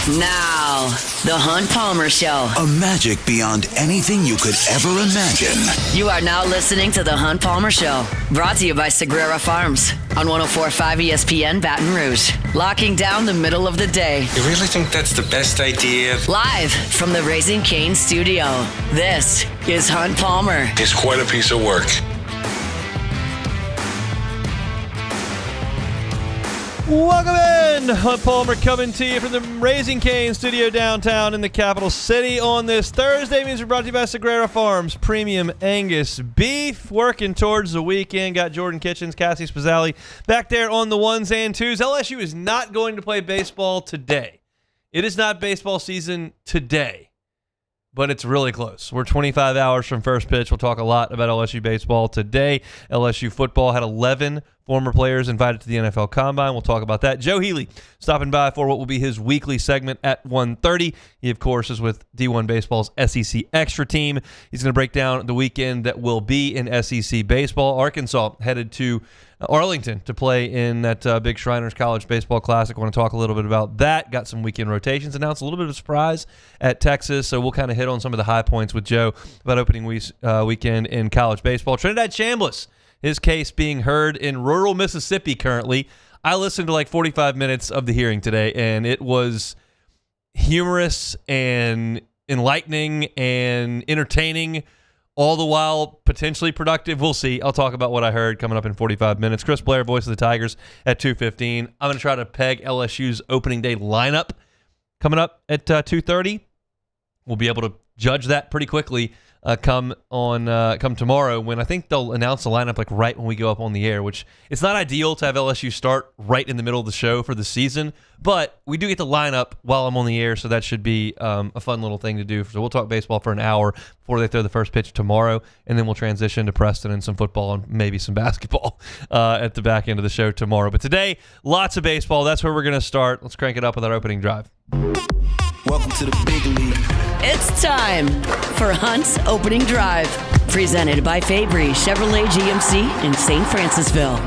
Now, The Hunt Palmer Show. A magic beyond anything you could ever imagine. You are now listening to The Hunt Palmer Show. Brought to you by Sagrera Farms on 104.5 ESPN Baton Rouge. Locking down the middle of the day. You really think that's the best idea? Live from the Raising Cane studio. This is Hunt Palmer. It's quite a piece of work. Welcome in. Hunt Palmer coming to you from the Raising Cane studio downtown in the capital city on this Thursday. Music brought to you by Sagrera Farms. Premium Angus beef. Working towards the weekend. Got Jordan Kitchens, Cassie Spazzali back there on the ones and twos. LSU is not going to play baseball today. It is not baseball season today, but it's really close. We're 25 hours from first pitch. We'll talk a lot about LSU baseball today. LSU football had 11 former players invited to the NFL Combine. We'll talk about that. Joe Healy stopping by for what will be his weekly segment at 1:30. He, of course, is with D1 Baseball's SEC Extra Team. He's going to break down the weekend that will be in SEC baseball. Arkansas headed to Arlington to play in that Big Shriners College Baseball Classic. I want to talk a little bit about that. Got some weekend rotations announced. A little bit of a surprise at Texas, so we'll kind of hit on some of the high points with Joe about opening weekend in college baseball. Trinidad Chambliss, his case being heard in rural Mississippi currently. I listened to like 45 minutes of the hearing today, and it was humorous and enlightening and entertaining, all the while potentially productive. We'll see. I'll talk about what I heard coming up in 45 minutes. Chris Blair, voice of the Tigers, at 2:15. I'm going to try to peg LSU's opening day lineup coming up at 2:30. We'll be able to judge that pretty quickly come tomorrow, when I think they'll announce the lineup like right when we go up on the air, which it's not ideal to have LSU start right in the middle of the show for the season, but we do get the lineup while I'm on the air, so that should be a fun little thing to do. So we'll talk baseball for an hour before they throw the first pitch tomorrow, and then we'll transition to Preston and some football and maybe some basketball at the back end of the show tomorrow. But today, lots of baseball. That's where we're going to start. Let's crank it up with our opening drive. Welcome to the big league. It's time for Hunt's Opening Drive. Presented by Fabry Chevrolet GMC in St. Francisville.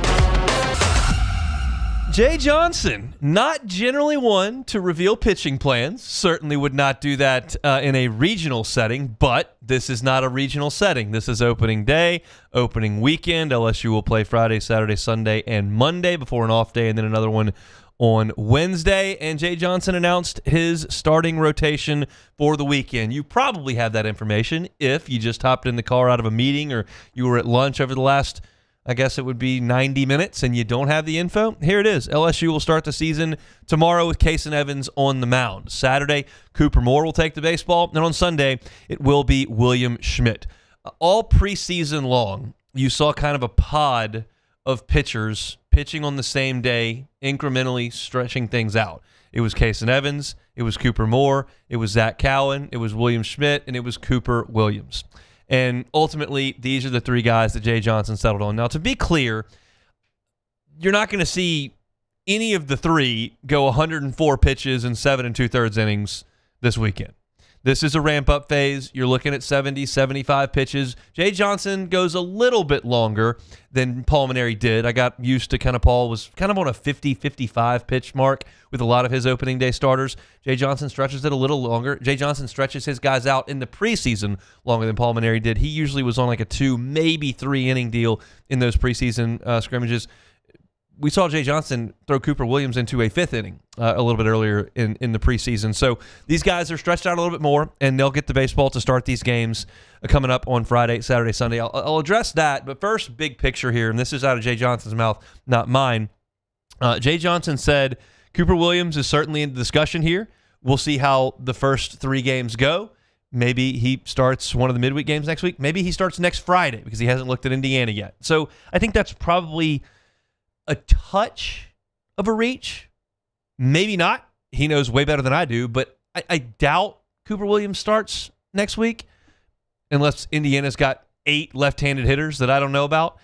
Jay Johnson, not generally one to reveal pitching plans. Certainly would not do that in a regional setting, but this is not a regional setting. This is opening day, opening weekend. LSU will play Friday, Saturday, Sunday, and Monday before an off day, and then another one on Wednesday. And Jay Johnson announced his starting rotation for the weekend. You probably have that information if you just hopped in the car out of a meeting or you were at lunch over the last, I guess it would be 90 minutes, and you don't have the info. Here it is. LSU will start the season tomorrow with Kason Evans on the mound. Saturday, Cooper Moore will take the baseball, and on Sunday, it will be William Schmidt. All preseason long, you saw kind of a pod of pitchers pitching on the same day, incrementally stretching things out. It was Kason Evans, it was Cooper Moore, it was Zach Cowan, it was William Schmidt, and it was Cooper Williams. And ultimately, these are the three guys that Jay Johnson settled on. Now, to be clear, you're not going to see any of the three go 104 pitches in 7 2/3 innings this weekend. This is a ramp-up phase. You're looking at 70, 75 pitches. Jay Johnson goes a little bit longer than Paul Mainieri did. I got used to Paul was kind of on a 50, 55 pitch mark with a lot of his opening day starters. Jay Johnson stretches it a little longer. Jay Johnson stretches his guys out in the preseason longer than Paul Mainieri did. He usually was on like a 2, maybe 3 inning deal in those preseason scrimmages. We saw Jay Johnson throw Cooper Williams into a 5th inning a little bit earlier in the preseason. So these guys are stretched out a little bit more, and they'll get the baseball to start these games coming up on Friday, Saturday, Sunday. I'll address that, but first, big picture here, and this is out of Jay Johnson's mouth, not mine. Jay Johnson said Cooper Williams is certainly in the discussion here. We'll see how the first 3 games go. Maybe he starts one of the midweek games next week. Maybe he starts next Friday because he hasn't looked at Indiana yet. So I think that's probably a touch of a reach. Maybe not. He knows way better than I do, but I doubt Cooper Williams starts next week unless Indiana's got 8 left-handed hitters that I don't know about.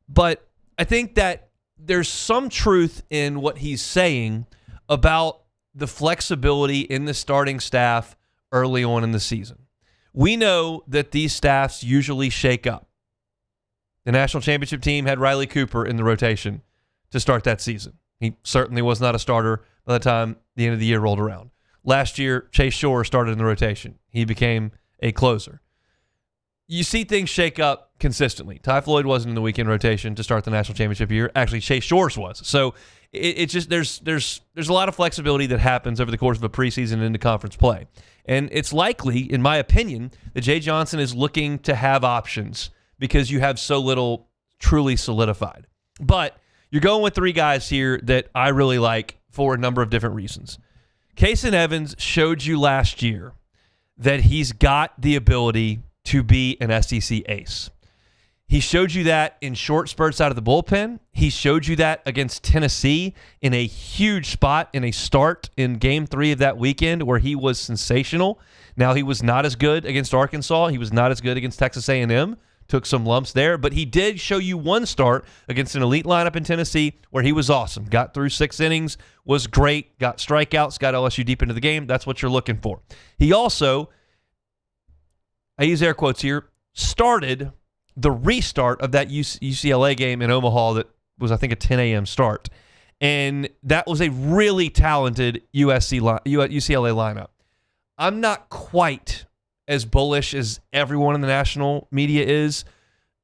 But I think that there's some truth in what he's saying about the flexibility in the starting staff early on in the season. We know that these staffs usually shake up. The national championship team had Riley Cooper in the rotation to start that season. He certainly was not a starter by the time the end of the year rolled around. Last year, Chase Shore started in the rotation. He became a closer. You see things shake up consistently. Ty Floyd wasn't in the weekend rotation to start the national championship year. Actually, Chase Shores was. So it's just there's a lot of flexibility that happens over the course of a preseason into conference play. And it's likely, in my opinion, that Jay Johnson is looking to have options because you have so little truly solidified. But you're going with three guys here that I really like for a number of different reasons. Kason Evans showed you last year that he's got the ability to be an SEC ace. He showed you that in short spurts out of the bullpen. He showed you that against Tennessee in a huge spot in a start in Game 3 of that weekend where he was sensational. Now, he was not as good against Arkansas. He was not as good against Texas A&M. Took some lumps there, but he did show you one start against an elite lineup in Tennessee where he was awesome. Got through 6 innings, was great, got strikeouts, got LSU deep into the game. That's what you're looking for. He also, I use air quotes here, started the restart of that UCLA game in Omaha that was, I think, a 10 a.m. start. And that was a really talented UCLA lineup. I'm not quite as bullish as everyone in the national media is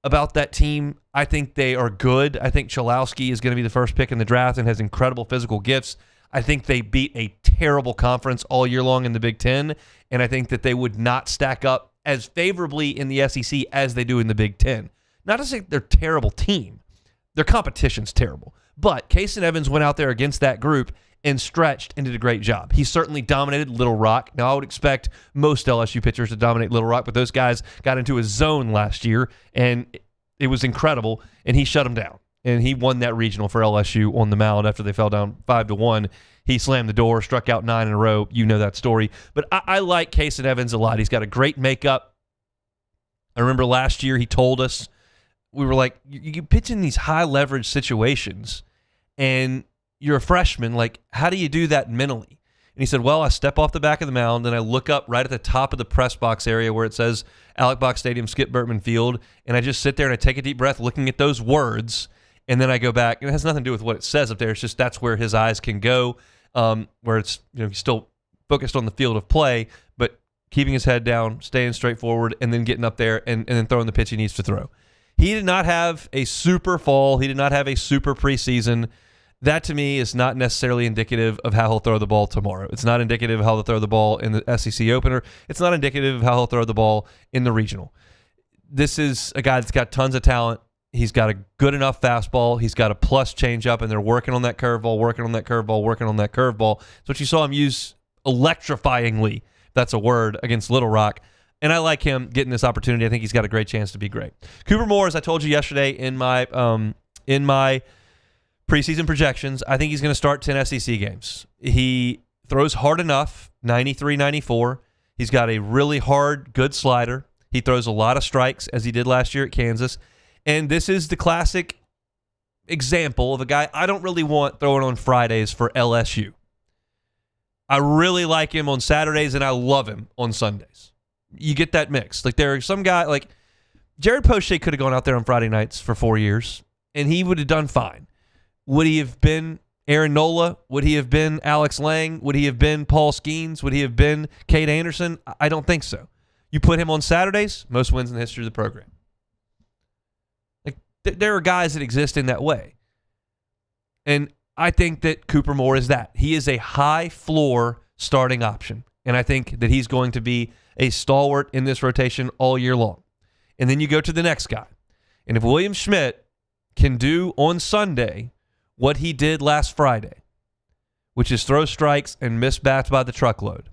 about that team. I think they are good. I think Chalowski is going to be the first pick in the draft and has incredible physical gifts. I think they beat a terrible conference all year long in the Big Ten, and I think that they would not stack up as favorably in the SEC as they do in the Big Ten. Not to say they're a terrible team. Their competition's terrible. But Kason Evans went out there against that group and stretched and did a great job. He certainly dominated Little Rock. Now, I would expect most LSU pitchers to dominate Little Rock, but those guys got into his zone last year, and it was incredible, and he shut them down. And he won that regional for LSU on the mound after they fell down 5-1. He slammed the door, struck out 9 in a row. You know that story. But I like Kason Evans a lot. He's got a great makeup. I remember last year he told us, we were like, you pitch in these high-leverage situations, and you're a freshman, like, how do you do that mentally? And he said, well, I step off the back of the mound, and I look up right at the top of the press box area where it says Alec Box Stadium, Skip Bertman Field, and I just sit there and I take a deep breath looking at those words, and then I go back. And it has nothing to do with what it says up there. It's just that's where his eyes can go, where it's, he's still focused on the field of play, but keeping his head down, staying straight forward, and then getting up there and then throwing the pitch he needs to throw. He did not have a super fall. He did not have a super preseason. That, to me, is not necessarily indicative of how he'll throw the ball tomorrow. It's not indicative of how he'll throw the ball in the SEC opener. It's not indicative of how he'll throw the ball in the regional. This is a guy that's got tons of talent. He's got a good enough fastball. He's got a plus changeup, and they're working on that curveball, working on that curveball, working on that curveball. That's what you saw him use electrifyingly, if that's a word, against Little Rock. And I like him getting this opportunity. I think he's got a great chance to be great. Cooper Moore, as I told you yesterday in my preseason projections, I think he's going to start 10 SEC games. He throws hard enough, 93, 94. He's got a really hard, good slider. He throws a lot of strikes, as he did last year at Kansas. And this is the classic example of a guy I don't really want throwing on Fridays for LSU. I really like him on Saturdays, and I love him on Sundays. You get that mix. Like, there are some guy, like Jared Poche could have gone out there on Friday nights for 4 years, and he would have done fine. Would he have been Aaron Nola? Would he have been Alex Lang? Would he have been Paul Skeens? Would he have been Cade Anderson? I don't think so. You put him on Saturdays, most wins in the history of the program. Like, there are guys that exist in that way. And I think that Cooper Moore is that. He is a high floor starting option. And I think that he's going to be a stalwart in this rotation all year long. And then you go to the next guy. And if William Schmidt can do on Sunday what he did last Friday, which is throw strikes and miss bats by the truckload,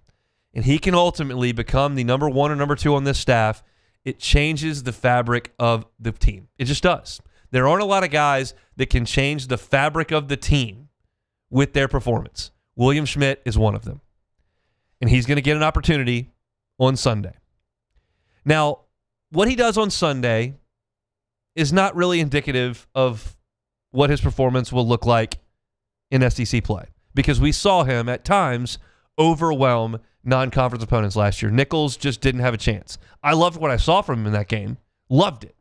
and he can ultimately become the number 1 or number 2 on this staff, it changes the fabric of the team. It just does. There aren't a lot of guys that can change the fabric of the team with their performance. William Schmidt is one of them. And he's going to get an opportunity on Sunday. Now, what he does on Sunday is not really indicative of what his performance will look like in SEC play, because we saw him at times overwhelm non-conference opponents last year. Nichols just didn't have a chance. I loved what I saw from him in that game. Loved it.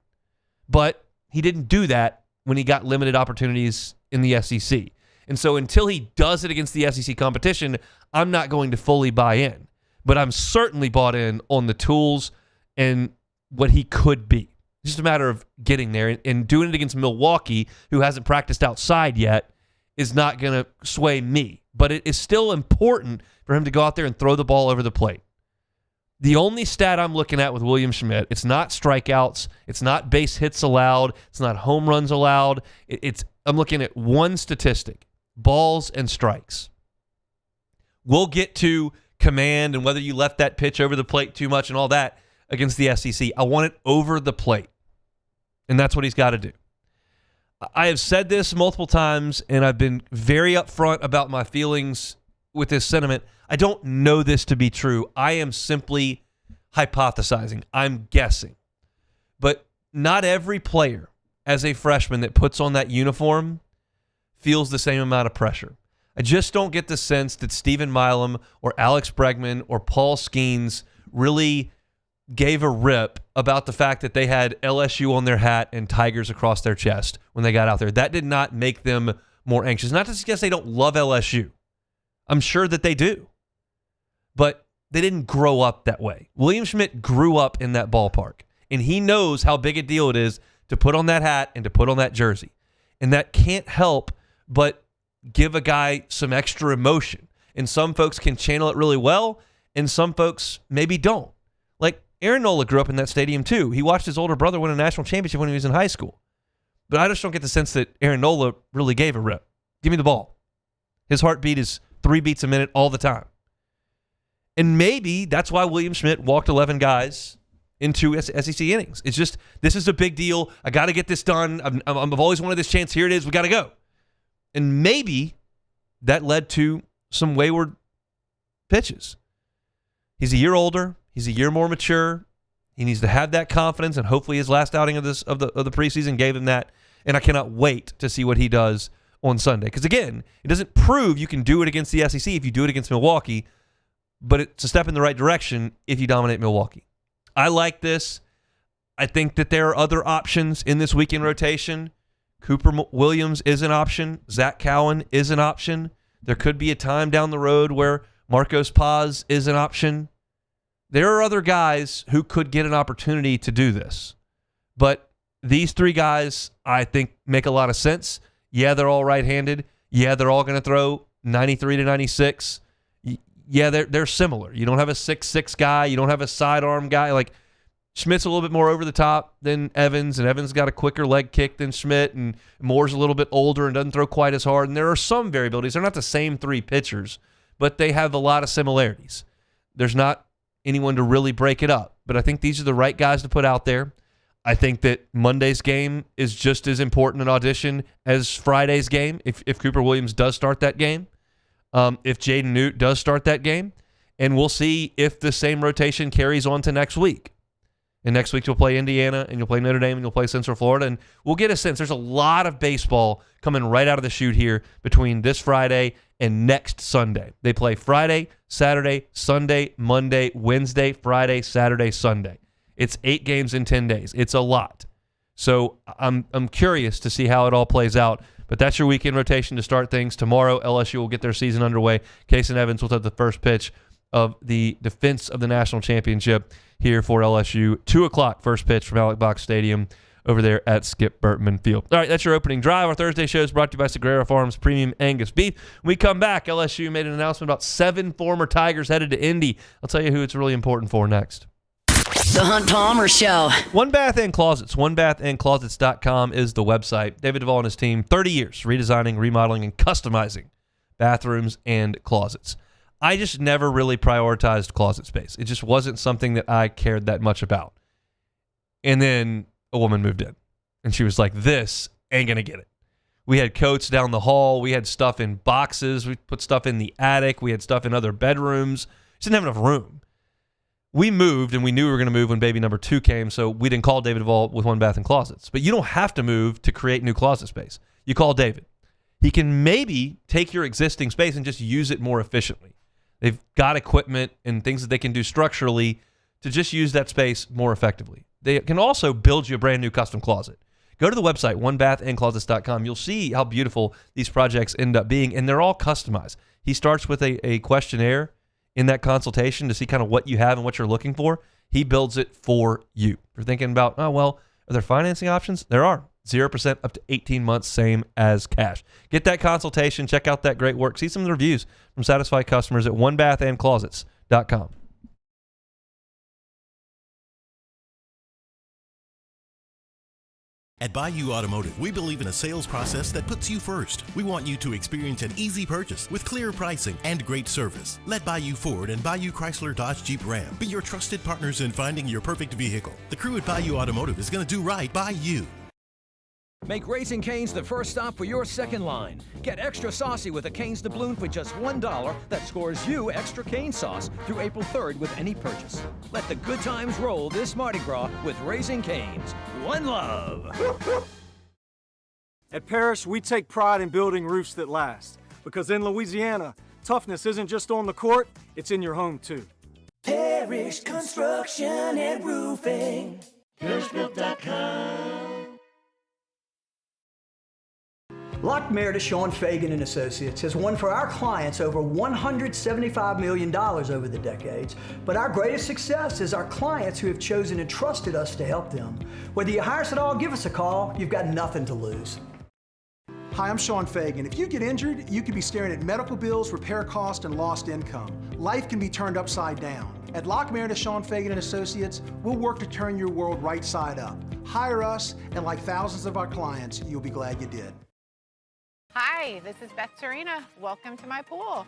But he didn't do that when he got limited opportunities in the SEC. And so until he does it against the SEC competition, I'm not going to fully buy in. But I'm certainly bought in on the tools and what he could be. It's just a matter of getting there. And doing it against Milwaukee, who hasn't practiced outside yet, is not going to sway me. But it is still important for him to go out there and throw the ball over the plate. The only stat I'm looking at with William Schmidt, it's not strikeouts, it's not base hits allowed, it's not home runs allowed. I'm looking at one statistic, balls and strikes. We'll get to command and whether you left that pitch over the plate too much and all that against the SEC. I want it over the plate, and that's what he's got to do. I have said this multiple times, and I've been very upfront about my feelings with this sentiment. I don't know this to be true. I am simply hypothesizing. I'm guessing. But not every player as a freshman that puts on that uniform feels the same amount of pressure. I just don't get the sense that Stephen Milam or Alex Bregman or Paul Skeens really gave a rip about the fact that they had LSU on their hat and Tigers across their chest when they got out there. That did not make them more anxious. Not to suggest they don't love LSU. I'm sure that they do. But they didn't grow up that way. William Schmidt grew up in that ballpark, and he knows how big a deal it is to put on that hat and to put on that jersey. And that can't help but give a guy some extra emotion. And some folks can channel it really well, and some folks maybe don't. Like Aaron Nola grew up in that stadium too. He watched his older brother win a national championship when he was in high school. But I just don't get the sense that Aaron Nola really gave a rip. Give me the ball. His heartbeat is 3 beats a minute all the time. And maybe that's why William Schmidt walked 11 guys into SEC innings. It's just, this is a big deal. I got to get this done. I've always wanted this chance. Here it is. We got to go. And maybe that led to some wayward pitches. He's a year older. He's a year more mature. He needs to have that confidence, and hopefully his last outing of the preseason gave him that. And I cannot wait to see what he does on Sunday. Because again, it doesn't prove you can do it against the SEC if you do it against Milwaukee, but it's a step in the right direction if you dominate Milwaukee. I like this. I think that there are other options in this weekend rotation. Cooper Williams is an option. Zach Cowan is an option. There could be a time down the road where Marcos Paz is an option. There are other guys who could get an opportunity to do this. But these 3 guys, I think, make a lot of sense. Yeah, they're all right-handed. Yeah, they're all going to throw 93 to 96. Yeah, they're similar. You don't have a 6'6" guy. You don't have a sidearm guy. Like, Schmidt's a little bit more over the top than Evans, and Evans got a quicker leg kick than Schmidt, and Moore's a little bit older and doesn't throw quite as hard. And there are some variabilities. They're not the same 3 pitchers, but they have a lot of similarities. There's not anyone to really break it up, but I think these are the right guys to put out there. I think that Monday's game is just as important an audition as Friday's game, if Cooper Williams does start that game. If Jaden Newt does start that game, and we'll see if the same rotation carries on to next week. And next week you'll play Indiana, and you'll play Notre Dame, and you'll play Central Florida, and we'll get a sense. There's a lot of baseball coming right out of the chute here between this Friday and next Sunday. They play Friday, Saturday, Sunday, Monday, Wednesday, Friday, Saturday, Sunday. It's 8 games in 10 days. It's a lot. So I'm curious to see how it all plays out. But that's your weekend rotation to start things. Tomorrow, LSU will get their season underway. Case and Evans will have the first pitch of the defense of the national championship here for LSU. 2 o'clock first pitch from Alex Box Stadium over there at Skip Bertman Field. All right, that's your opening drive. Our Thursday show is brought to you by Sagrera Farms Premium Angus Beef. When we come back, LSU made an announcement about 7 former Tigers headed to Indy. I'll tell you who it's really important for next. The Hunt Palmer Show. One Bath and Closets. OneBathAndClosets.com is the website. David Duvall and his team, 30 years redesigning, remodeling, and customizing bathrooms and closets. I just never really prioritized closet space. It just wasn't something that I cared that much about. And then a woman moved in, and she was like, this ain't going to get it. We had coats down the hall. We had stuff in boxes. We put stuff in the attic. We had stuff in other bedrooms. Just didn't have enough room. We moved, and we knew we were going to move when baby number 2 came, so we didn't call David Duvall with One Bath and Closets. But you don't have to move to create new closet space. You call David. He can maybe take your existing space and just use it more efficiently. They've got equipment and things that they can do structurally to just use that space more effectively. They can also build you a brand new custom closet. Go to the website, onebathandclosets.com. You'll see how beautiful these projects end up being, and they're all customized. He starts with a questionnaire in that consultation to see kind of what you have and what you're looking for. He builds it for you. If you're thinking about, oh, well, are there financing options? There are. 0% up to 18 months, same as cash. Get that consultation. Check out that great work. See some of the reviews from satisfied customers at onebathandclosets.com. At Bayou Automotive, we believe in a sales process that puts you first. We want you to experience an easy purchase with clear pricing and great service. Let Bayou Ford and Bayou Chrysler Dodge Jeep Ram be your trusted partners in finding your perfect vehicle. The crew at Bayou Automotive is going to do right by you. Make Raising Cane's the first stop for your second line. Get extra saucy with a Cane's doubloon for just $1 that scores you extra cane sauce through April 3rd with any purchase. Let the good times roll this Mardi Gras with Raising Cane's. One love. At Parrish, we take pride in building roofs that last. Because in Louisiana, toughness isn't just on the court, it's in your home too. Parrish Construction and Roofing. ParrishBuilt.com. Lockmair to Sean Fagan and Associates has won for our clients over $175 million over the decades, but our greatest success is our clients who have chosen and trusted us to help them. Whether you hire us at all, give us a call. You've got nothing to lose. Hi, I'm Sean Fagan. If you get injured, you could be staring at medical bills, repair costs, and lost income. Life can be turned upside down. At Lockmair to Sean Fagan and Associates, we'll work to turn your world right side up. Hire us, and like thousands of our clients, you'll be glad you did. Hi, this is Beth Tarina. Welcome to my pool.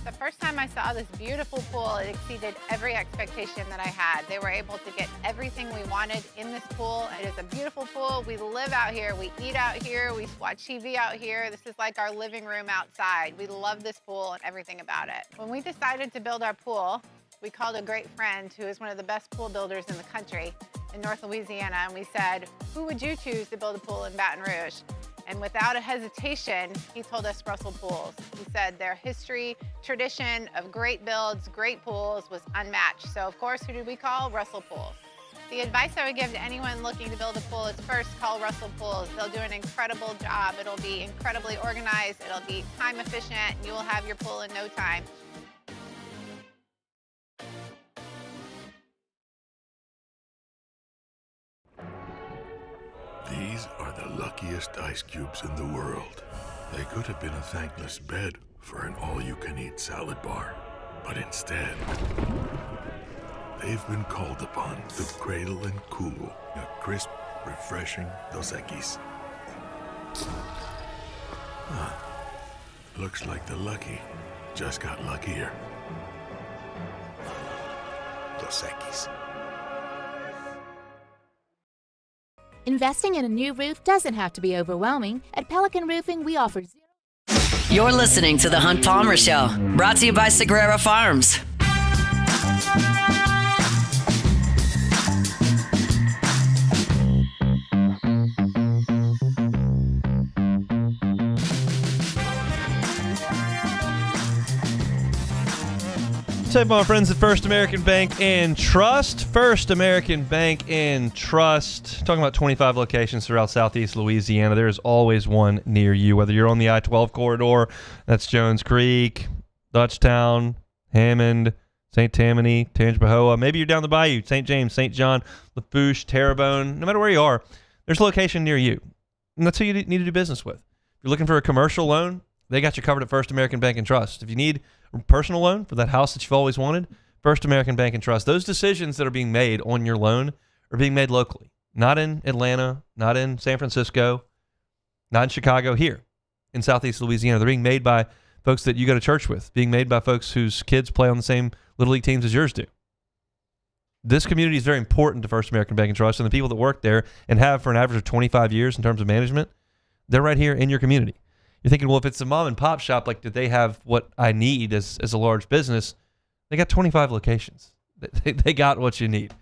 The first time I saw this beautiful pool, it exceeded every expectation that I had. They were able to get everything we wanted in this pool. It is a beautiful pool. We live out here, we eat out here, we watch TV out here. This is like our living room outside. We love this pool and everything about it. When we decided to build our pool, we called a great friend who is one of the best pool builders in the country in North Louisiana, and we said, who would you choose to build a pool in Baton Rouge? And without a hesitation, he told us Russell Pools. He said their history, tradition of great builds, great pools was unmatched. So of course, who did we call? Russell Pools. The advice I would give to anyone looking to build a pool is first call Russell Pools. They'll do an incredible job. It'll be incredibly organized, it'll be time efficient, and you will have your pool in no time. These are the luckiest ice cubes in the world. They could have been a thankless bed for an all-you-can-eat salad bar. But instead, they've been called upon to cradle and cool a crisp, refreshing Dos Equis. Looks like the lucky just got luckier. Dos Equis. Investing in a new roof doesn't have to be overwhelming. At Pelican Roofing, we offer You're listening to The Hunt Palmer Show, brought to you by Sagrera Farms. What's up, my friends at First American Bank and Trust? First American Bank and Trust. Talking about 25 locations throughout Southeast Louisiana. There is always one near you, whether you're on the I-12 corridor, that's Jones Creek, Dutchtown, Hammond, St. Tammany, Tangipahoa. Maybe you're down the bayou, St. James, St. John, Lafourche, Terrebonne. No matter where you are, there's a location near you. And that's who you need to do business with. If you're looking for a commercial loan, they got you covered at First American Bank and Trust. If you need a personal loan for that house that you've always wanted, First American Bank and Trust. Those decisions that are being made on your loan are being made locally. Not in Atlanta, not in San Francisco, not in Chicago, here in Southeast Louisiana. They're being made by folks that you go to church with, being made by folks whose kids play on the same Little League teams as yours do. This community is very important to First American Bank and Trust, and the people that work there and have for an average of 25 years in terms of management, they're right here in your community. You're thinking, well, if it's a mom and pop shop, like, do they have what I need as a large business? They got 25 locations. They got what you need.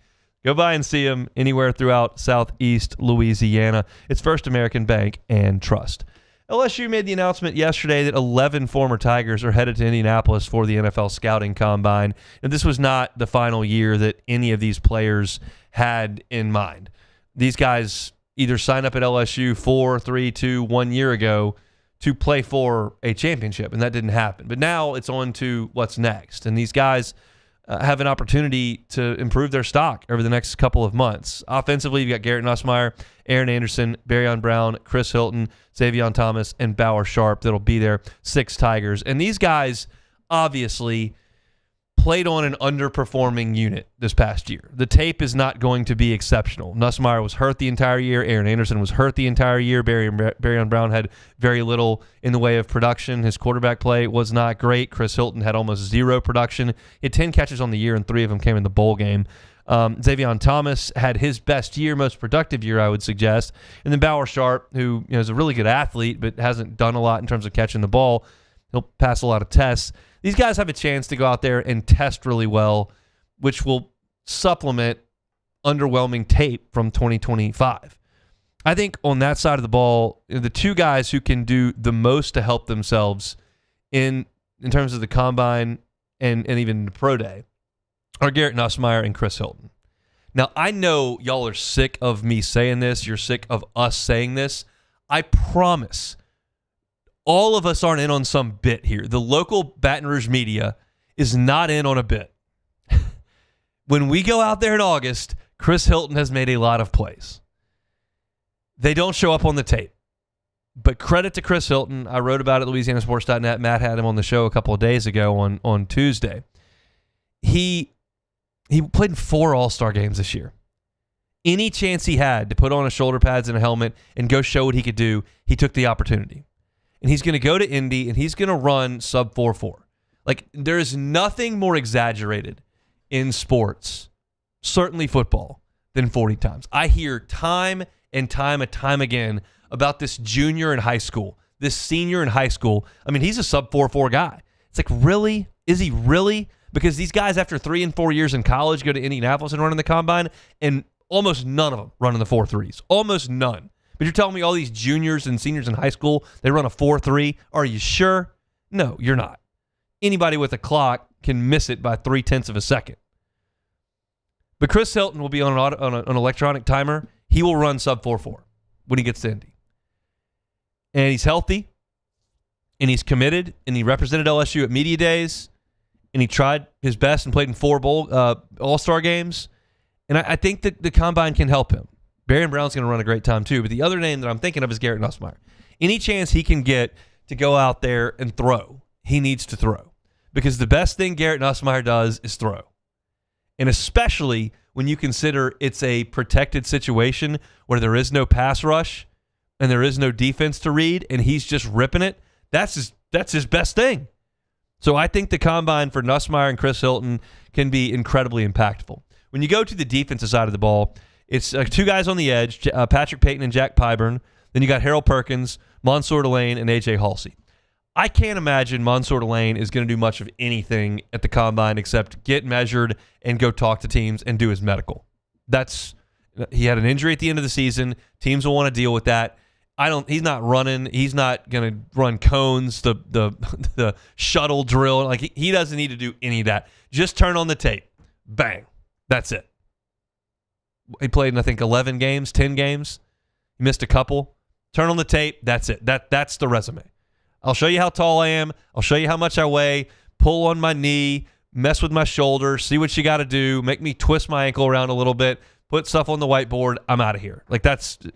Go by and see them anywhere throughout Southeast Louisiana. It's First American Bank and Trust. LSU made the announcement yesterday that 11 former Tigers are headed to Indianapolis for the NFL Scouting Combine. And this was not the final year that any of these players had in mind. These guys either signed up at LSU 4, 3, 2, 1 year ago to play for a championship, and that didn't happen. But now it's on to what's next. And these guys have an opportunity to improve their stock over the next couple of months. Offensively, you've got Garrett Nussmeier, Aaron Anderson, Barryon Brown, Chris Hilton, Xavier Thomas, and Bauer Sharp that'll be there, 6 Tigers. And these guys obviously played on an underperforming unit this past year. The tape is not going to be exceptional. Nussmeier was hurt the entire year. Aaron Anderson was hurt the entire year. Barryon Brown had very little in the way of production. His quarterback play was not great. Chris Hilton had almost 0 production. He had 10 catches on the year, and 3 of them came in the bowl game. Xavier Thomas had his best year, most productive year, I would suggest. And then Bauer Sharp, who is a really good athlete but hasn't done a lot in terms of catching the ball. He'll pass a lot of tests. These guys have a chance to go out there and test really well, which will supplement underwhelming tape from 2025. I think on that side of the ball, the 2 guys who can do the most to help themselves in terms of the combine and even the pro day are Garrett Nussmeier and Chris Hilton. Now, I know y'all are sick of me saying this. You're sick of us saying this. I promise all of us aren't in on some bit here. The local Baton Rouge media is not in on a bit. When we go out there in August, Chris Hilton has made a lot of plays. They don't show up on the tape. But credit to Chris Hilton. I wrote about it at LouisianaSports.net. Matt had him on the show a couple of days ago on Tuesday. He played in 4 All-Star games this year. Any chance he had to put on a shoulder pads and a helmet and go show what he could do, he took the opportunity. And he's going to go to Indy, and he's going to run sub 4.4. Like, there is nothing more exaggerated in sports, certainly football, than 40 times. I hear time and time again about this junior in high school, this senior in high school. I mean, he's a sub 4.4 guy. It's like, really? Is he really? Because these guys, after 3 and 4 years in college, go to Indianapolis and run in the combine, and almost none of them run in the 4.3s. Almost none. But you're telling me all these juniors and seniors in high school, they run a 4.3? Are you sure? No, you're not. Anybody with a clock can miss it by 0.3 of a second. But Chris Hilton will be on an electronic timer. He will run sub 4.4 when he gets to Indy. And he's healthy, and he's committed, and he represented LSU at media days, and he tried his best and played in 4 All-Star games. And I think that the combine can help him. Barryon Brown's going to run a great time too, but the other name that I'm thinking of is Garrett Nussmeier. Any chance he can get to go out there and throw, he needs to throw. Because the best thing Garrett Nussmeier does is throw. And especially when you consider it's a protected situation where there is no pass rush and there is no defense to read and he's just ripping it, that's his best thing. So I think the combine for Nussmeier and Chris Hilton can be incredibly impactful. When you go to the defensive side of the ball, it's 2 guys on the edge, Patrick Payton and Jack Pyburn. Then you got Harold Perkins, Mansour Delane, and A.J. Halsey. I can't imagine Mansour Delane is going to do much of anything at the combine except get measured and go talk to teams and do his medical. He had an injury at the end of the season. Teams will want to deal with that. He's not running. He's not going to run cones, the shuttle drill. Like he doesn't need to do any of that. Just turn on the tape. Bang. That's it. He played in, I think, 11 games, 10 games. He missed a couple. Turn on the tape. That's it. That's the resume. I'll show you how tall I am. I'll show you how much I weigh. Pull on my knee. Mess with my shoulder. See what you got to do. Make me twist my ankle around a little bit. Put stuff on the whiteboard. I'm out of here. Like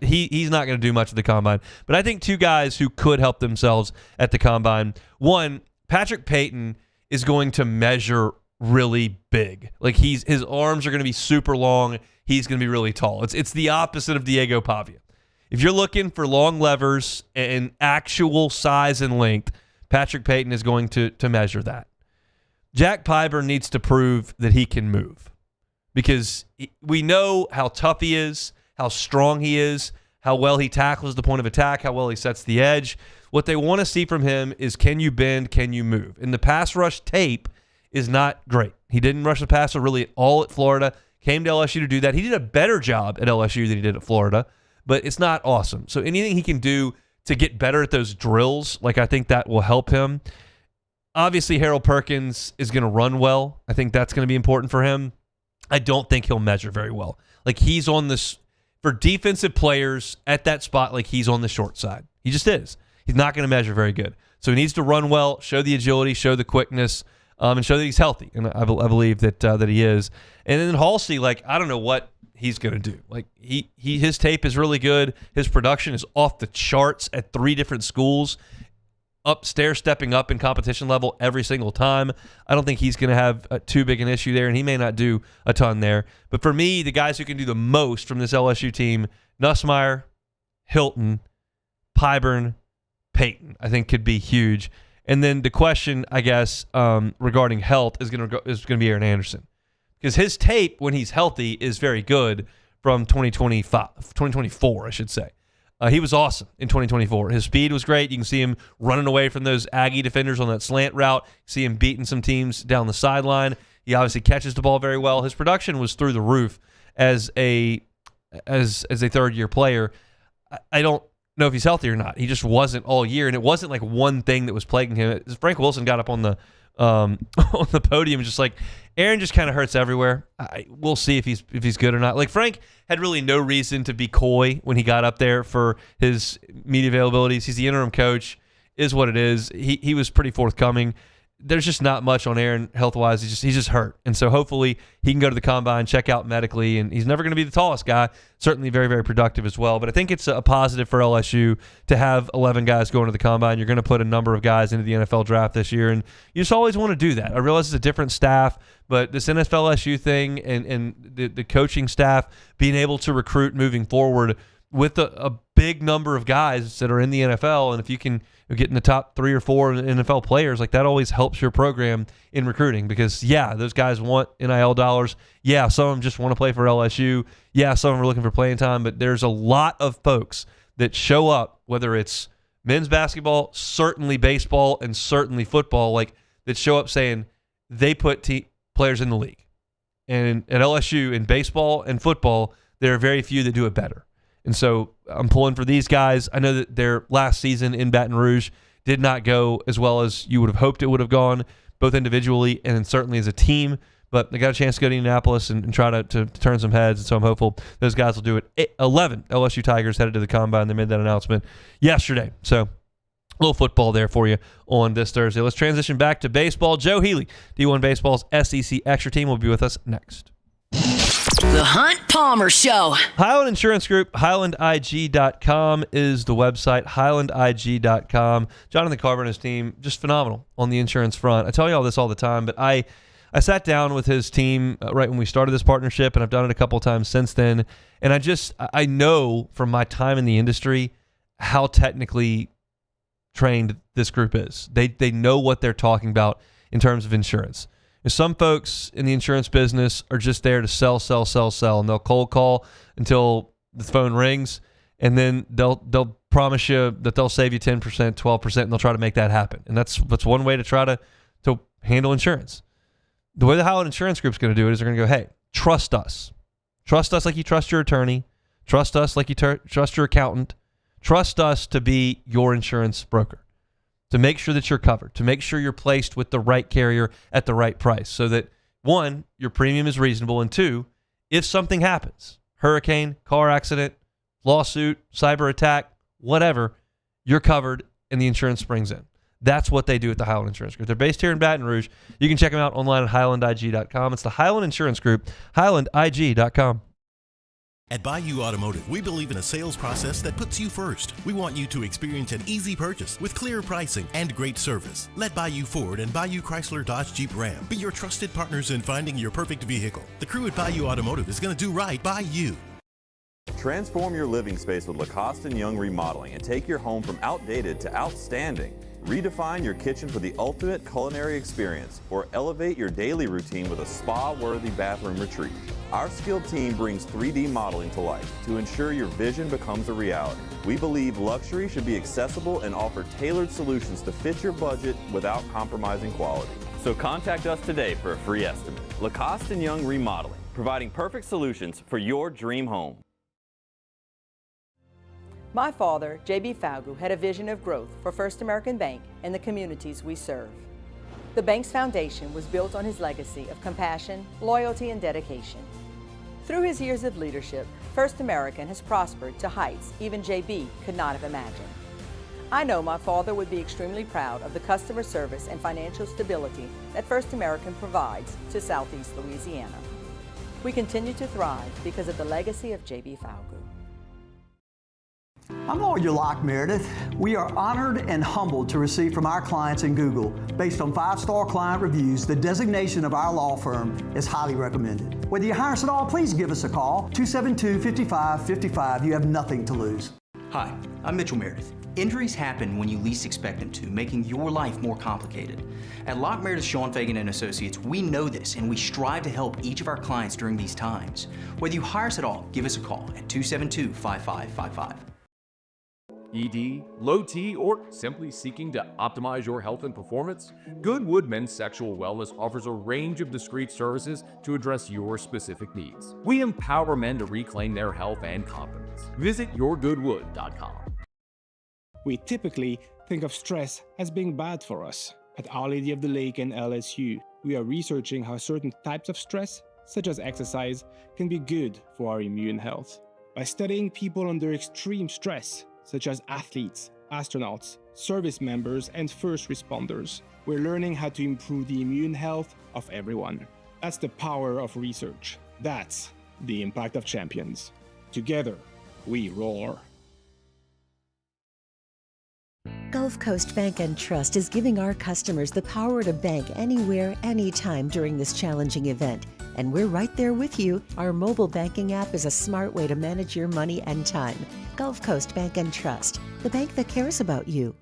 he's not going to do much at the combine. But I think 2 guys who could help themselves at the combine. One, Patrick Payton is going to measure really big. Like his arms are going to be super long. He's going to be really tall. It's the opposite of Diego Pavia. If you're looking for long levers and actual size and length, Patrick Payton is going to measure that. Jack Pyburn needs to prove that he can move because we know how tough he is, how strong he is, how well he tackles the point of attack, how well he sets the edge. What they want to see from him is can you bend, can you move? And the pass rush tape is not great. He didn't rush the passer really at all at Florida. Came to LSU to do that. He did a better job at LSU than he did at Florida, but it's not awesome. So anything he can do to get better at those drills. Like, I think that will help him. Obviously, Harold Perkins is going to run well. I think that's going to be important for him. I don't think he'll measure very well. Like, he's on this, for defensive players at that spot, like, he's on the short side. He just is. He's not going to measure very good. So he needs to run well, show the agility, show the quickness, and show that he's healthy. And I believe that he is. And then Halsey, like, I don't know what he's going to do. Like, his tape is really good. His production is off the charts at 3 different schools. Stepping up in competition level every single time. I don't think he's going to have too big an issue there, and he may not do a ton there. But for me, the guys who can do the most from this LSU team, Nussmeier, Hilton, Pyburn, Payton, I think could be huge. And then the question, I guess, regarding health is going to be Aaron Anderson, because his tape when he's healthy is very good from 2024, I should say. He was awesome in 2024. His speed was great. You can see him running away from those Aggie defenders on that slant route. See him beating some teams down the sideline. He obviously catches the ball very well. His production was through the roof as a third-year player. I don't know if he's healthy or not. He just wasn't all year, and it wasn't like one thing that was plaguing him. Frank Wilson got up on the podium, just like, Aaron just kind of hurts everywhere. We'll see if he's good or not. Like, Frank had really no reason to be coy when he got up there for his media availabilities. He's the interim coach, is what it is. He was pretty forthcoming. There's just not much on Aaron health-wise. He's just hurt. And so hopefully he can go to the combine, check out medically, and he's never going to be the tallest guy. Certainly very, very productive as well. But I think it's a positive for LSU to have 11 guys going to the combine. You're going to put a number of guys into the NFL draft this year, and you just always want to do that. I realize it's a different staff, but this NFL LSU thing and the coaching staff being able to recruit moving forward with a big number of guys that are in the NFL, and if you can get in the top 3 or 4 NFL players, like, that always helps your program in recruiting, because, yeah, those guys want NIL dollars. Yeah, some of them just want to play for LSU. Yeah, some of them are looking for playing time, but there's a lot of folks that show up, whether it's men's basketball, certainly baseball, and certainly football, like, that show up saying they put players in the league. And at LSU, in baseball and football, there are very few that do it better. And so I'm pulling for these guys. I know that their last season in Baton Rouge did not go as well as you would have hoped it would have gone, both individually and then certainly as a team. But they got a chance to go to Indianapolis and try to turn some heads. And so I'm hopeful those guys will do it. 11 LSU Tigers headed to the combine. They made that announcement yesterday. So a little football there for you on this Thursday. Let's transition back to baseball. Joe Healy, D1 Baseball's SEC Extra Team, will be with us next. The Hunt Palmer Show. Highland Insurance Group, HighlandIG.com is the website, HighlandIG.com. Jonathan Carver and his team, just phenomenal on the insurance front. I tell you all this all the time, but I sat down with his team right when we started this partnership, and I've done it a couple of times since then, and I know from my time in the industry how technically trained this group is. They know what they're talking about in terms of insurance. Some folks in the insurance business are just there to sell, and they'll cold call until the phone rings, and then they'll promise you that they'll save you 10%, 12%, and they'll try to make that happen. And that's one way to try to handle insurance. The way the Highland Insurance Group's going to do it is they're going to go, hey, trust us. Trust us like you trust your attorney. Trust us like you trust your accountant. Trust us to be your insurance broker, to make sure that you're covered, to make sure you're placed with the right carrier at the right price, so that, 1, your premium is reasonable, and 2, if something happens, hurricane, car accident, lawsuit, cyber attack, whatever, you're covered and the insurance springs in. That's what they do at the Highland Insurance Group. They're based here in Baton Rouge. You can check them out online at HighlandIG.com. It's the Highland Insurance Group, HighlandIG.com. At Bayou Automotive, we believe in a sales process that puts you first. We want you to experience an easy purchase with clear pricing and great service. Let Bayou Ford and Bayou Chrysler Dodge Jeep Ram be your trusted partners in finding your perfect vehicle. The crew at Bayou Automotive is going to do right by you. Transform your living space with Lacoste & Young Remodeling and take your home from outdated to outstanding. Redefine your kitchen for the ultimate culinary experience, or elevate your daily routine with a spa-worthy bathroom retreat. Our skilled team brings 3D modeling to life to ensure your vision becomes a reality. We believe luxury should be accessible and offer tailored solutions to fit your budget without compromising quality. So contact us today for a free estimate. Lacoste & Young Remodeling, providing perfect solutions for your dream home. My father, J.B. Falgu, had a vision of growth for First American Bank and the communities we serve. The bank's foundation was built on his legacy of compassion, loyalty, and dedication. Through his years of leadership, First American has prospered to heights even J.B. could not have imagined. I know my father would be extremely proud of the customer service and financial stability that First American provides to Southeast Louisiana. We continue to thrive because of the legacy of J.B. Falgu. I'm Lawyer Locke Meredith. We are honored and humbled to receive from our clients in Google, based on 5-star client reviews, the designation of our law firm is highly recommended. Whether you hire us at all, please give us a call, 272-5555. You have nothing to lose. Hi, I'm Mitchell Meredith. Injuries happen when you least expect them to, making your life more complicated. At Locke Meredith, Sean Fagan and Associates, we know this, and we strive to help each of our clients during these times. Whether you hire us at all, give us a call at 272-5555. ED, low T, or simply seeking to optimize your health and performance? Goodwood Men's Sexual Wellness offers a range of discreet services to address your specific needs. We empower men to reclaim their health and confidence. Visit yourgoodwood.com. We typically think of stress as being bad for us. At Our Lady of the Lake and LSU, we are researching how certain types of stress, such as exercise, can be good for our immune health. By studying people under extreme stress, such as athletes, astronauts, service members, and first responders, we're learning how to improve the immune health of everyone. That's the power of research. That's the impact of champions. Together, we roar. Gulf Coast Bank and Trust is giving our customers the power to bank anywhere, anytime during this challenging event. And we're right there with you. Our mobile banking app is a smart way to manage your money and time. Gulf Coast Bank and Trust, the bank that cares about you.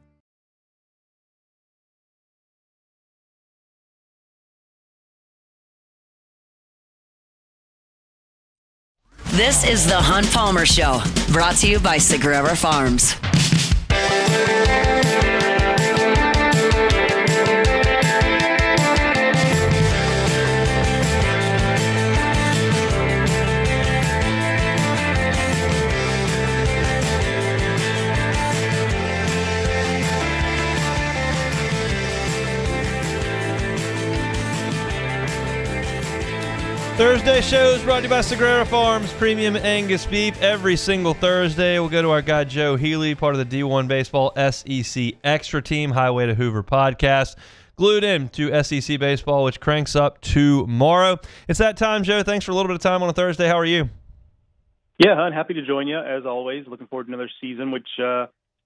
This is the Hunt Palmer Show, brought to you by Sagrera Farms. Thursday shows brought to you by Sagrera Farms, premium Angus beef every single Thursday. We'll go to our guy Joe Healy, part of the D1 Baseball SEC Extra Team Highway to Hoover podcast. Glued in to SEC Baseball, which cranks up tomorrow. It's that time, Joe. Thanks for a little bit of time on a Thursday. How are you? Yeah, Hun, happy to join you, as always. Looking forward to another season, which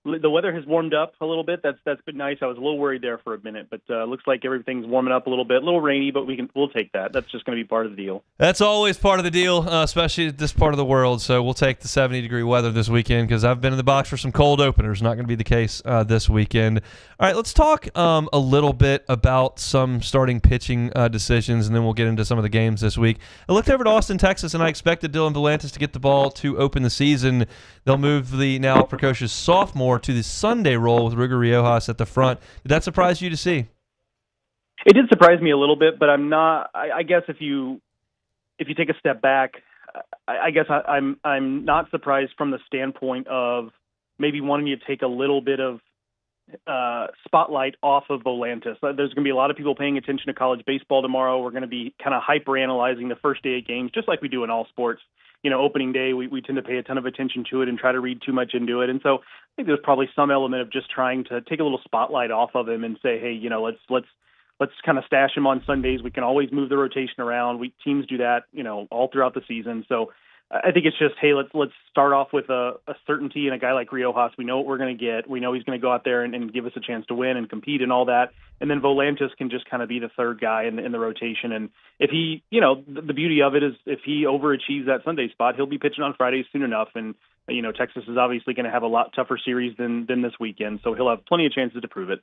the weather has warmed up a little bit. That's been nice. I was a little worried there for a minute, but looks like everything's warming up a little bit. A little rainy, but we'll take that. That's just going to be part of the deal. That's always part of the deal, especially at this part of the world. So we'll take the 70-degree weather this weekend because I've been in the box for some cold openers. Not going to be the case this weekend. All right, let's talk a little bit about some starting pitching decisions, and then we'll get into some of the games this week. I looked over to Austin, Texas, and I expected Dylan Volantis to get the ball to open the season. They'll move the now precocious sophomore to the Sunday role with Ruger Riojas at the front. Did that surprise you to see? It did surprise me a little bit, but I'm not. I guess if you take a step back, I guess I'm not surprised from the standpoint of maybe wanting you to take a little bit of spotlight off of Volantis. There's going to be a lot of people paying attention to college baseball tomorrow. We're going to be kind of hyper-analyzing the first day of games, just like we do in all sports. Opening day, we tend to pay a ton of attention to it and try to read too much into it. And so I think there's probably some element of just trying to take a little spotlight off of him and say, hey, let's kind of stash him on Sundays. We can always move the rotation around. Teams do that, all throughout the season. So I think it's just, hey, let's start off with a certainty in a guy like Riojas. We know what we're going to get. We know he's going to go out there and give us a chance to win and compete and all that. And then Volantis can just kind of be the third guy in the rotation. And if he, the beauty of it is if he overachieves that Sunday spot, he'll be pitching on Fridays soon enough. And, Texas is obviously going to have a lot tougher series than this weekend. So he'll have plenty of chances to prove it.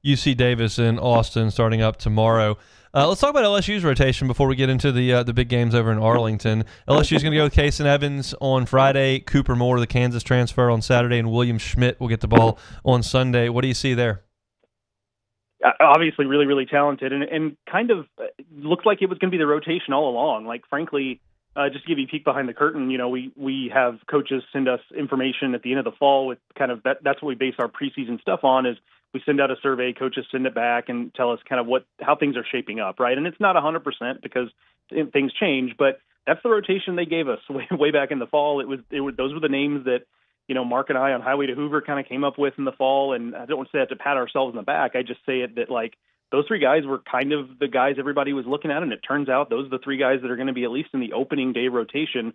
UC Davis in Austin starting up tomorrow. Let's talk about LSU's rotation before we get into the big games over in Arlington. LSU's going to go with Kason Evans on Friday, Cooper Moore, the Kansas transfer, on Saturday, and William Schmidt will get the ball on Sunday. What do you see there? Obviously really, really talented and kind of looked like it was going to be the rotation all along. Like, frankly, just to give you a peek behind the curtain, we have coaches send us information at the end of the fall with kind of that's what we base our preseason stuff on. Is we send out a survey, coaches send it back and tell us kind of how things are shaping up, right? And it's not 100% because things change, but that's the rotation they gave us way back in the fall. Those were the names that Mark and I on Highway to Hoover kind of came up with in the fall. And I don't want to say that to pat ourselves in the back. I just say it that those three guys were kind of the guys everybody was looking at, and it turns out those are the three guys that are going to be at least in the opening day rotation.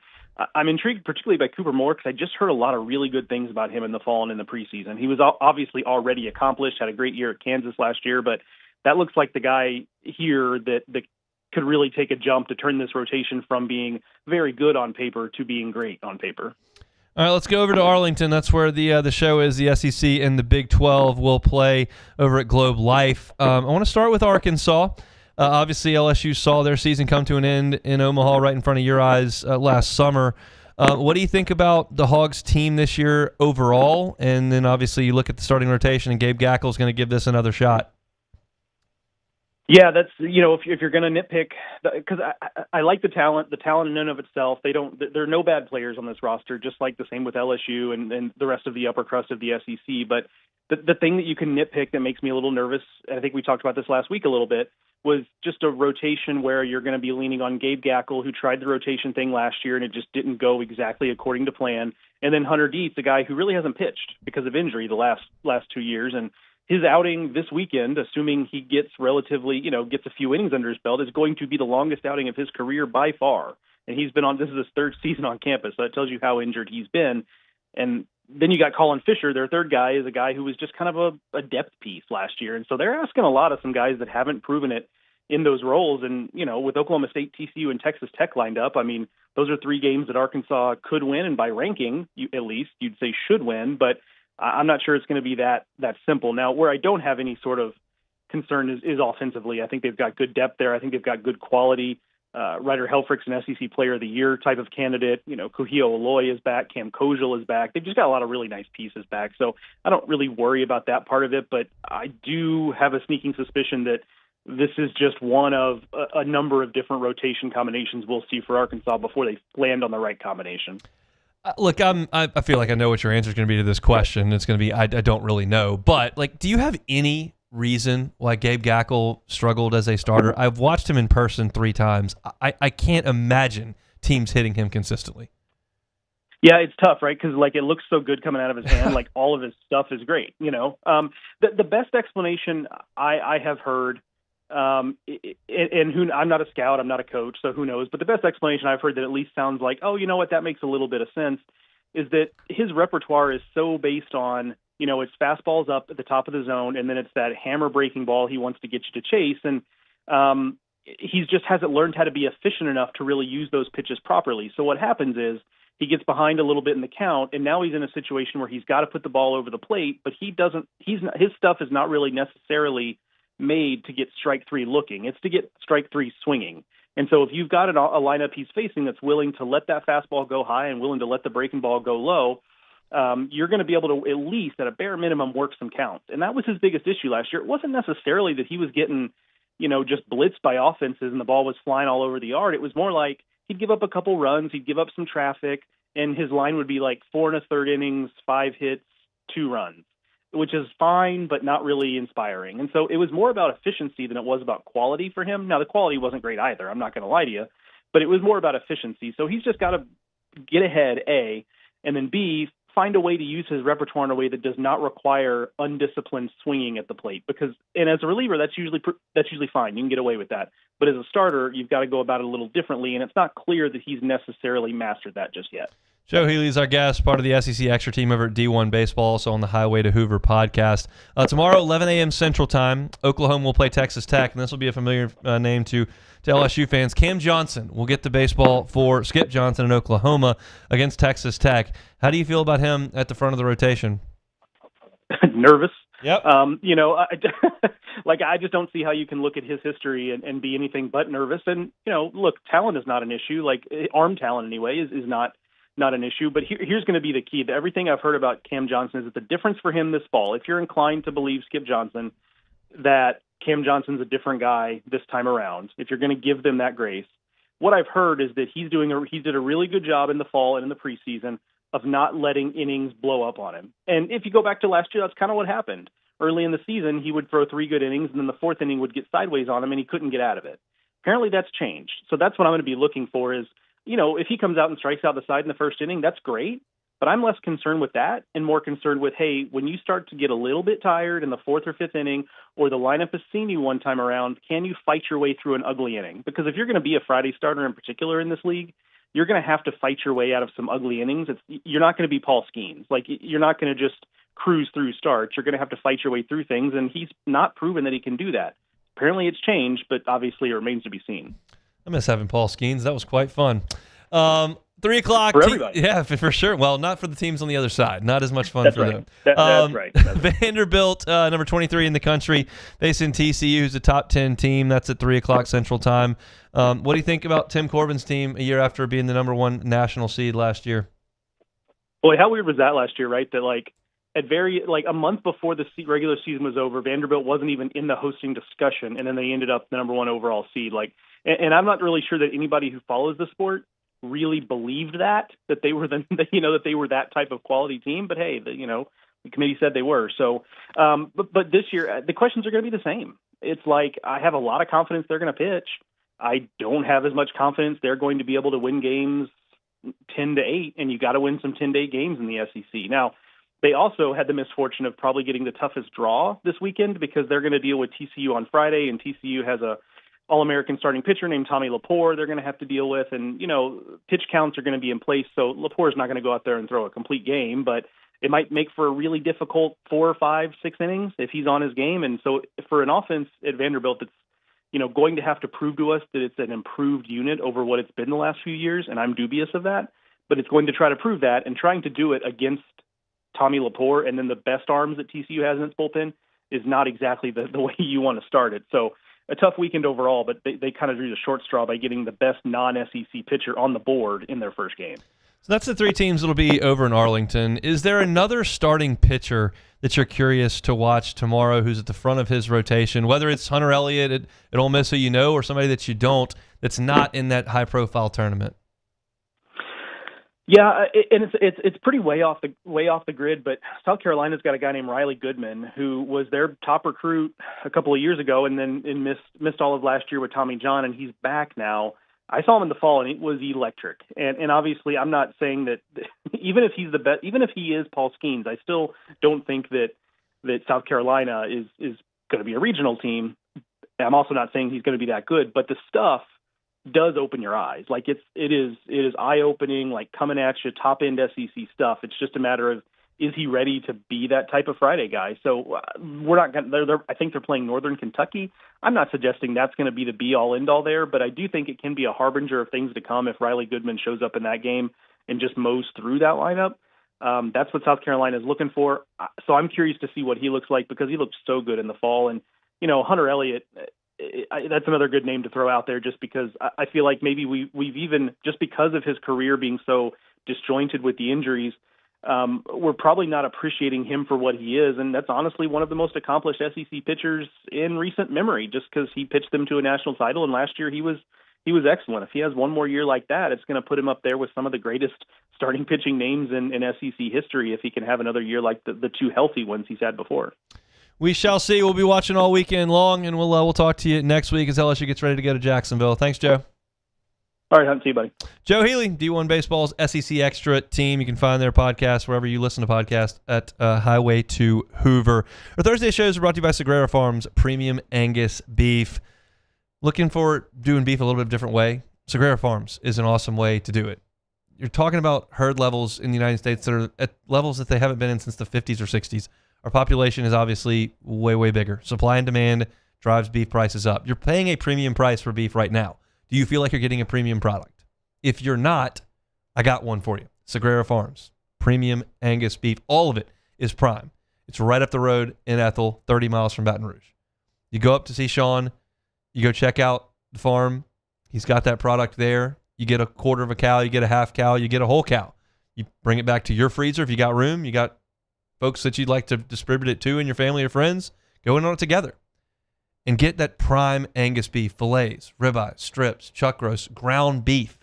I'm intrigued particularly by Cooper Moore because I just heard a lot of really good things about him in the fall and in the preseason. He was obviously already accomplished, had a great year at Kansas last year, but that looks like the guy here that could really take a jump to turn this rotation from being very good on paper to being great on paper. All right, let's go over to Arlington. That's where the show is. The SEC and the Big 12 will play over at Globe Life. I want to start with Arkansas. Obviously, LSU saw their season come to an end in Omaha right in front of your eyes last summer. What do you think about the Hogs team this year overall? And then obviously you look at the starting rotation, and Gabe Gackel is going to give this another shot. Yeah, that's if you're going to nitpick, because I like the talent in and of itself. There are no bad players on this roster, just like the same with LSU and the rest of the upper crust of the SEC. But the thing that you can nitpick that makes me a little nervous, and I think we talked about this last week a little bit, was just a rotation where you're going to be leaning on Gabe Gackel, who tried the rotation thing last year and it just didn't go exactly according to plan, and then Hunter Dietz, a guy who really hasn't pitched because of injury the last 2 years, and his outing this weekend, assuming he gets gets a few innings under his belt, is going to be the longest outing of his career by far. And this is his third season on campus, so that tells you how injured he's been. And then you got Colin Fisher, their third guy, is a guy who was just kind of a depth piece last year. And so they're asking a lot of some guys that haven't proven it in those roles. And, with Oklahoma State, TCU, and Texas Tech lined up, those are 3 games that Arkansas could win. And by ranking, at least, you'd say should win. But I'm not sure it's going to be that simple. Now, where I don't have any sort of concern is offensively. I think they've got good depth there. I think they've got good quality. Ryder Helfrich's an SEC Player of the Year type of candidate. Kuhio Aloy is back. Cam Kojal is back. They've just got a lot of really nice pieces back. So I don't really worry about that part of it, but I do have a sneaking suspicion that this is just one of a number of different rotation combinations we'll see for Arkansas before they land on the right combination. Look, I feel like I know what your answer is going to be to this question. It's going to be I don't really know. But, do you have any reason why Gabe Gackel struggled as a starter? I've watched him in person 3 times. I can't imagine teams hitting him consistently. Yeah, it's tough, right? Because, it looks so good coming out of his hand. All of his stuff is great, The best explanation I have heard, I'm not a scout, I'm not a coach, so who knows? But the best explanation I've heard that at least sounds like, oh, you know what, that makes a little bit of sense, is that his repertoire is so based on, it's fastballs up at the top of the zone, and then it's that hammer breaking ball he wants to get you to chase, and he just hasn't learned how to be efficient enough to really use those pitches properly. So what happens is he gets behind a little bit in the count, and now he's in a situation where he's got to put the ball over the plate, but his stuff is not really necessarily made to get strike 3 looking. It's to get strike 3 swinging. And so if you've got a lineup he's facing that's willing to let that fastball go high and willing to let the breaking ball go low, you're going to be able to at least at a bare minimum work some counts. And that was his biggest issue last year. It wasn't necessarily that he was getting, just blitzed by offenses and the ball was flying all over the yard. It was more like he'd give up a couple runs, he'd give up some traffic, and his line would be 4 1/3 innings, 5 hits, 2 runs, which is fine, but not really inspiring. And so it was more about efficiency than it was about quality for him. Now, the quality wasn't great either, I'm not going to lie to you, but it was more about efficiency. So he's just got to get ahead, A, and then B, find a way to use his repertoire in a way that does not require undisciplined swinging at the plate. And as a reliever, that's usually fine. You can get away with that. But as a starter, you've got to go about it a little differently, and it's not clear that he's necessarily mastered that just yet. Joe Healy's our guest, part of the SEC Extra team over at D1 Baseball, also on the Highway to Hoover podcast. Tomorrow, 11 a.m. Central Time, Oklahoma will play Texas Tech, and this will be a familiar name to LSU fans. Cam Johnson will get the baseball for Skip Johnson in Oklahoma against Texas Tech. How do you feel about him at the front of the rotation? Nervous. Yep. I just don't see how you can look at his history and be anything but nervous. And, look, talent is not an issue. Arm talent anyway is not an issue. But here's going to be the key. Everything I've heard about Cam Johnson is that the difference for him this fall, if you're inclined to believe Skip Johnson, that Cam Johnson's a different guy this time around, if you're going to give them that grace, what I've heard is that he did a really good job in the fall and in the preseason of not letting innings blow up on him. And if you go back to last year, that's kind of what happened. Early in the season, he would throw 3 good innings, and then the 4th inning would get sideways on him, and he couldn't get out of it. Apparently that's changed. So that's what I'm going to be looking for is, if he comes out and strikes out the side in the first inning, that's great. But I'm less concerned with that and more concerned with, hey, when you start to get a little bit tired in the 4th or 5th inning, or the lineup has seen you one time around, can you fight your way through an ugly inning? Because if you're going to be a Friday starter in particular in this league, you're going to have to fight your way out of some ugly innings. You're not going to be Paul Skeens. Like, you're not going to just cruise through starts. You're going to have to fight your way through things, and he's not proven that he can do that. Apparently it's changed, but obviously it remains to be seen. I miss having Paul Skeens. That was quite fun. 3 o'clock. For everybody. Yeah, for sure. Well, not for the teams on the other side. Not as much fun That's for right. them. That's right. Vanderbilt, number 23 in the country, facing TCU, who's a top 10 team. That's at 3 o'clock Central Time. What do you think about Tim Corbin's team a year after being the number 1 national seed last year? Boy, how weird was that last year, right? That a month before the regular season was over, Vanderbilt wasn't even in the hosting discussion, and then they ended up the number 1 overall seed. And I'm not really sure that anybody who follows the sport really believed that they were that they were that type of quality team. But hey, the committee said they were. So, but this year the questions are going to be the same. It's like, I have a lot of confidence they're going to pitch. I don't have as much confidence they're going to be able to win games 10-8, and you got to win some 10-8 games in the SEC. Now, they also had the misfortune of probably getting the toughest draw this weekend because they're going to deal with TCU on Friday, and TCU has a All-American starting pitcher named Tommy Lepore they're going to have to deal with, and pitch counts are going to be in place, so Lepore's not going to go out there and throw a complete game, but it might make for a really difficult 4, 5, 6 innings if he's on his game. And so for an offense at Vanderbilt that's going to have to prove to us that it's an improved unit over what it's been the last few years, and I'm dubious of that, but it's going to try to prove that, and trying to do it against Tommy Lepore and then the best arms that TCU has in its bullpen is not exactly the way you want to start it. So a tough weekend overall, but they kind of drew the short straw by getting the best non-SEC pitcher on the board in their first game. So that's the 3 teams that'll be over in Arlington. Is there another starting pitcher that you're curious to watch tomorrow who's at the front of his rotation, whether it's Hunter Elliott at Ole Miss who you know, or somebody that you don't, that's not in that high-profile tournament? Yeah, and it's pretty way off the grid, but South Carolina's got a guy named Riley Goodman who was their top recruit a couple of years ago, and then missed all of last year with Tommy John, and he's back now. I saw him in the fall, and it was electric. And obviously, I'm not saying that even if he's the best, even if he is Paul Skeens, I still don't think that South Carolina is going to be a regional team. I'm also not saying he's going to be that good, but the stuff does open your eyes. Like it is eye-opening, like coming at you, top-end SEC stuff. It's just a matter of, is he ready to be that type of Friday guy? So we're not going to, I think they're playing Northern Kentucky. I'm not suggesting that's going to be the be-all, end-all there, but I do think it can be a harbinger of things to come if Riley Goodman shows up in that game and just mows through that lineup. That's what South Carolina is looking for. So I'm curious to see what he looks like because he looked so good in the fall. And, Hunter Elliott, that's another good name to throw out there just because I feel like maybe we've even, just because of his career being so disjointed with the injuries, we're probably not appreciating him for what he is. And that's honestly one of the most accomplished SEC pitchers in recent memory, just because he pitched them to a national title. And last year he was excellent. If he has one more year like that, it's going to put him up there with some of the greatest starting pitching names in SEC history if he can have another year like the 2 healthy ones he's had before. We shall see. We'll be watching all weekend long, and we'll talk to you next week as LSU gets ready to go to Jacksonville. Thanks, Joe. All right, see you, buddy. Joe Healy, D1 Baseball's SEC Extra team. You can find their podcast wherever you listen to podcasts at Highway to Hoover. Our Thursday shows are brought to you by Sagrera Farms Premium Angus Beef. Looking for doing beef a little bit different way? Sagrera Farms is an awesome way to do it. You're talking about herd levels in the United States that are at levels that they haven't been in since the 50s or 60s. Our population is obviously way, way bigger. Supply and demand drives beef prices up. You're paying a premium price for beef right now. Do you feel like you're getting a premium product? If you're not, I got one for you. Sagrera Farms, Premium Angus Beef. All of it is prime. It's right up the road in Ethel, 30 miles from Baton Rouge. You go up to see Sean. You go check out the farm. He's got that product there. You get a quarter of a cow. You get a half cow. You get a whole cow. You bring it back to your freezer if you got room. You got folks that you'd like to distribute it to in your family or friends, go in on it together. and get that prime Angus beef, fillets, ribeyes, strips, chuck roasts, ground beef.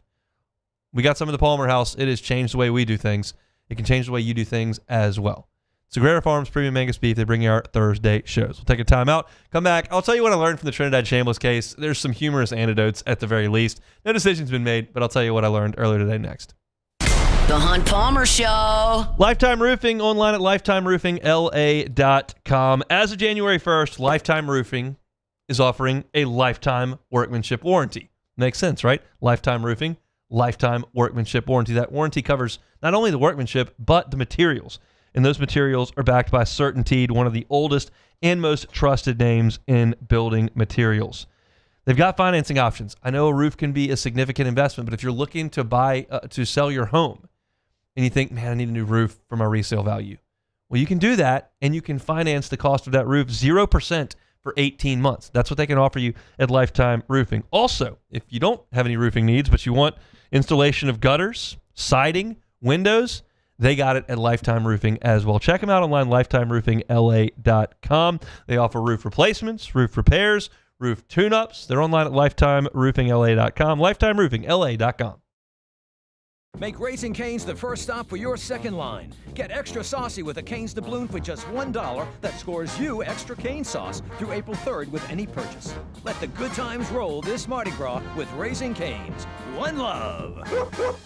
We got some of the Palmer House. It has changed the way we do things. It can change the way you do things as well. Sagrera Farms Premium Angus Beef. They bring you our Thursday shows. We'll take a time out. Come back. I'll tell you what I learned from the Trinidad Chambliss case. There's some humorous anecdotes at the very least. No decision's been made, but I'll tell you what I learned earlier today next. The Hunt Palmer Show. Lifetime Roofing online at lifetimeroofingla.com. As of January 1st, Lifetime Roofing is offering a lifetime workmanship warranty. Makes sense, right? Lifetime Roofing, lifetime workmanship warranty. That warranty covers not only the workmanship, but the materials. And those materials are backed by CertainTeed, one of the oldest and most trusted names in building materials. They've got financing options. I know a roof can be a significant investment, but if you're looking to sell your home and you think, man, I need a new roof for my resale value, well, you can do that, and you can finance the cost of that roof 0% for 18 months. That's what they can offer you at Lifetime Roofing. Also, if you don't have any roofing needs, but you want installation of gutters, siding, windows, they got it at Lifetime Roofing as well. Check them out online, lifetimeroofingla.com. They offer roof replacements, roof repairs, roof tune-ups. They're online at lifetimeroofingla.com, lifetimeroofingla.com. Make Raising Cane's the first stop for your second line. Get extra saucy with a Cane's doubloon for just $1 that scores you extra cane sauce through April 3rd with any purchase. Let the good times roll this Mardi Gras with Raising Cane's. One love.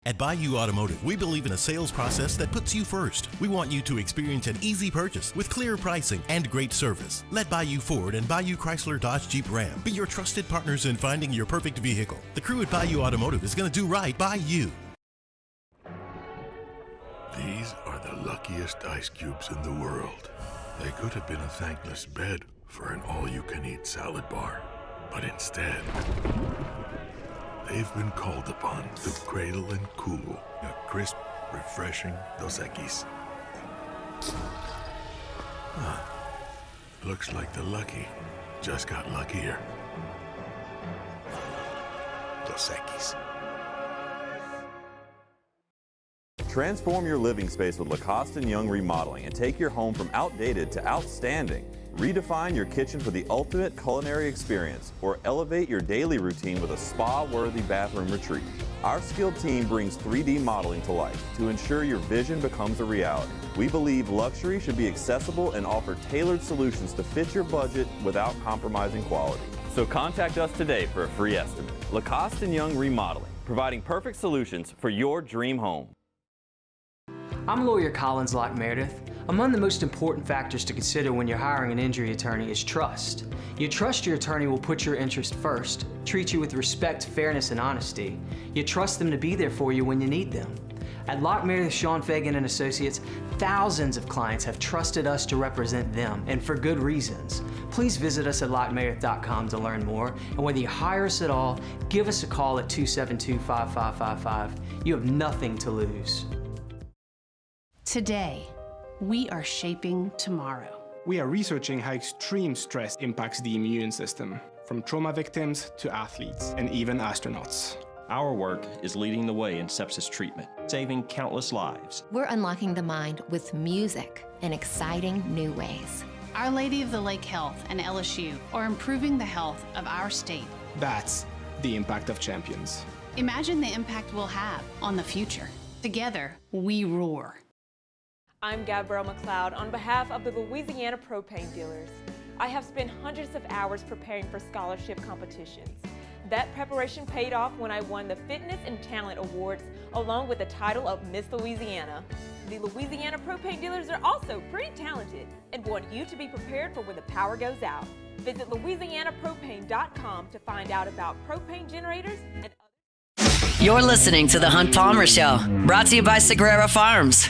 At Bayou Automotive, we believe in a sales process that puts you first. We want you to experience an easy purchase with clear pricing and great service. Let Bayou Ford and Bayou Chrysler Dodge Jeep Ram be your trusted partners in finding your perfect vehicle. The crew at Bayou Automotive is going to do right by you. These are the luckiest ice cubes in the world. They could have been a thankless bed for an all-you-can-eat salad bar. But instead, they've been called upon to cradle and cool a crisp, refreshing Dos Equis. Looks like the lucky just got luckier. Dos Equis. Transform your living space with Lacoste & Young Remodeling and take your home from outdated to outstanding. Redefine your kitchen for the ultimate culinary experience or elevate your daily routine with a spa-worthy bathroom retreat. Our skilled team brings 3D modeling to life to ensure your vision becomes a reality. We believe luxury should be accessible and offer tailored solutions to fit your budget without compromising quality. So contact us today for a free estimate. Lacoste & Young Remodeling, providing perfect solutions for your dream home. I'm lawyer Collins Locke Meredith. Among the most important factors to consider when you're hiring an injury attorney is trust. You trust your attorney will put your interest first, treat you with respect, fairness, and honesty. You trust them to be there for you when you need them. At Locke Meredith, Sean Fagan & Associates, thousands of clients have trusted us to represent them, and for good reasons. Please visit us at LockeMeredith.com to learn more, and whether you hire us at all, give us a call at 272-5555. You have nothing to lose. Today, we are shaping tomorrow. We are researching how extreme stress impacts the immune system, from trauma victims to athletes and even astronauts. Our work is leading the way in sepsis treatment, saving countless lives. We're unlocking the mind with music in exciting new ways. Our Lady of the Lake Health and LSU are improving the health of our state. That's the impact of champions. Imagine the impact we'll have on the future. Together, we roar. I'm Gabrielle McLeod on behalf of the Louisiana Propane Dealers. I have spent hundreds of hours preparing for scholarship competitions. That preparation paid off when I won the Fitness and Talent Awards along with the title of Miss Louisiana. The Louisiana Propane Dealers are also pretty talented and want you to be prepared for when the power goes out. Visit louisianapropane.com to find out about propane generators and other. You're listening to The Hunt Palmer Show, brought to you by Sagrera Farms.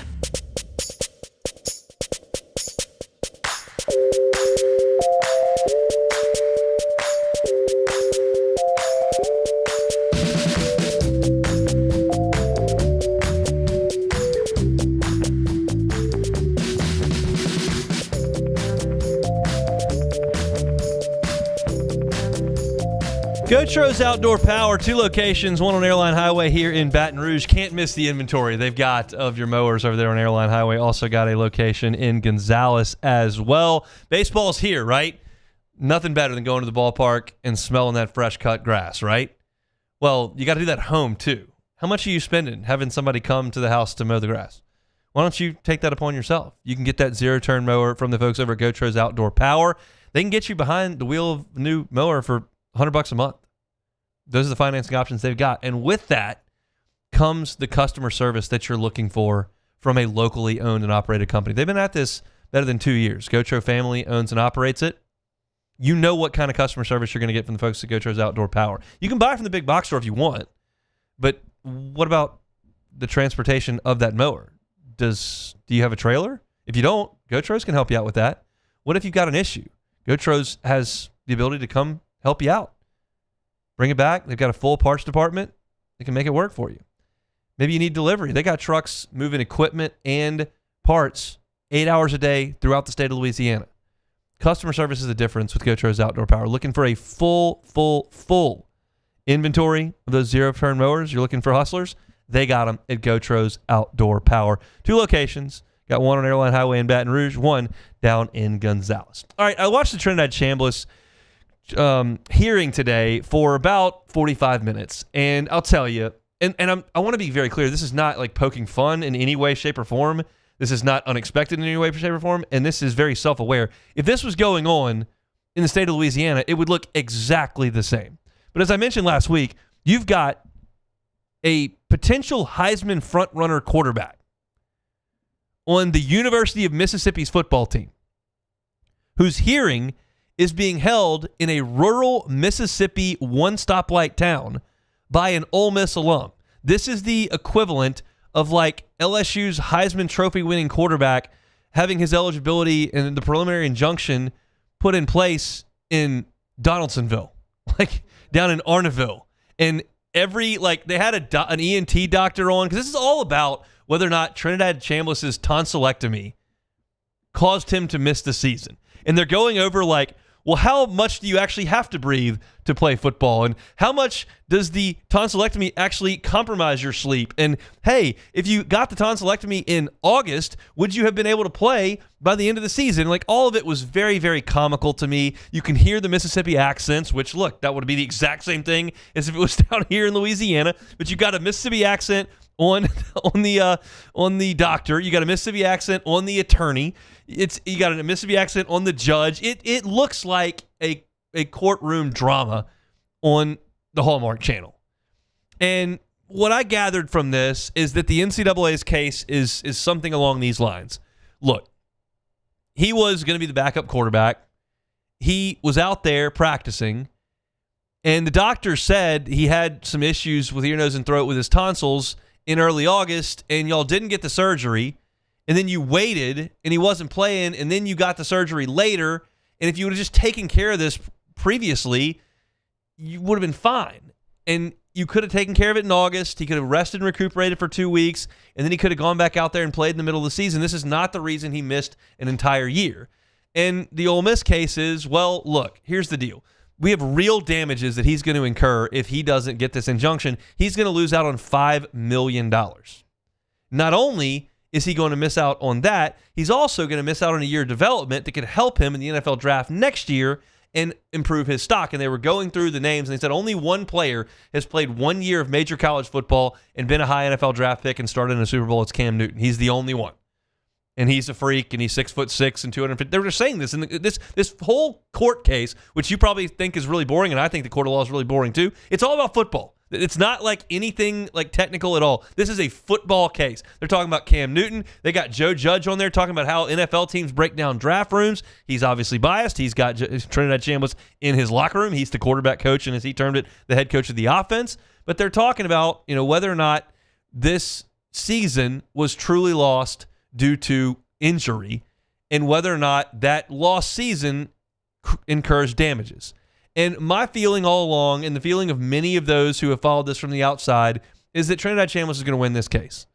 Gotro's Outdoor Power, 2 locations, one on Airline Highway here in Baton Rouge. Can't miss the inventory they've got of your mowers over there on Airline Highway. Also got a location in Gonzales as well. Baseball's here, right? Nothing better than going to the ballpark and smelling that fresh cut grass, right? Well, you got to do that at home too. How much are you spending having somebody come to the house to mow the grass? Why don't you take that upon yourself? You can get that zero-turn mower from the folks over at Gotro's Outdoor Power. They can get you behind the wheel of a new mower for $100 a month. Those are the financing options they've got. And with that comes the customer service that you're looking for from a locally owned and operated company. They've been at this better than 2 years. Gotro family owns and operates it. You know what kind of customer service you're going to get from the folks at Gotro's Outdoor Power. You can buy from the big box store if you want, but what about the transportation of that mower? Do you have a trailer? If you don't, Gotro's can help you out with that. What if you've got an issue? Gotro's has the ability to come help you out. Bring it back. They've got a full parts department. They can make it work for you. Maybe you need delivery. They got trucks moving equipment and parts 8 hours a day throughout the state of Louisiana. Customer service is the difference with Gotro's Outdoor Power. Looking for a full inventory of those zero-turn mowers? You're looking for hustlers? They got them at Gotro's Outdoor Power. 2 locations. Got one on Airline Highway in Baton Rouge, one down in Gonzales. All right, I watched the Trinidad Chambliss hearing today for about 45 minutes, and I'll tell you, and I want to be very clear, this is not like poking fun in any way, shape, or form. This is not unexpected in any way, shape, or form, and this is very self-aware. If this was going on in the state of Louisiana, it would look exactly the same. But as I mentioned last week, you've got a potential Heisman front-runner quarterback on the University of Mississippi's football team whose hearing is being held in a rural Mississippi one-stoplight town by an Ole Miss alum. This is the equivalent of like LSU's Heisman Trophy winning quarterback having his eligibility and the preliminary injunction put in place in Donaldsonville, like down in Arnaville. And they had an ENT doctor on, because this is all about whether or not Trinidad Chambliss's tonsillectomy caused him to miss the season. And they're going over like, well, how much do you actually have to breathe to play football? And how much does the tonsillectomy actually compromise your sleep? And hey, if you got the tonsillectomy in August, would you have been able to play by the end of the season? Like, all of it was very, very comical to me. You can hear the Mississippi accents, which, look, that would be the exact same thing as if it was down here in Louisiana. But you got a Mississippi accent on the doctor. You got a Mississippi accent on the attorney. You got a Mississippi accent on the judge. It looks like a courtroom drama on the Hallmark Channel. And what I gathered from this is that the NCAA's case is something along these lines. Look, he was going to be the backup quarterback. He was out there practicing, and the doctor said he had some issues with ear, nose, and throat with his tonsils in early August, and y'all didn't get the surgery. And then you waited, and he wasn't playing, and then you got the surgery later. And if you would have just taken care of this previously, you would have been fine. And you could have taken care of it in August. He could have rested and recuperated for 2 weeks, and then he could have gone back out there and played in the middle of the season. This is not the reason he missed an entire year. And the Ole Miss case is, well, look, here's the deal. We have real damages that he's going to incur if he doesn't get this injunction. He's going to lose out on $5 million. Not only is he going to miss out on that, he's also going to miss out on a year of development that could help him in the NFL draft next year and improve his stock. And they were going through the names, and they said only one player has played 1 year of major college football and been a high NFL draft pick and started in a Super Bowl. It's Cam Newton. He's the only one. And he's a freak, and he's 6'6" and 250. They were just saying this, and this whole court case, which you probably think is really boring, and I think the court of law is really boring too. It's all about football. It's not like anything like technical at all. This is a football case. They're talking about Cam Newton. They got Joe Judge on there talking about how NFL teams break down draft rooms. He's obviously biased. He's got Trinidad Chambliss in his locker room. He's the quarterback coach, and as he termed it, the head coach of the offense. But they're talking about, whether or not this season was truly lost due to injury, and whether or not that lost season incurs damages. And my feeling all along, and the feeling of many of those who have followed this from the outside, is that Trinidad Chambliss is going to win this case.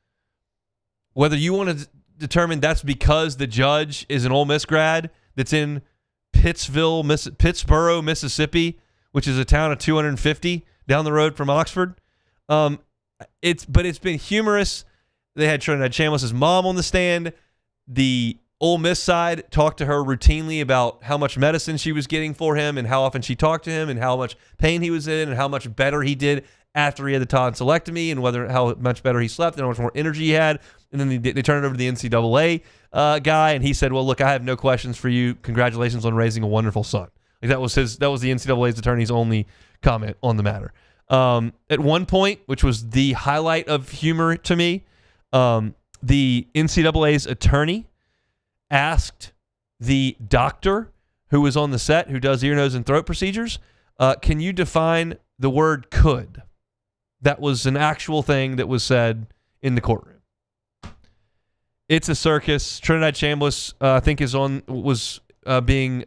Whether you want to determine that's because the judge is an Ole Miss grad that's in Pittsboro, Mississippi, which is a town of 250 down the road from Oxford. It's been humorous. They had Trinidad Chambliss's mom on the stand. The Ole Miss side talked to her routinely about how much medicine she was getting for him and how often she talked to him and how much pain he was in and how much better he did after he had the tonsillectomy and how much better he slept and how much more energy he had. And then they turned it over to the NCAA guy, and he said, well, look, I have no questions for you. Congratulations on raising a wonderful son. Like that was the NCAA's attorney's only comment on the matter. At one point, which was the highlight of humor to me, the NCAA's attorney asked the doctor who was on the set who does ear, nose, and throat procedures, can you define the word could? That was an actual thing that was said in the courtroom. It's a circus. Trinidad Chambliss, I think, was being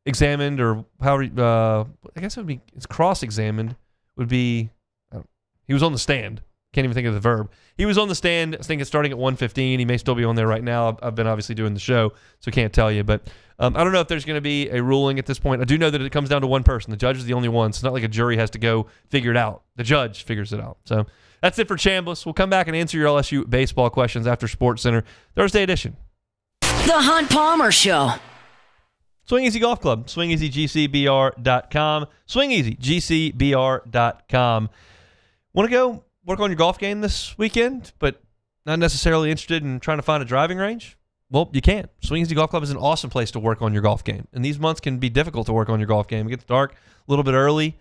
examined, or how I guess it would be, it's cross-examined, would be, he was on the stand. Can't even think of the verb. He was on the stand, I think it's starting at 1:15. He may still be on there right now. I've been obviously doing the show, so can't tell you. But I don't know if there's going to be a ruling at this point. I do know that it comes down to one person. The judge is the only one. So it's not like a jury has to go figure it out. The judge figures it out. So that's it for Chambliss. We'll come back and answer your LSU baseball questions after SportsCenter Thursday edition. The Hunt Palmer Show. Swing Easy Golf Club. SwingEasyGCBR.com. SwingEasyGCBR.com. Want to go work on your golf game this weekend, but not necessarily interested in trying to find a driving range? Well, you can. Swing Easy Golf Club is an awesome place to work on your golf game. And these months can be difficult to work on your golf game. It gets dark a little bit early.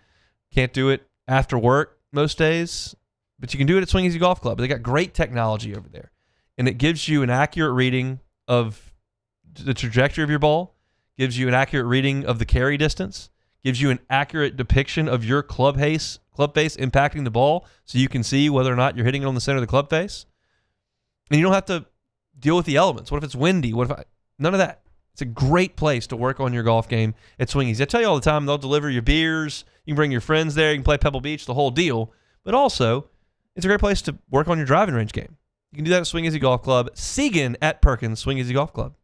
Can't do it after work most days. But you can do it at Swing Easy Golf Club. They got great technology over there. And it gives you an accurate reading of the trajectory of your ball, gives you an accurate reading of the carry distance, gives you an accurate depiction of your club face impacting the ball so you can see whether or not you're hitting it on the center of the club face. And you don't have to deal with the elements. What if it's windy? None of that. It's a great place to work on your golf game at Swing Easy. I tell you all the time, they'll deliver your beers. You can bring your friends there. You can play Pebble Beach, the whole deal. But also, it's a great place to work on your driving range game. You can do that at Swing Easy Golf Club. Segan at Perkins, Swing Easy Golf Club.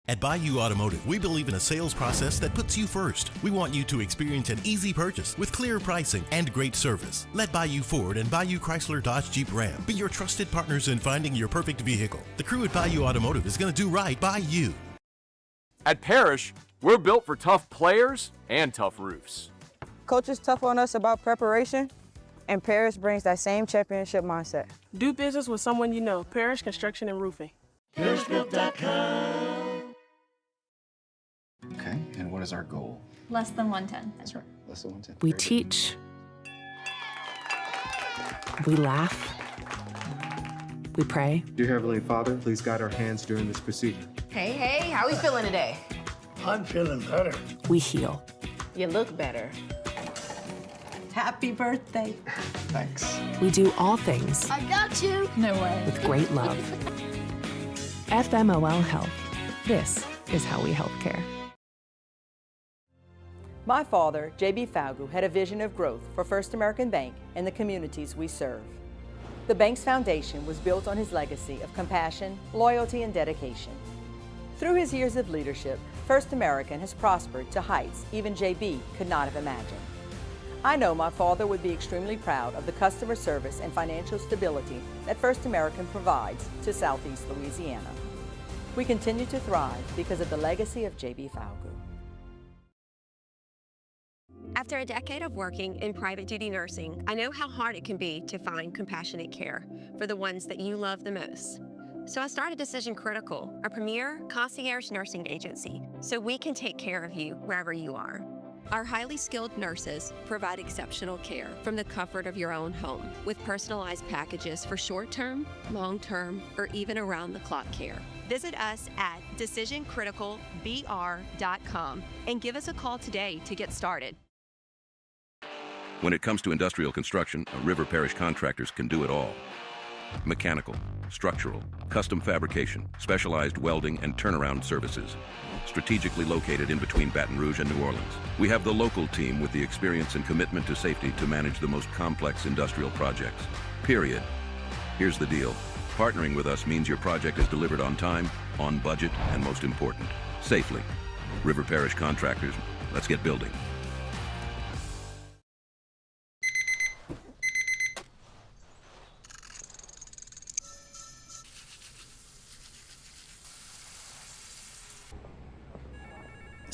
At Bayou Automotive, we believe in a sales process that puts you first. We want you to experience an easy purchase with clear pricing and great service. Let Bayou Ford and Bayou Chrysler Dodge Jeep Ram be your trusted partners in finding your perfect vehicle. The crew at Bayou Automotive is going to do right by you. At Parrish, we're built for tough players and tough roofs. Coach is tough on us about preparation, and Parrish brings that same championship mindset. Do business with someone you know. Parrish Construction and Roofing. ParrishGroup.com. Okay, and what is our goal? Less than 110. That's right, less than 110. We teach. We laugh. We pray. Dear Heavenly Father, please guide our hands during this procedure. Hey, how we feeling today? I'm feeling better. We heal. You look better. Happy birthday. Thanks. We do all things. I got you. No way. With great love. FMOL Health. This is how we healthcare. My father, J.B. Falgu, had a vision of growth for First American Bank and the communities we serve. The bank's foundation was built on his legacy of compassion, loyalty, and dedication. Through his years of leadership, First American has prospered to heights even J.B. could not have imagined. I know my father would be extremely proud of the customer service and financial stability that First American provides to Southeast Louisiana. We continue to thrive because of the legacy of J.B. Falgu. After a decade of working in private duty nursing, I know how hard it can be to find compassionate care for the ones that you love the most. So I started Decision Critical, a premier concierge nursing agency, so we can take care of you wherever you are. Our highly skilled nurses provide exceptional care from the comfort of your own home with personalized packages for short-term, long-term, or even around-the-clock care. Visit us at decisioncriticalbr.com and give us a call today to get started. When it comes to industrial construction, River Parish Contractors can do it all. Mechanical, structural, custom fabrication, specialized welding, and turnaround services. Strategically located in between Baton Rouge and New Orleans, we have the local team with the experience and commitment to safety to manage the most complex industrial projects. Period. Here's the deal. Partnering with us means your project is delivered on time, on budget, and most important, safely. River Parish Contractors, let's get building.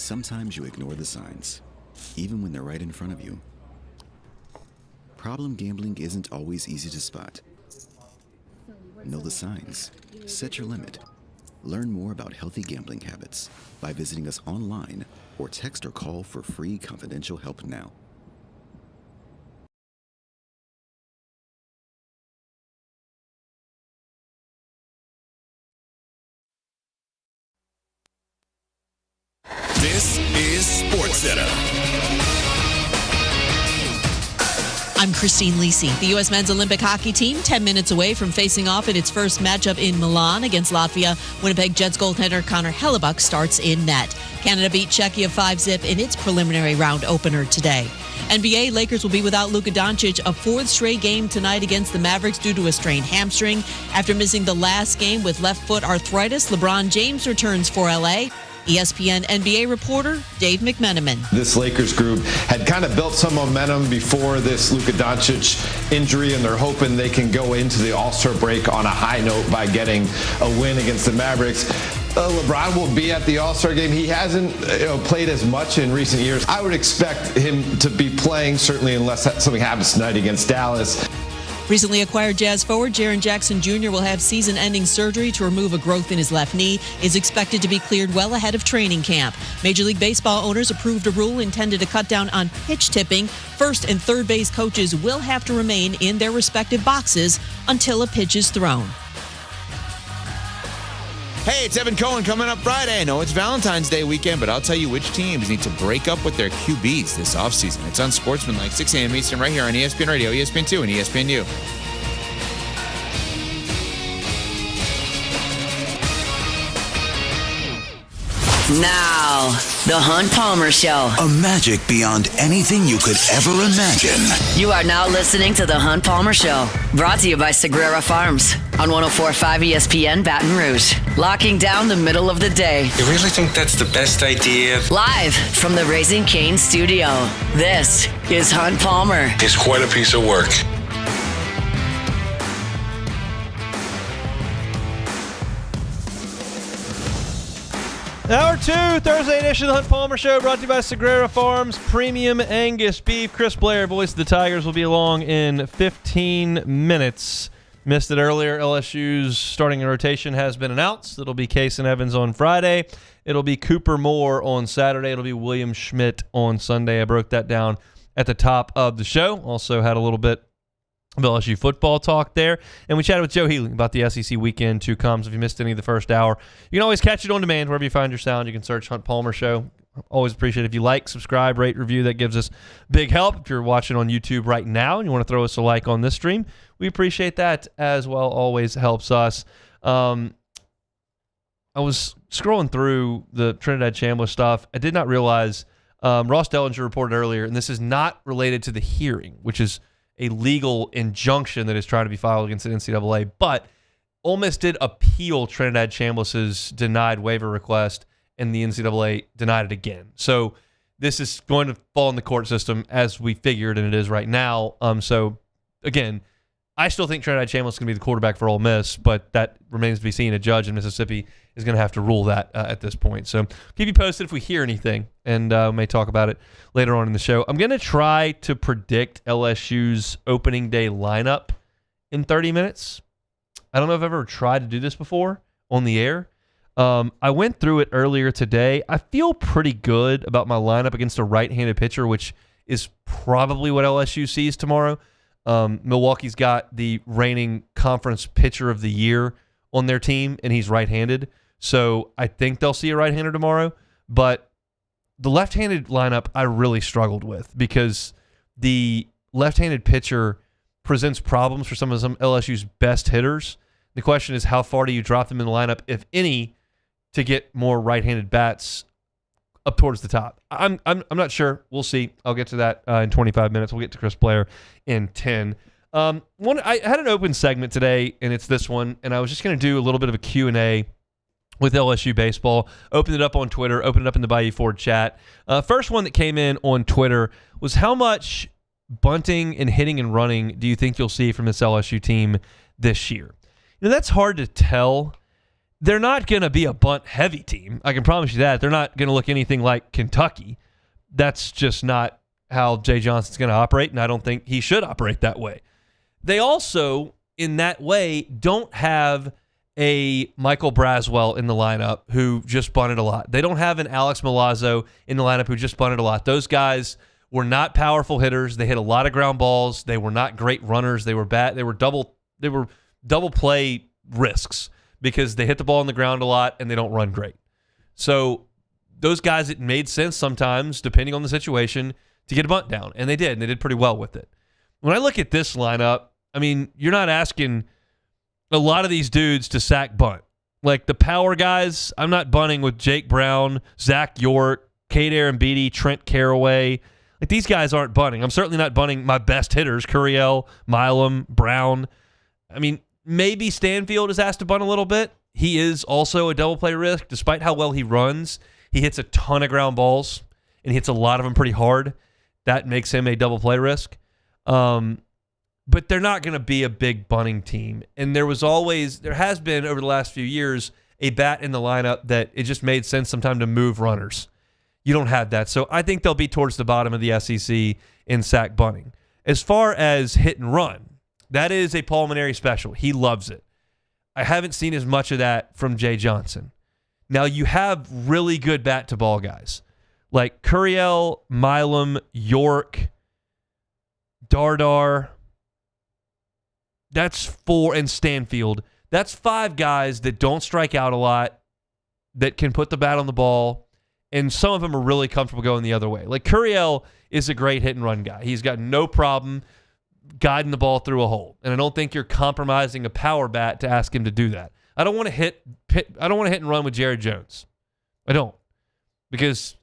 Sometimes you ignore the signs, even when they're right in front of you. Problem gambling isn't always easy to spot. Know the signs. Set your limit. Learn more about healthy gambling habits by visiting us online or text or call for free confidential help now. This is SportsCenter. I'm Christine Lisi. The U.S. men's Olympic hockey team 10 minutes away from facing off in its first matchup in Milan against Latvia. Winnipeg Jets goaltender Connor Hellebuck starts in net. Canada beat Czechia 5-0 in its preliminary round opener today. NBA, Lakers will be without Luka Doncic a fourth straight game tonight against the Mavericks due to a strained hamstring. After missing the last game with left foot arthritis, LeBron James returns for L.A. ESPN NBA reporter Dave McMenamin. This Lakers group had kind of built some momentum before this Luka Doncic injury, and they're hoping they can go into the All-Star break on a high note by getting a win against the Mavericks. LeBron will be at the All-Star game. He hasn't played as much in recent years. I would expect him to be playing, certainly unless something happens tonight against Dallas. Recently acquired Jazz forward Jaren Jackson Jr. will have season-ending surgery to remove a growth in his left knee. Is expected to be cleared well ahead of training camp. Major League Baseball owners approved a rule intended to cut down on pitch tipping. First and third base coaches will have to remain in their respective boxes until a pitch is thrown. Hey, it's Evan Cohen coming up Friday. I know it's Valentine's Day weekend, but I'll tell you which teams need to break up with their QBs this offseason. It's Unsportsmanlike, 6 a.m. Eastern, right here on ESPN Radio, ESPN2, and ESPNU. Now, the Hunt Palmer Show. A magic beyond anything you could ever imagine. You are now listening to the Hunt Palmer Show, brought to you by Sagrera Farms on 104.5 ESPN Baton Rouge. Locking down the middle of the day. You really think that's the best idea? Live from the Raising Cane studio, this is Hunt Palmer. It's quite a piece of work. Hour 2, Thursday edition of the Hunt Palmer Show, brought to you by Sagrera Farms, Premium Angus Beef. Chris Blair, voice of the Tigers, will be along in 15 minutes. Missed it earlier. LSU's starting rotation has been announced. It'll be Case and Evans on Friday. It'll be Cooper Moore on Saturday. It'll be William Schmidt on Sunday. I broke that down at the top of the show. Also had a little bit of LSU football talk there. And we chatted with Joe Healy about the SEC weekend to come. So if you missed any of the first hour, you can always catch it on demand wherever you find your sound. You can search Hunt Palmer Show. Always appreciate it if you like, subscribe, rate, review. That gives us big help. If you're watching on YouTube right now and you want to throw us a like on this stream, we appreciate that as well. Always helps us. I was scrolling through the Trinidad Chandler stuff. I did not realize Ross Dellinger reported earlier, and this is not related to the hearing, which is a legal injunction that is trying to be filed against the NCAA, but Ole Miss did appeal Trinidad Chambliss's denied waiver request, and the NCAA denied it again. So this is going to fall in the court system as we figured, and it is right now. So, again, I still think Trinidad Chambliss is going to be the quarterback for Ole Miss, but that remains to be seen. A judge in Mississippi is going to have to rule that at this point. So keep you posted if we hear anything, and we may talk about it later on in the show. I'm going to try to predict LSU's opening day lineup in 30 minutes. I don't know if I've ever tried to do this before on the air. I went through it earlier today. I feel pretty good about my lineup against a right-handed pitcher, which is probably what LSU sees tomorrow. Milwaukee's got the reigning conference pitcher of the year on their team, and he's right-handed. So I think they'll see a right-hander tomorrow. But the left-handed lineup I really struggled with because the left-handed pitcher presents problems for some LSU's best hitters. The question is, how far do you drop them in the lineup, if any, to get more right-handed bats up towards the top? I'm not sure. We'll see. I'll get to that in 25 minutes. We'll get to Chris Blair in 10. I had an open segment today, and it's this one, and I was just going to do a little bit of a Q&A with LSU baseball. Opened it up on Twitter, opened it up in the Bayou Ford chat. First one that came in on Twitter was, how much bunting and hitting and running do you think you'll see from this LSU team this year? You know, that's hard to tell. they're not going to be a bunt-heavy team. I can promise you that. They're not going to look anything like Kentucky. That's just not how Jay Johnson's going to operate, and I don't think he should operate that way. They also, in that way, don't have a Michael Braswell in the lineup who just bunted a lot. They don't have an Alex Milazzo in the lineup who just bunted a lot. Those guys were not powerful hitters. They hit a lot of ground balls. They were not great runners. They were bad. They were double play risks because they hit the ball on the ground a lot and they don't run great. So those guys, it made sense sometimes, depending on the situation, to get a bunt down, and they did, and they did pretty well with it. When I look at this lineup, I mean, you're not asking a lot of these dudes to sack bunt. Like the power guys, I'm not bunting with Jake Brown, Zach York, Cade Arambidi, Trent Caraway. Like these guys aren't bunting. I'm certainly not bunting my best hitters, Curiel, Milam, Brown. I mean, maybe Stanfield is asked to bunt a little bit. He is also a double play risk. Despite how well he runs, he hits a ton of ground balls, and he hits a lot of them pretty hard. That makes him a double play risk. But they're not going to be a big bunting team. And there has been over the last few years a bat in the lineup that it just made sense sometime to move runners. You don't have that. So I think they'll be towards the bottom of the SEC in sack bunting. As far as hit and run, that is a Paul Maneri special. He loves it. I haven't seen as much of that from Jay Johnson. Now you have really good bat to ball guys like Curiel, Milam, York, Dardar. That's 4, and Stanfield. That's 5 guys that don't strike out a lot, that can put the bat on the ball, and some of them are really comfortable going the other way. Like Curiel is a great hit and run guy. He's got no problem guiding the ball through a hole, and I don't think you're compromising a power bat to ask him to do that. I don't want to hit and run with Jared Jones. I don't, because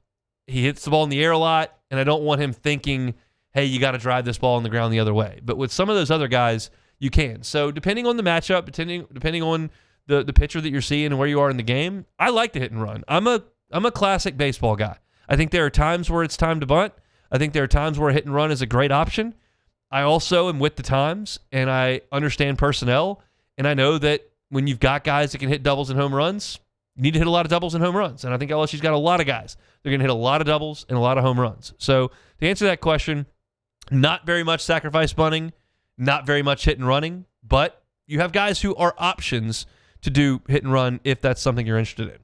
he hits the ball in the air a lot, and I don't want him thinking, hey, you got to drive this ball on the ground the other way. But with some of those other guys, you can. So depending on the matchup, depending on the pitcher that you're seeing and where you are in the game, I like to hit and run. I'm a classic baseball guy. I think there are times where it's time to bunt. I think there are times where hit and run is a great option. I also am with the times, and I understand personnel, and I know that when you've got guys that can hit doubles and home runs, you need to hit a lot of doubles and home runs. And I think LSU's got a lot of guys. They're going to hit a lot of doubles and a lot of home runs. So to answer that question, not very much sacrifice bunting, not very much hit and running, but you have guys who are options to do hit and run if that's something you're interested in.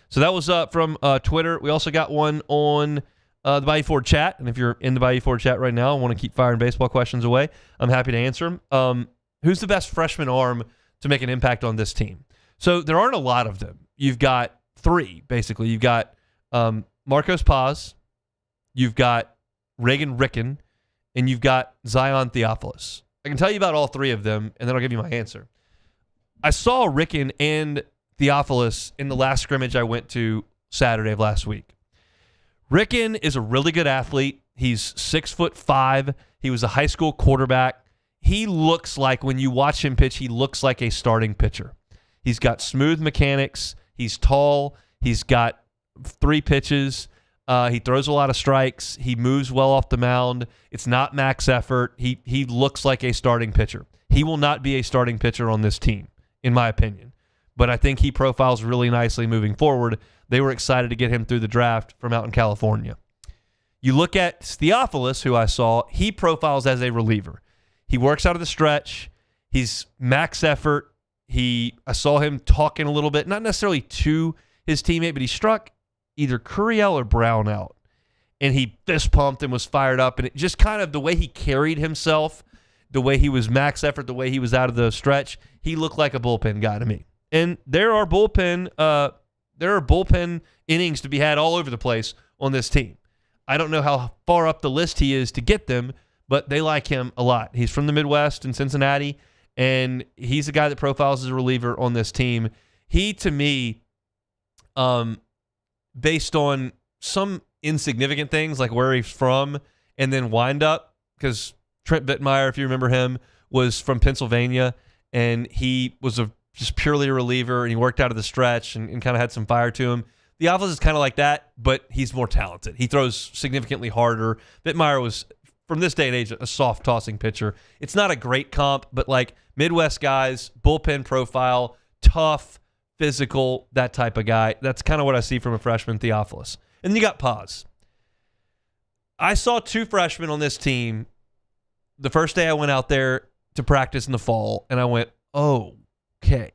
So that was from Twitter. We also got one on the Bayou Ford chat, and if you're in the Bayou Ford chat right now and want to keep firing baseball questions away, I'm happy to answer them. Who's the best freshman arm to make an impact on this team? So there aren't a lot of them. You've got 3, basically. You've got Marcos Paz, you've got Reagan Ricken, and you've got Zion Theophilus. I can tell you about all 3 of them, and then I'll give you my answer. I saw Ricken and Theophilus in the last scrimmage I went to Saturday of last week. Ricken is a really good athlete. He's 6'5". He was a high school quarterback. He looks like, when you watch him pitch, he looks like a starting pitcher. He's got smooth mechanics. He's tall. He's got 3 pitches. He throws a lot of strikes. He moves well off the mound. It's not max effort. He looks like a starting pitcher. He will not be a starting pitcher on this team, in my opinion. But I think he profiles really nicely moving forward. They were excited to get him through the draft from out in California. You look at Theophilus, who I saw, he profiles as a reliever. He works out of the stretch. He's max effort. I saw him talking a little bit, not necessarily to his teammate, but he struck either Curiel or Brown out. And he fist pumped and was fired up. And it just kind of the way he carried himself, the way he was max effort, the way he was out of the stretch, he looked like a bullpen guy to me. And there are bullpen innings to be had all over the place on this team. I don't know how far up the list he is to get them, but they like him a lot. He's from the Midwest in Cincinnati, and he's the guy that profiles as a reliever on this team. He, to me, based on some insignificant things like where he's from and then wind up, because Trent Bittmeyer, if you remember him, was from Pennsylvania, and he was just purely a reliever, and he worked out of the stretch and kind of had some fire to him. Theophilus is kind of like that, but he's more talented. He throws significantly harder. Bittmeyer was, from this day and age, a soft tossing pitcher. It's not a great comp, but like Midwest guys, bullpen profile, tough, physical, that type of guy. That's kind of what I see from a freshman, Theophilus. And then you got Paz. I saw 2 freshmen on this team the first day I went out there to practice in the fall, and I went, oh, okay.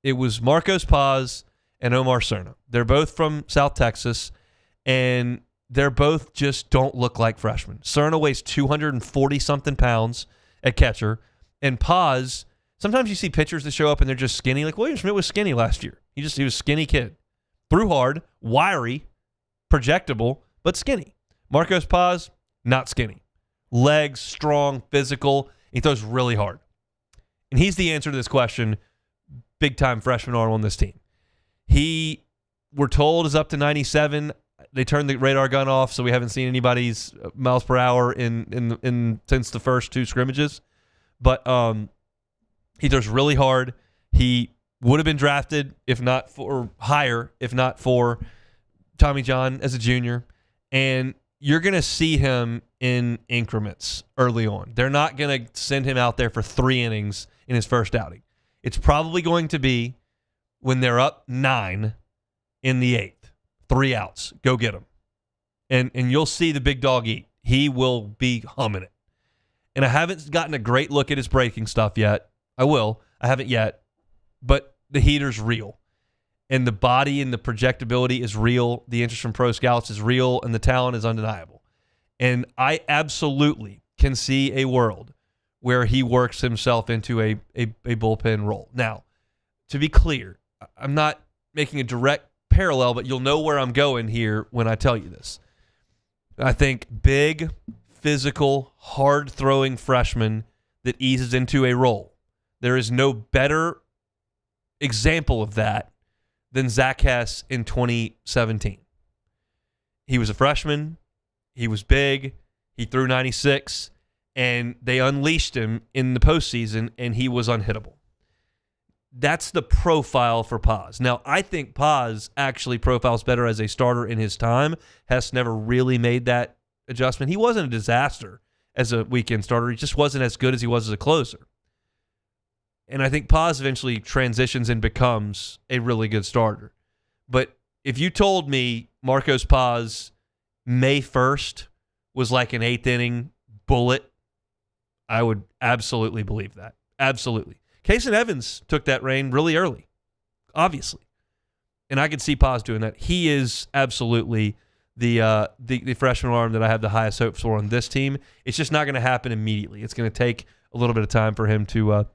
It was Marcos Paz and Omar Cerna. They're both from South Texas, and they're both just don't look like freshmen. Cerna weighs 240-something pounds at catcher, and Paz, sometimes you see pitchers that show up and they're just skinny. Like William Schmidt was skinny last year. He was a skinny kid. Threw hard, wiry, projectable, but skinny. Marcos Paz, not skinny. Legs, strong, physical. He throws really hard. And he's the answer to this question, big-time freshman arm on this team. He, we're told, is up to 97. They turned the radar gun off, so we haven't seen anybody's miles per hour in since the first 2 scrimmages. But he throws really hard. He would have been drafted if not for higher, if not for Tommy John as a junior. And you're going to see him in increments early on. They're not going to send him out there for 3 innings in his first outing. It's probably going to be when they're up 9 in the 8th. 3 outs. Go get him. And you'll see the big dog eat. He will be humming it. And I haven't gotten a great look at his breaking stuff yet. I will. I haven't yet. But the heater's real. And the body and the projectability is real. The interest from pro scouts is real. And the talent is undeniable. And I absolutely can see a world where he works himself into a bullpen role. Now, to be clear, I'm not making a direct parallel, but you'll know where I'm going here when I tell you this. I think big, physical, hard-throwing freshman that eases into a role. There is no better example of that than Zach Hess in 2017. He was a freshman. He was big. He threw 96, and they unleashed him in the postseason, and he was unhittable. That's the profile for Paz. Now, I think Paz actually profiles better as a starter in his time. Hess never really made that adjustment. He wasn't a disaster as a weekend starter. He just wasn't as good as he was as a closer. And I think Paz eventually transitions and becomes a really good starter. But if you told me Marcos Paz May 1st was like an 8th inning bullet, I would absolutely believe that. Absolutely. Kason Evans took that reign really early, obviously. And I could see Paz doing that. He is absolutely the freshman arm that I have the highest hopes for on this team. It's just not going to happen immediately. It's going to take a little bit of time for him to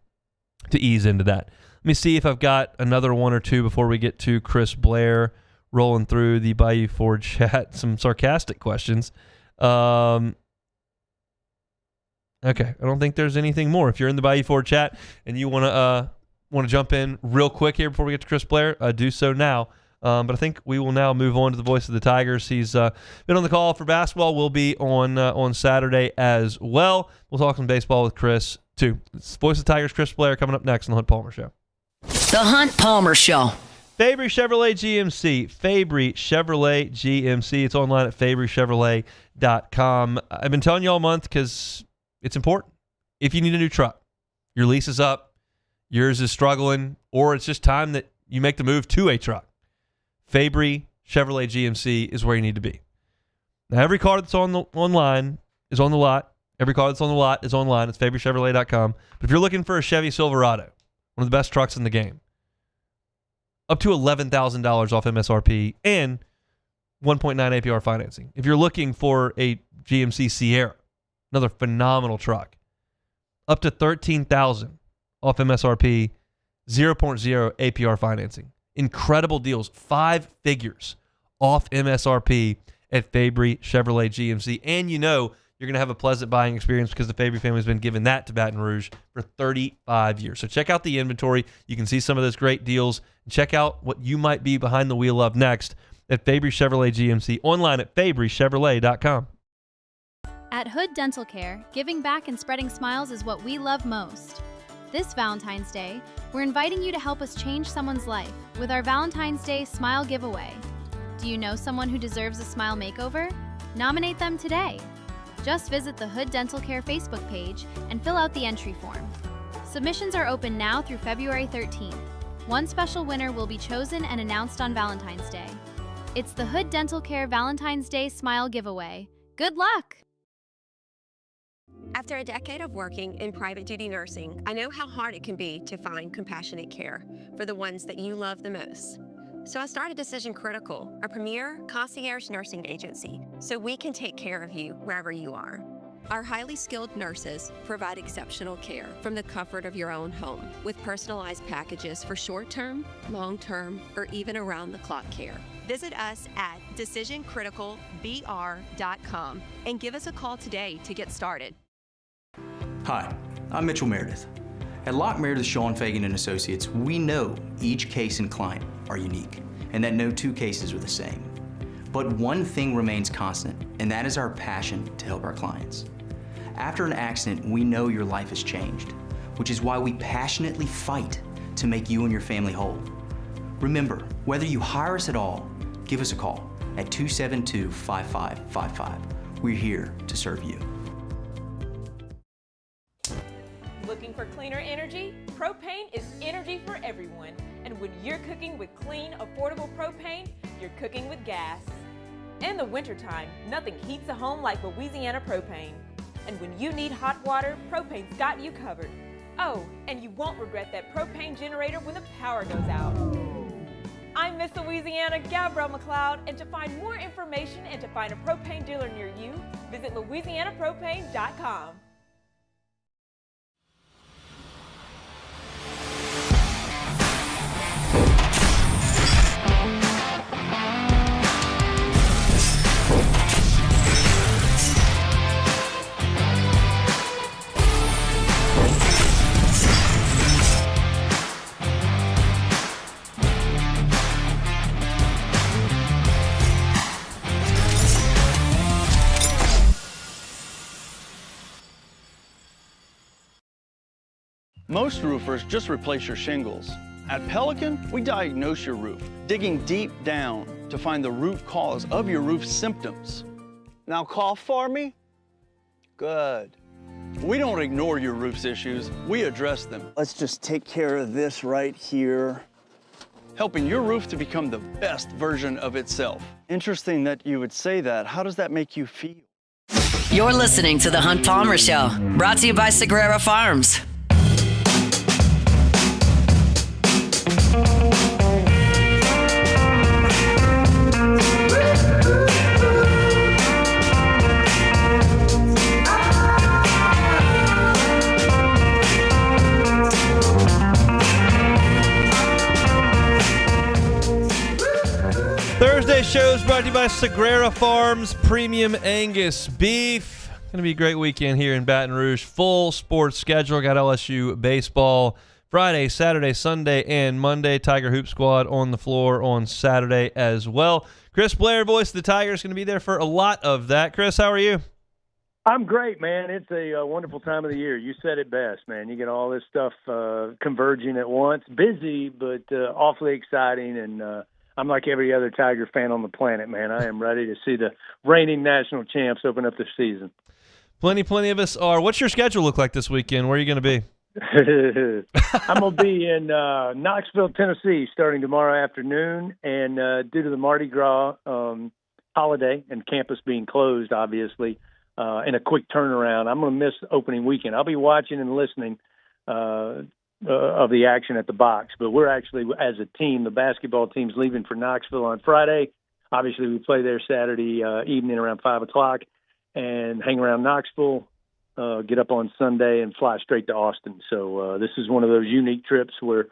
ease into that. Let me see if I've got another one or two before we get to Chris Blair rolling through the Bayou Ford chat. Some sarcastic questions. Okay, I don't think there's anything more. If you're in the Bayou Ford chat and you want to jump in real quick here before we get to Chris Blair, do so now. But I think we will now move on to the voice of the Tigers. He's been on the call for basketball. We'll be on Saturday as well. We'll talk some baseball with Chris too. It's voice of the Tigers, Chris Blair, coming up next on the Hunt Palmer Show. The Hunt Palmer Show. Fabry Chevrolet GMC. Fabry Chevrolet GMC. It's online at fabrychevrolet.com. I've been telling you all month because it's important. If you need a new truck, your lease is up, yours is struggling, or it's just time that you make the move to a truck, Fabry Chevrolet GMC is where you need to be. Now, every car that's online is on the lot. Every car that's on the lot is online. It's fabrychevrolet.com. But if you're looking for a Chevy Silverado, one of the best trucks in the game, up to $11,000 off MSRP and 1.9 APR financing. If you're looking for a GMC Sierra, another phenomenal truck, up to $13,000 off MSRP, 0.0 APR financing. Incredible deals, 5 figures off MSRP at Fabry Chevrolet GMC. And you know you're going to have a pleasant buying experience because the Fabry family has been giving that to Baton Rouge for 35 years. So check out the inventory. You can see some of those great deals. Check out what you might be behind the wheel of next at Fabry Chevrolet GMC, online at fabrychevrolet.com. At Hood Dental Care, giving back and spreading smiles is what we love most. This Valentine's Day, we're inviting you to help us change someone's life with our Valentine's Day Smile Giveaway. Do you know someone who deserves a smile makeover? Nominate them today. Just visit the Hood Dental Care Facebook page and fill out the entry form. Submissions are open now through February 13th. One special winner will be chosen and announced on Valentine's Day. It's the Hood Dental Care Valentine's Day Smile Giveaway. Good luck! After a decade of working in private duty nursing, I know how hard it can be to find compassionate care for the ones that you love the most. So I started Decision Critical, a premier concierge nursing agency, so we can take care of you wherever you are. Our highly skilled nurses provide exceptional care from the comfort of your own home with personalized packages for short-term, long-term, or even around-the-clock care. Visit us at decisioncriticalbr.com and give us a call today to get started. Hi, I'm Mitchell Meredith. At Locke Meredith, Sean Fagan and Associates, we know each case and client are unique and that no two cases are the same. But one thing remains constant, and that is our passion to help our clients. After an accident, we know your life has changed, which is why we passionately fight to make you and your family whole. Remember, whether you hire us at all, give us a call at 272-5555. We're here to serve you. Looking for cleaner energy? Propane is energy for everyone. And when you're cooking with clean, affordable propane, you're cooking with gas. In the wintertime, nothing heats a home like Louisiana propane. And when you need hot water, propane's got you covered. Oh, and you won't regret that propane generator when the power goes out. I'm Miss Louisiana, Gabrielle McLeod, and to find more information and to find a propane dealer near you, visit louisianapropane.com. Most roofers just replace your shingles. At Pelican, we diagnose your roof, digging deep down to find the root cause of your roof symptoms. Now cough for me? Good. We don't ignore your roof's issues, we address them. Let's just take care of this right here. Helping your roof to become the best version of itself. Interesting that you would say that. How does that make you feel? You're listening to The Hunt Palmer Show, brought to you by Sagrera Farms. Thursday show is brought to you by Sagrera Farms Premium Angus Beef. Going to be a great weekend here in Baton Rouge. Full sports schedule. Got LSU baseball Friday, Saturday, Sunday, and Monday. Tiger Hoop Squad on the floor on Saturday as well. Chris Blair, voice of the Tigers, going to be there for a lot of that. Chris, how are you? I'm great, man. It's a wonderful time of the year. You said it best, man. You get all this stuff converging at once. Busy, but awfully exciting, and I'm like every other Tiger fan on the planet, man. I am ready to see the reigning national champs open up this season. Plenty of us are. What's your schedule look like this weekend? Where are you going to be? I'm going to be in Knoxville, Tennessee, starting tomorrow afternoon. And due to the Mardi Gras holiday and campus being closed, obviously, and a quick turnaround, I'm going to miss opening weekend. I'll be watching and listening of the action at the box. But we're actually, as a team, the basketball team's leaving for Knoxville on Friday. Obviously, we play there Saturday evening around 5 o'clock and hang around Knoxville, get up on Sunday, and fly straight to Austin. So this is one of those unique trips where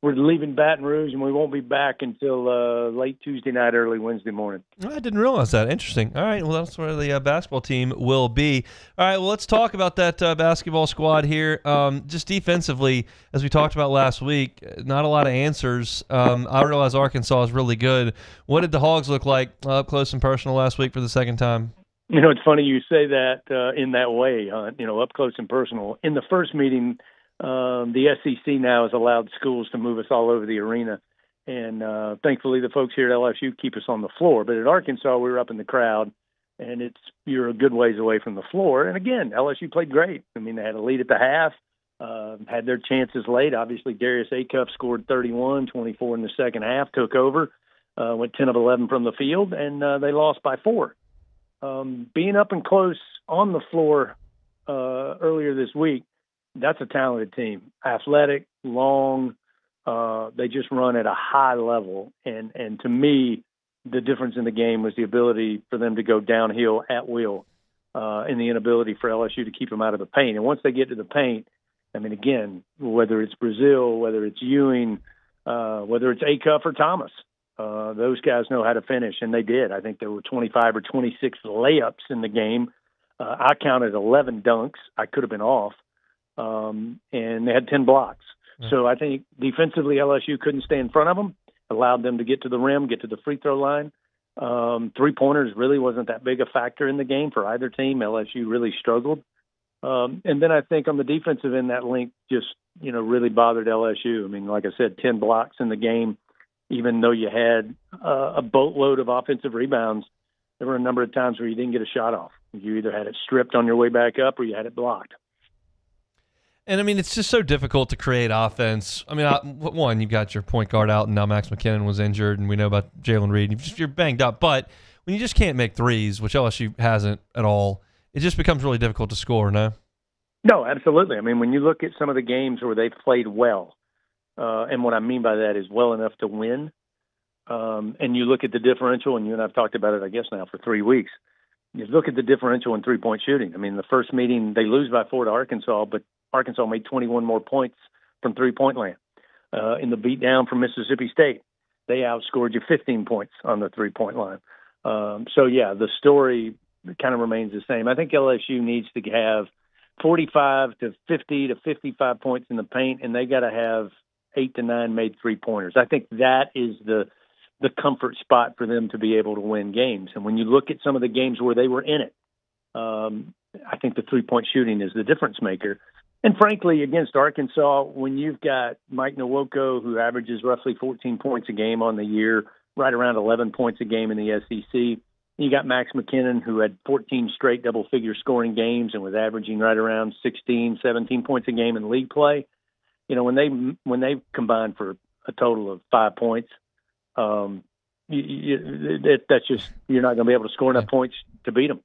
we're leaving Baton Rouge, and we won't be back until late Tuesday night, early Wednesday morning. I didn't realize that. Interesting. All right, well, that's where the basketball team will be. All right, well, let's talk about that basketball squad here. Just defensively, as we talked about last week, not a lot of answers. I realize Arkansas is really good. What did the Hogs look like up close and personal last week for the second time? You know, it's funny you say that in that way, up close and personal. In the first meeting, the SEC now has allowed schools to move us all over the arena. And thankfully, the folks here at LSU keep us on the floor. But at Arkansas, we were up in the crowd, and you're a good ways away from the floor. And again, LSU played great. I mean, they had a lead at the half. had their chances late. Obviously, Darius Acuff scored 31, 24 in the second half, took over, went 10 of 11 from the field, and they lost by 4. Being up and close on the floor earlier this week, that's a talented team. Athletic, long, they just run at a high level. And to me, the difference in the game was the ability for them to go downhill at will and the inability for LSU to keep them out of the paint. And once they get to the paint, I mean, again, whether it's Brazil, whether it's Ewing, whether it's Acuff or Thomas, those guys know how to finish, and they did. I think there were 25 or 26 layups in the game. I counted 11 dunks. I could have been off. And they had 10 blocks. So I think defensively LSU couldn't stay in front of them, allowed them to get to the rim, get to the free throw line. Three-pointers really wasn't that big a factor in the game for either team. LSU really struggled. And then I think on the defensive end, that link just, really bothered LSU. I mean, like I said, 10 blocks in the game, even though you had a boatload of offensive rebounds, there were a number of times where you didn't get a shot off. You either had it stripped on your way back up or you had it blocked. And, I mean, it's just so difficult to create offense. I mean, one, you've got your point guard out, and now Max McKinnon was injured, and we know about Jalen Reed. You're banged up. But when you just can't make threes, which LSU hasn't at all, it just becomes really difficult to score, no? No, absolutely. I mean, when you look at some of the games where they've played well, and what I mean by that is well enough to win, and you look at the differential, and you and I have talked about it, I guess, now for 3 weeks. You look at the differential in three-point shooting. I mean, the first meeting, they lose by 4 to Arkansas, but Arkansas made 21 more points from three-point land. In the beatdown from Mississippi State, they outscored you 15 points on the three-point line. The story kind of remains the same. I think LSU needs to have 45 to 50 to 55 points in the paint, and they got to have 8 to 9 made three-pointers. I think that is the comfort spot for them to be able to win games. And when you look at some of the games where they were in it, I think the three-point shooting is the difference maker. And frankly, against Arkansas, when you've got Mike Nwoko, who averages roughly 14 points a game on the year, right around 11 points a game in the SEC, you got Max McKinnon, who had 14 straight double-figure scoring games and was averaging right around 16, 17 points a game in league play. When they combine for a total of 5 points, that's just, you're not going to be able to score enough points to beat them.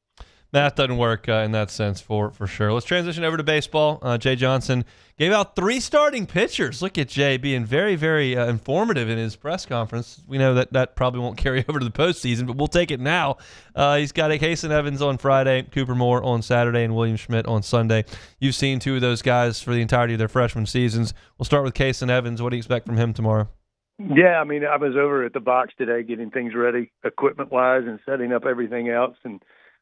Math doesn't work in that sense for sure. Let's transition over to baseball. Jay Johnson gave out 3 starting pitchers. Look at Jay being very, very informative in his press conference. We know that probably won't carry over to the postseason, but we'll take it now. He's got Kason Evans on Friday, Cooper Moore on Saturday, and William Schmidt on Sunday. You've seen 2 of those guys for the entirety of their freshman seasons. We'll start with Kason Evans. What do you expect from him tomorrow? Yeah, I mean, I was over at the box today getting things ready equipment-wise and setting up everything else, and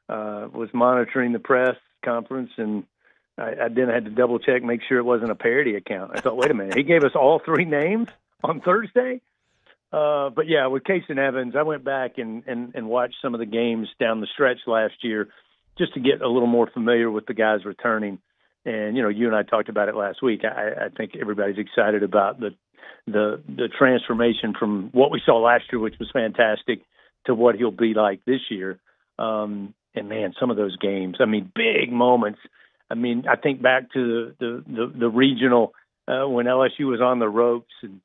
was monitoring the press conference, and I then had to double-check, make sure it wasn't a parody account. I thought, wait a minute, he gave us all 3 names on Thursday? But, yeah, with Kason Evans, I went back and watched some of the games down the stretch last year just to get a little more familiar with the guys returning. And, you and I talked about it last week. I think everybody's excited about the transformation from what we saw last year, which was fantastic, to what he'll be like this year. And man, some of those games, I mean, big moments. I mean, I think back to the regional when LSU was on the ropes, and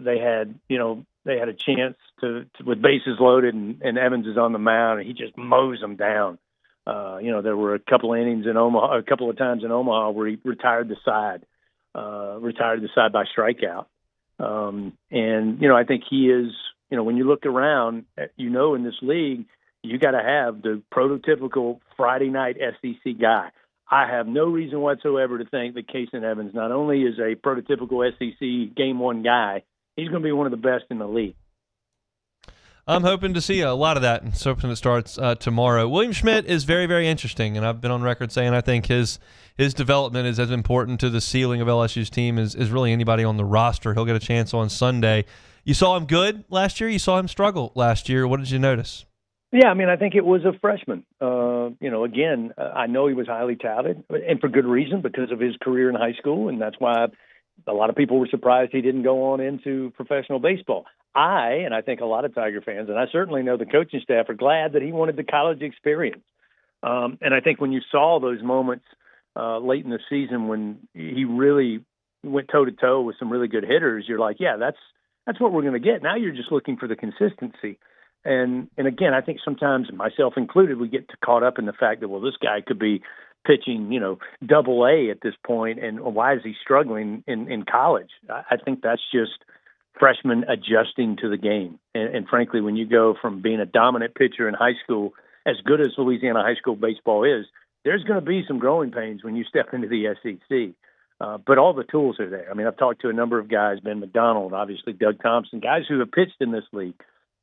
they had a chance to with bases loaded, and Evans is on the mound, and he just mows them down. There were a couple of innings in Omaha, a couple of times in Omaha where he retired the side by strikeout. I think he is, when you look around, in this league, you got to have the prototypical Friday night SEC guy. I have no reason whatsoever to think that Kason Evans not only is a prototypical SEC Game 1 guy, he's going to be one of the best in the league. I'm hoping to see a lot of that, and so hoping it starts tomorrow. William Schmidt is very, very interesting, and I've been on record saying I think his development is as important to the ceiling of LSU's team as really anybody on the roster. He'll get a chance on Sunday. You saw him good last year. You saw him struggle last year. What did you notice? Yeah, I mean, I think it was a freshman. Again, I know he was highly touted, and for good reason, because of his career in high school, and that's why a lot of people were surprised he didn't go on into professional baseball. And I think a lot of Tiger fans, and I certainly know the coaching staff, are glad that he wanted the college experience. And I think when you saw those moments late in the season when he really went toe-to-toe with some really good hitters, you're like, yeah, that's what we're going to get. Now you're just looking for the consistency. And again, I think sometimes, myself included, we get caught up in the fact that, well, this guy could be pitching, double A at this point, and why is he struggling in college? I think that's just freshmen adjusting to the game. And frankly, when you go from being a dominant pitcher in high school, as good as Louisiana high school baseball is, there's going to be some growing pains when you step into the SEC. But all the tools are there. I mean, I've talked to a number of guys, Ben McDonald, obviously Doug Thompson, guys who have pitched in this league.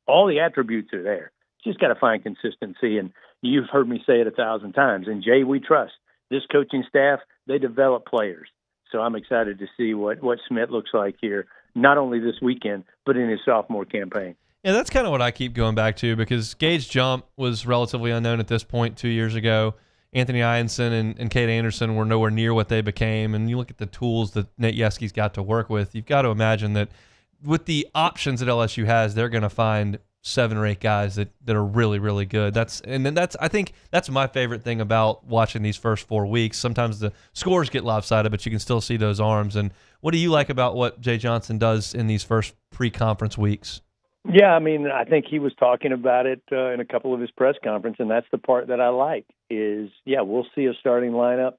All the attributes are there. Just got to find consistency. And you've heard me say it 1,000 times. And Jay, we trust this coaching staff. They develop players. So I'm excited to see what Smith looks like here, not only this weekend, but in his sophomore campaign. Yeah, that's kind of what I keep going back to, because Gage Jump was relatively unknown at this point 2 years ago. Anthony Ianson and Cade Anderson were nowhere near what they became. And you look at the tools that Nate Yeske's got to work with, you've got to imagine that with the options that LSU has, they're going to find 7 or 8 guys that are really, really good. I think that's my favorite thing about watching these first 4 weeks. Sometimes the scores get lopsided, but you can still see those arms. And what do you like about what Jay Johnson does in these first pre-conference weeks? Yeah, I mean, I think he was talking about it in a couple of his press conferences, and that's the part that I like is, we'll see a starting lineup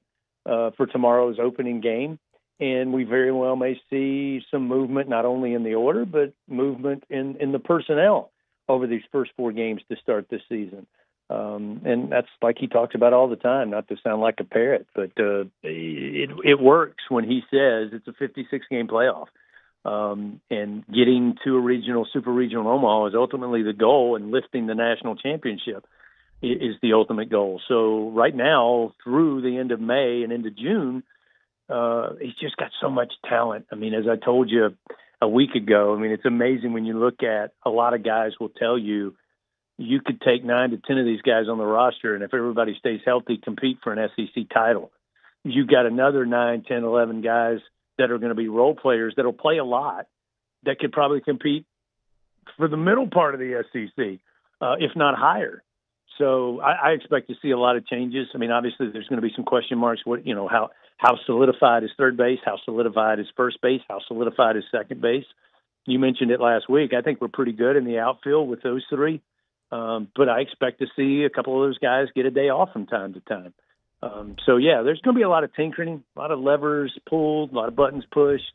for tomorrow's opening game, and we very well may see some movement not only in the order, but movement in the personnel over these first 4 games to start this season. And that's like he talks about all the time, not to sound like a parrot, but it works when he says it's a 56-game playoff. And getting to a super regional Omaha is ultimately the goal, and lifting the national championship is the ultimate goal. So right now, through the end of May and into June, he's just got so much talent. I mean, as I told you a week ago, I mean, it's amazing when you look at a lot of guys will tell you could take 9 to 10 of these guys on the roster, and if everybody stays healthy, compete for an SEC title. You got another 9, 10, 11 guys that are going to be role players that will play a lot that could probably compete for the middle part of the SEC, if not higher. So I expect to see a lot of changes. I mean, obviously there's going to be some question marks. How solidified is third base? How solidified is first base? How solidified is second base? You mentioned it last week. I think we're pretty good in the outfield with those 3. But I expect to see a couple of those guys get a day off from time to time. There's going to be a lot of tinkering, a lot of levers pulled, a lot of buttons pushed,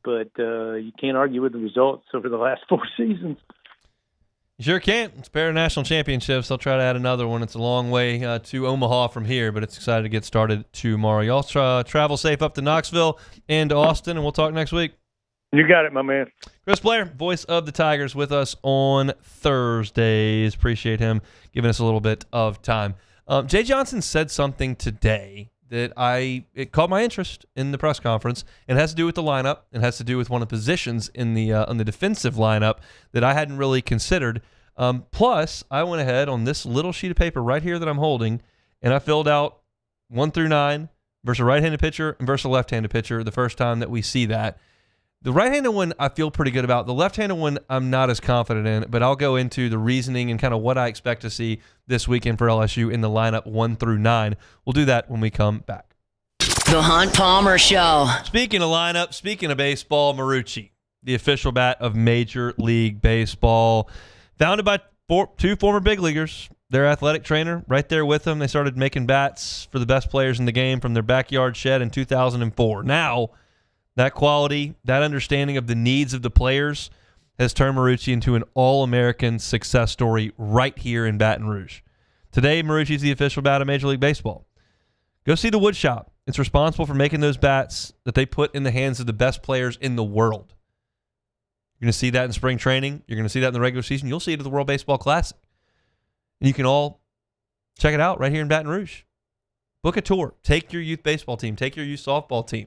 but you can't argue with the results over the last 4 seasons. You sure can't. It's a pair of national championships. They'll try to add another one. It's a long way to Omaha from here, but it's excited to get started tomorrow. Y'all travel safe up to Knoxville and to Austin, and we'll talk next week. You got it, my man. Chris Blair, voice of the Tigers, with us on Thursdays. Appreciate him giving us a little bit of time. Jay Johnson said something today that it caught my interest in the press conference. It has to do with the lineup. It has to do with one of the positions in the on the defensive lineup that I hadn't really considered. Plus, I went ahead on this little sheet of paper right here that I'm holding, and I filled out 1 through 9 versus a right-handed pitcher and versus a left-handed pitcher the first time that we see that. The right-handed one I feel pretty good about. The left-handed one I'm not as confident in, but I'll go into the reasoning and kind of what I expect to see this weekend for LSU in the lineup 1 through 9. We'll do that when we come back. The Hunt Palmer Show. Speaking of lineup, speaking of baseball, Marucci, the official bat of Major League Baseball, founded by 2 former big leaguers. Their athletic trainer right there with them. They started making bats for the best players in the game from their backyard shed in 2004. Now, that quality, that understanding of the needs of the players has turned Marucci into an all-American success story right here in Baton Rouge. Today, Marucci is the official bat of Major League Baseball. Go see the wood shop. It's responsible for making those bats that they put in the hands of the best players in the world. You're going to see that in spring training. You're going to see that in the regular season. You'll see it at the World Baseball Classic. And you can all check it out right here in Baton Rouge. Book a tour. Take your youth baseball team. Take your youth softball team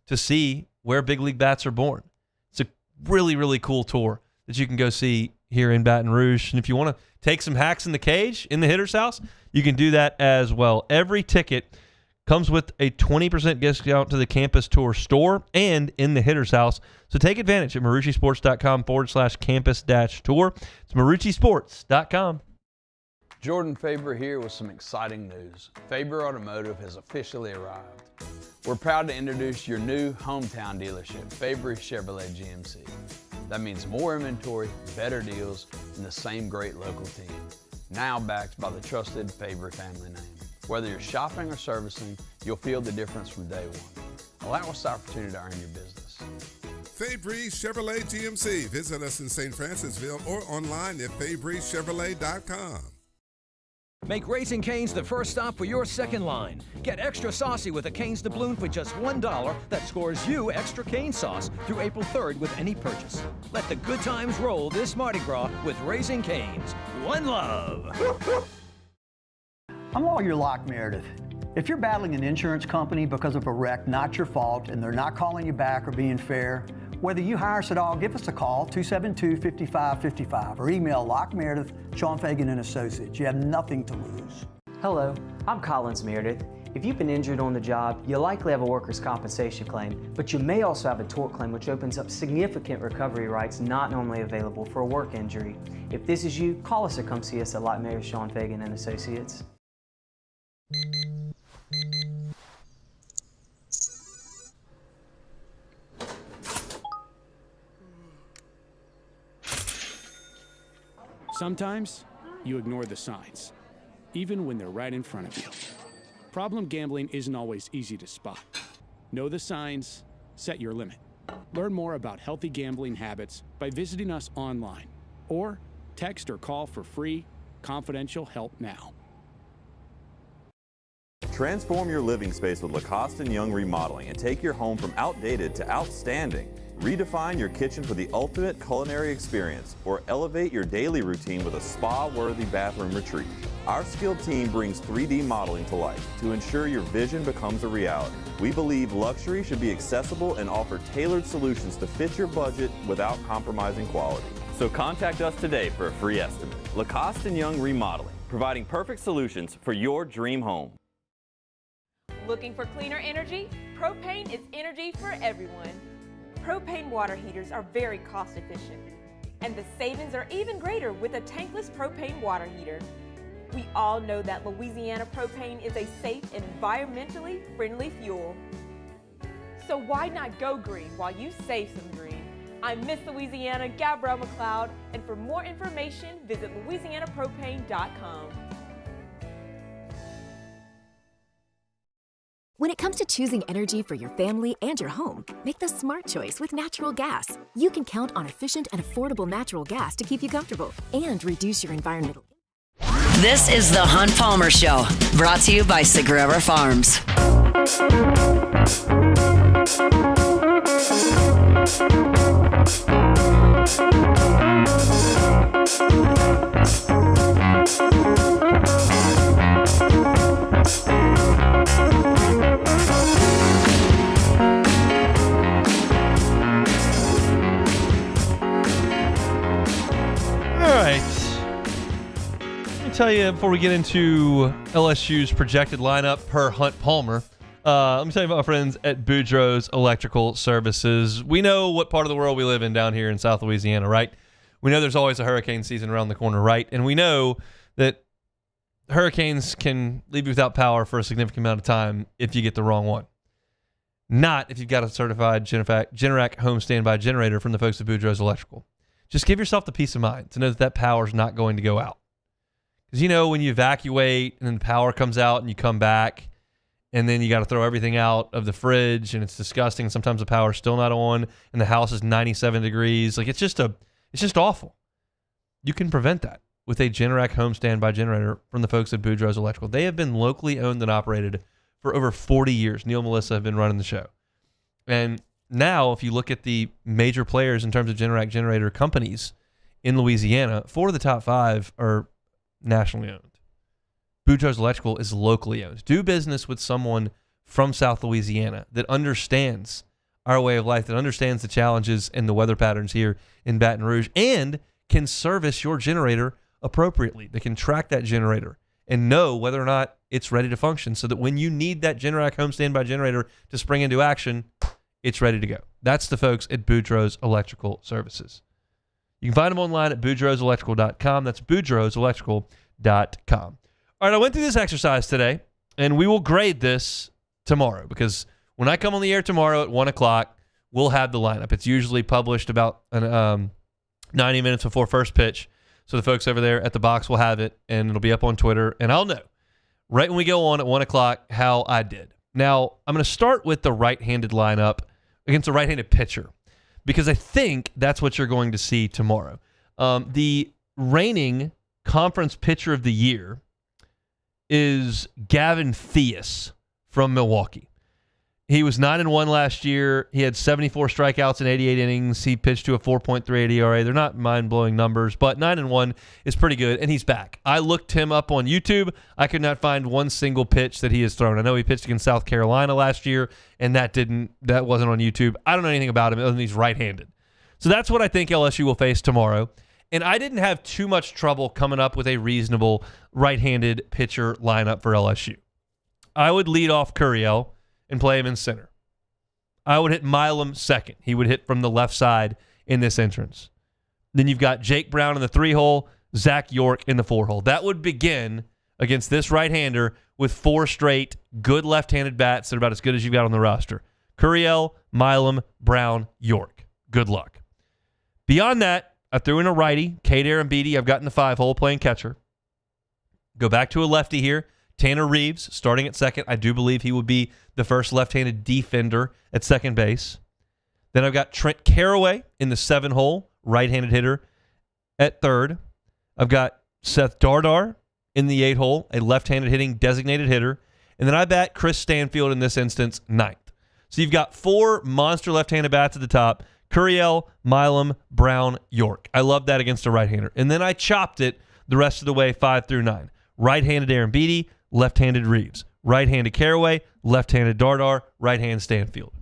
to see where big league bats are born. It's a really, really cool tour that you can go see here in Baton Rouge. And if you want to take some hacks in the cage in the hitter's house, you can do that as well. Every ticket comes with a 20% discount to the campus tour store and in the hitter's house. So take advantage at maruccisports.com/campus-tour. It's maruccisports.com. Jordan Faber here with some exciting news. Faber Automotive has officially arrived. We're proud to introduce your new hometown dealership, Faber Chevrolet GMC. That means more inventory, better deals, and the same great local team. Now backed by the trusted Faber family name. Whether you're shopping or servicing, you'll feel the difference from day one. Allow us the opportunity to earn your business. Fabry Chevrolet GMC. Visit us in St. Francisville or online at FabryChevrolet.com. Make Raising Cane's the first stop for your second line. Get extra saucy with a Cane's doubloon for just $1 that scores you extra cane sauce through April 3rd with any purchase. Let the good times roll this Mardi Gras with Raising Cane's. One love. I'm Lawyer Locke Meredith. If you're battling an insurance company because of a wreck not your fault and they're not calling you back or being fair, whether you hire us at all, give us a call, 272-5555, or email Locke Meredith, Sean Fagan and Associates. You have nothing to lose. Hello, I'm Collins Meredith. If you've been injured on the job, you likely have a workers' compensation claim, but you may also have a tort claim which opens up significant recovery rights not normally available for a work injury. If this is you, call us or come see us at Locke Meredith, Sean Fagan and Associates. Sometimes you ignore the signs, even when they're right in front of you. Problem gambling isn't always easy to spot. Know the signs, set your limit. Learn more about healthy gambling habits by visiting us online or text or call for free, confidential help now. Transform your living space with Lacoste & Young Remodeling and take your home from outdated to outstanding. Redefine your kitchen for the ultimate culinary experience or elevate your daily routine with a spa-worthy bathroom retreat. Our skilled team brings 3D modeling to life to ensure your vision becomes a reality. We believe luxury should be accessible and offer tailored solutions to fit your budget without compromising quality. So contact us today for a free estimate. Lacoste & Young Remodeling, providing perfect solutions for your dream home. Looking for cleaner energy? Propane is energy for everyone. Propane water heaters are very cost efficient, and the savings are even greater with a tankless propane water heater. We all know that Louisiana propane is a safe and environmentally friendly fuel. So why not go green while you save some green? I'm Miss Louisiana, Gabrielle McLeod, and for more information, visit louisianapropane.com. When it comes to choosing energy for your family and your home, make the smart choice with natural gas. You can count on efficient and affordable natural gas to keep you comfortable and reduce your environmental. This is the Hunt Palmer Show, brought to you by Sagrera Farms. All right. Let me tell you before we get into LSU's projected lineup per Hunt Palmer. Let me tell you about my friends at Boudreaux's Electrical Services. We know what part of the world we live in down here in South Louisiana, right? We know there's always a hurricane season around the corner, right? And we know that hurricanes can leave you without power for a significant amount of time if you get the wrong one. Not if you've got a certified Generac home standby generator from the folks at Boudreaux's Electrical. Just give yourself the peace of mind to know that that power is not going to go out. Because, you know, when you evacuate and then the power comes out and you come back and then you got to throw everything out of the fridge and it's disgusting. And sometimes the power's still not on and the house is 97 degrees. Like, it's just awful. You can prevent that with a Generac home standby generator from the folks at Boudreaux's Electrical. They have been locally owned and operated for over 40 years. Neil and Melissa have been running the show. And now, if you look at the major players in terms of Generac generator companies in Louisiana, 4 of the top 5 are nationally owned. Boudreaux's Electrical is locally owned. Do business with someone from South Louisiana that understands our way of life, that understands the challenges and the weather patterns here in Baton Rouge, and can service your generator appropriately. They can track that generator and know whether or not it's ready to function so that when you need that Generac home standby generator to spring into action, it's ready to go. That's the folks at Boudreaux's Electrical Services. You can find them online at boudreauxelectrical.com. That's boudreauxelectrical.com. All right, I went through this exercise today, and we will grade this tomorrow because when I come on the air tomorrow at 1 o'clock, we'll have the lineup. It's usually published about 90 minutes before first pitch, so the folks over there at the box will have it, and it'll be up on Twitter, and I'll know right when we go on at 1 o'clock how I did. Now, I'm going to start with the right-handed lineup against a right-handed pitcher because I think that's what you're going to see tomorrow. The reigning conference pitcher of the year is Gavin Theus from Milwaukee. He was 9-1 last year. He had 74 strikeouts in 88 innings. He pitched to a 4.38 ERA. They're not mind-blowing numbers, but 9-1 is pretty good, and he's back. I looked him up on YouTube. I could not find one single pitch that he has thrown. I know he pitched against South Carolina last year, and that wasn't on YouTube. I don't know anything about him other than he's right-handed. So that's what I think LSU will face tomorrow. And I didn't have too much trouble coming up with a reasonable right-handed pitcher lineup for LSU. I would lead off Curiel and play him in center. I would hit Milam second. He would hit from the left side in this entrance. Then you've got Jake Brown in the 3-hole, Zach York in the 4-hole. That would begin against this right-hander with 4 straight good left-handed bats that are about as good as you've got on the roster. Curiel, Milam, Brown, York. Good luck. Beyond that, I threw in a righty, Cade Arambidi. I've got in the 5-hole playing catcher. Go back to a lefty here. Tanner Reeves starting at second. I do believe he would be the first left-handed defender at second base. Then I've got Trent Caraway in the 7-hole, right-handed hitter at third. I've got Seth Dardar in the 8-hole, a left-handed hitting designated hitter. And then I bat Chris Stanfield in this instance, 9th. So you've got 4 monster left-handed bats at the top. Curiel, Milam, Brown, York. I love that against a right-hander. And then I chopped it the rest of the way 5 through 9. Right-handed Arambidi, left-handed Reeves. Right-handed Caraway, left-handed Dardar, right-hand Stanfield.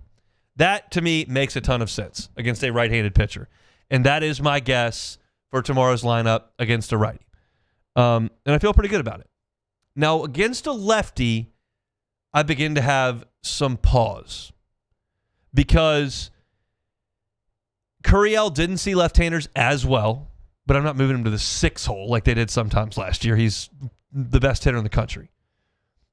That, to me, makes a ton of sense against a right-handed pitcher. And that is my guess for tomorrow's lineup against a righty. And I feel pretty good about it. Now, against a lefty, I begin to have some pause. Because Curiel didn't see left-handers as well, but I'm not moving him to the 6-hole like they did sometimes last year. He's the best hitter in the country.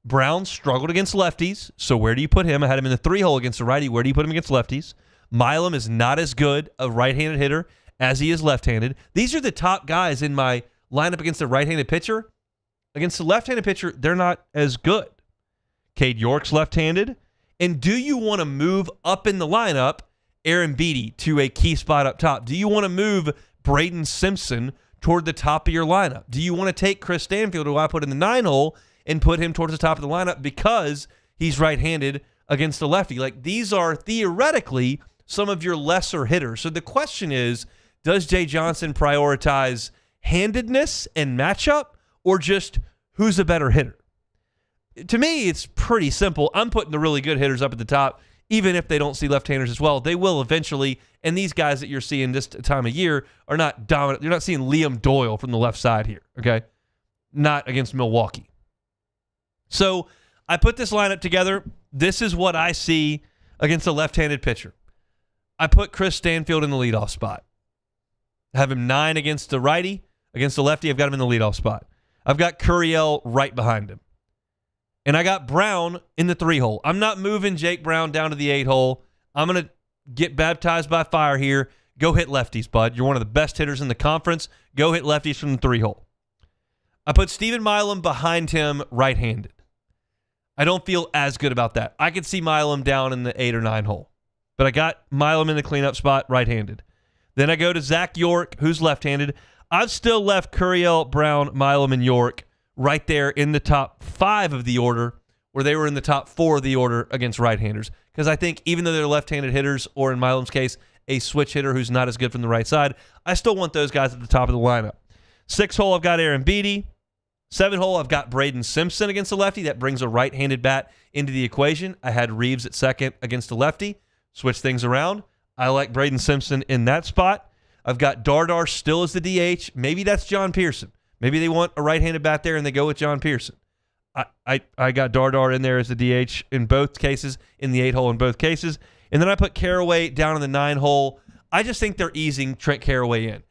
Brown struggled against lefties, so where do you put him? I had him in the 3-hole against a righty. Where do you put him against lefties? Milam is not as good a right-handed hitter as he is left-handed. These are the top guys in my lineup against a right-handed pitcher. Against a left-handed pitcher, they're not as good. Cade York's left-handed. And do you want to move up in the lineup Arambidi to a key spot up top? Do you want to move Braden Simpson toward the top of your lineup? Do you want to take Chris Stanfield, who I put in the 9-hole, and put him towards the top of the lineup because he's right-handed against a lefty? Like, these are theoretically some of your lesser hitters. So the question is, does Jay Johnson prioritize handedness and matchup or just who's a better hitter? To me, it's pretty simple. I'm putting the really good hitters up at the top. Even if they don't see left-handers as well, they will eventually. And these guys that you're seeing this time of year are not dominant. You're not seeing Liam Doyle from the left side here, okay? Not against Milwaukee. So I put this lineup together. This is what I see against a left-handed pitcher. I put Chris Stanfield in the leadoff spot. I have him 9 against the righty. Against the lefty, I've got him in the leadoff spot. I've got Curiel right behind him. And I got Brown in the 3-hole. I'm not moving Jake Brown down to the 8-hole. I'm going to get baptized by fire here. Go hit lefties, bud. You're one of the best hitters in the conference. Go hit lefties from the 3-hole. I put Stephen Milam behind him right-handed. I don't feel as good about that. I could see Milam down in the 8 or 9-hole. But I got Milam in the cleanup spot right-handed. Then I go to Zach York, who's left-handed. I've still left Curiel, Brown, Milam, and York right there in the top 5 of the order, where they were in the top 4 of the order against right-handers. Because I think even though they're left-handed hitters, or in Milam's case, a switch hitter who's not as good from the right side, I still want those guys at the top of the lineup. 6-hole, I've got Arambidi. 7-hole, I've got Braden Simpson against a lefty. That brings a right-handed bat into the equation. I had Reeves at second against a lefty. Switch things around. I like Braden Simpson in that spot. I've got Dardar still as the DH. Maybe that's John Pearson. Maybe they want a right-handed bat there and they go with John Pearson. I got Dardar in there as the DH in both cases, in the 8-hole in both cases. And then I put Caraway down in the 9-hole. I just think they're easing Trent Caraway in.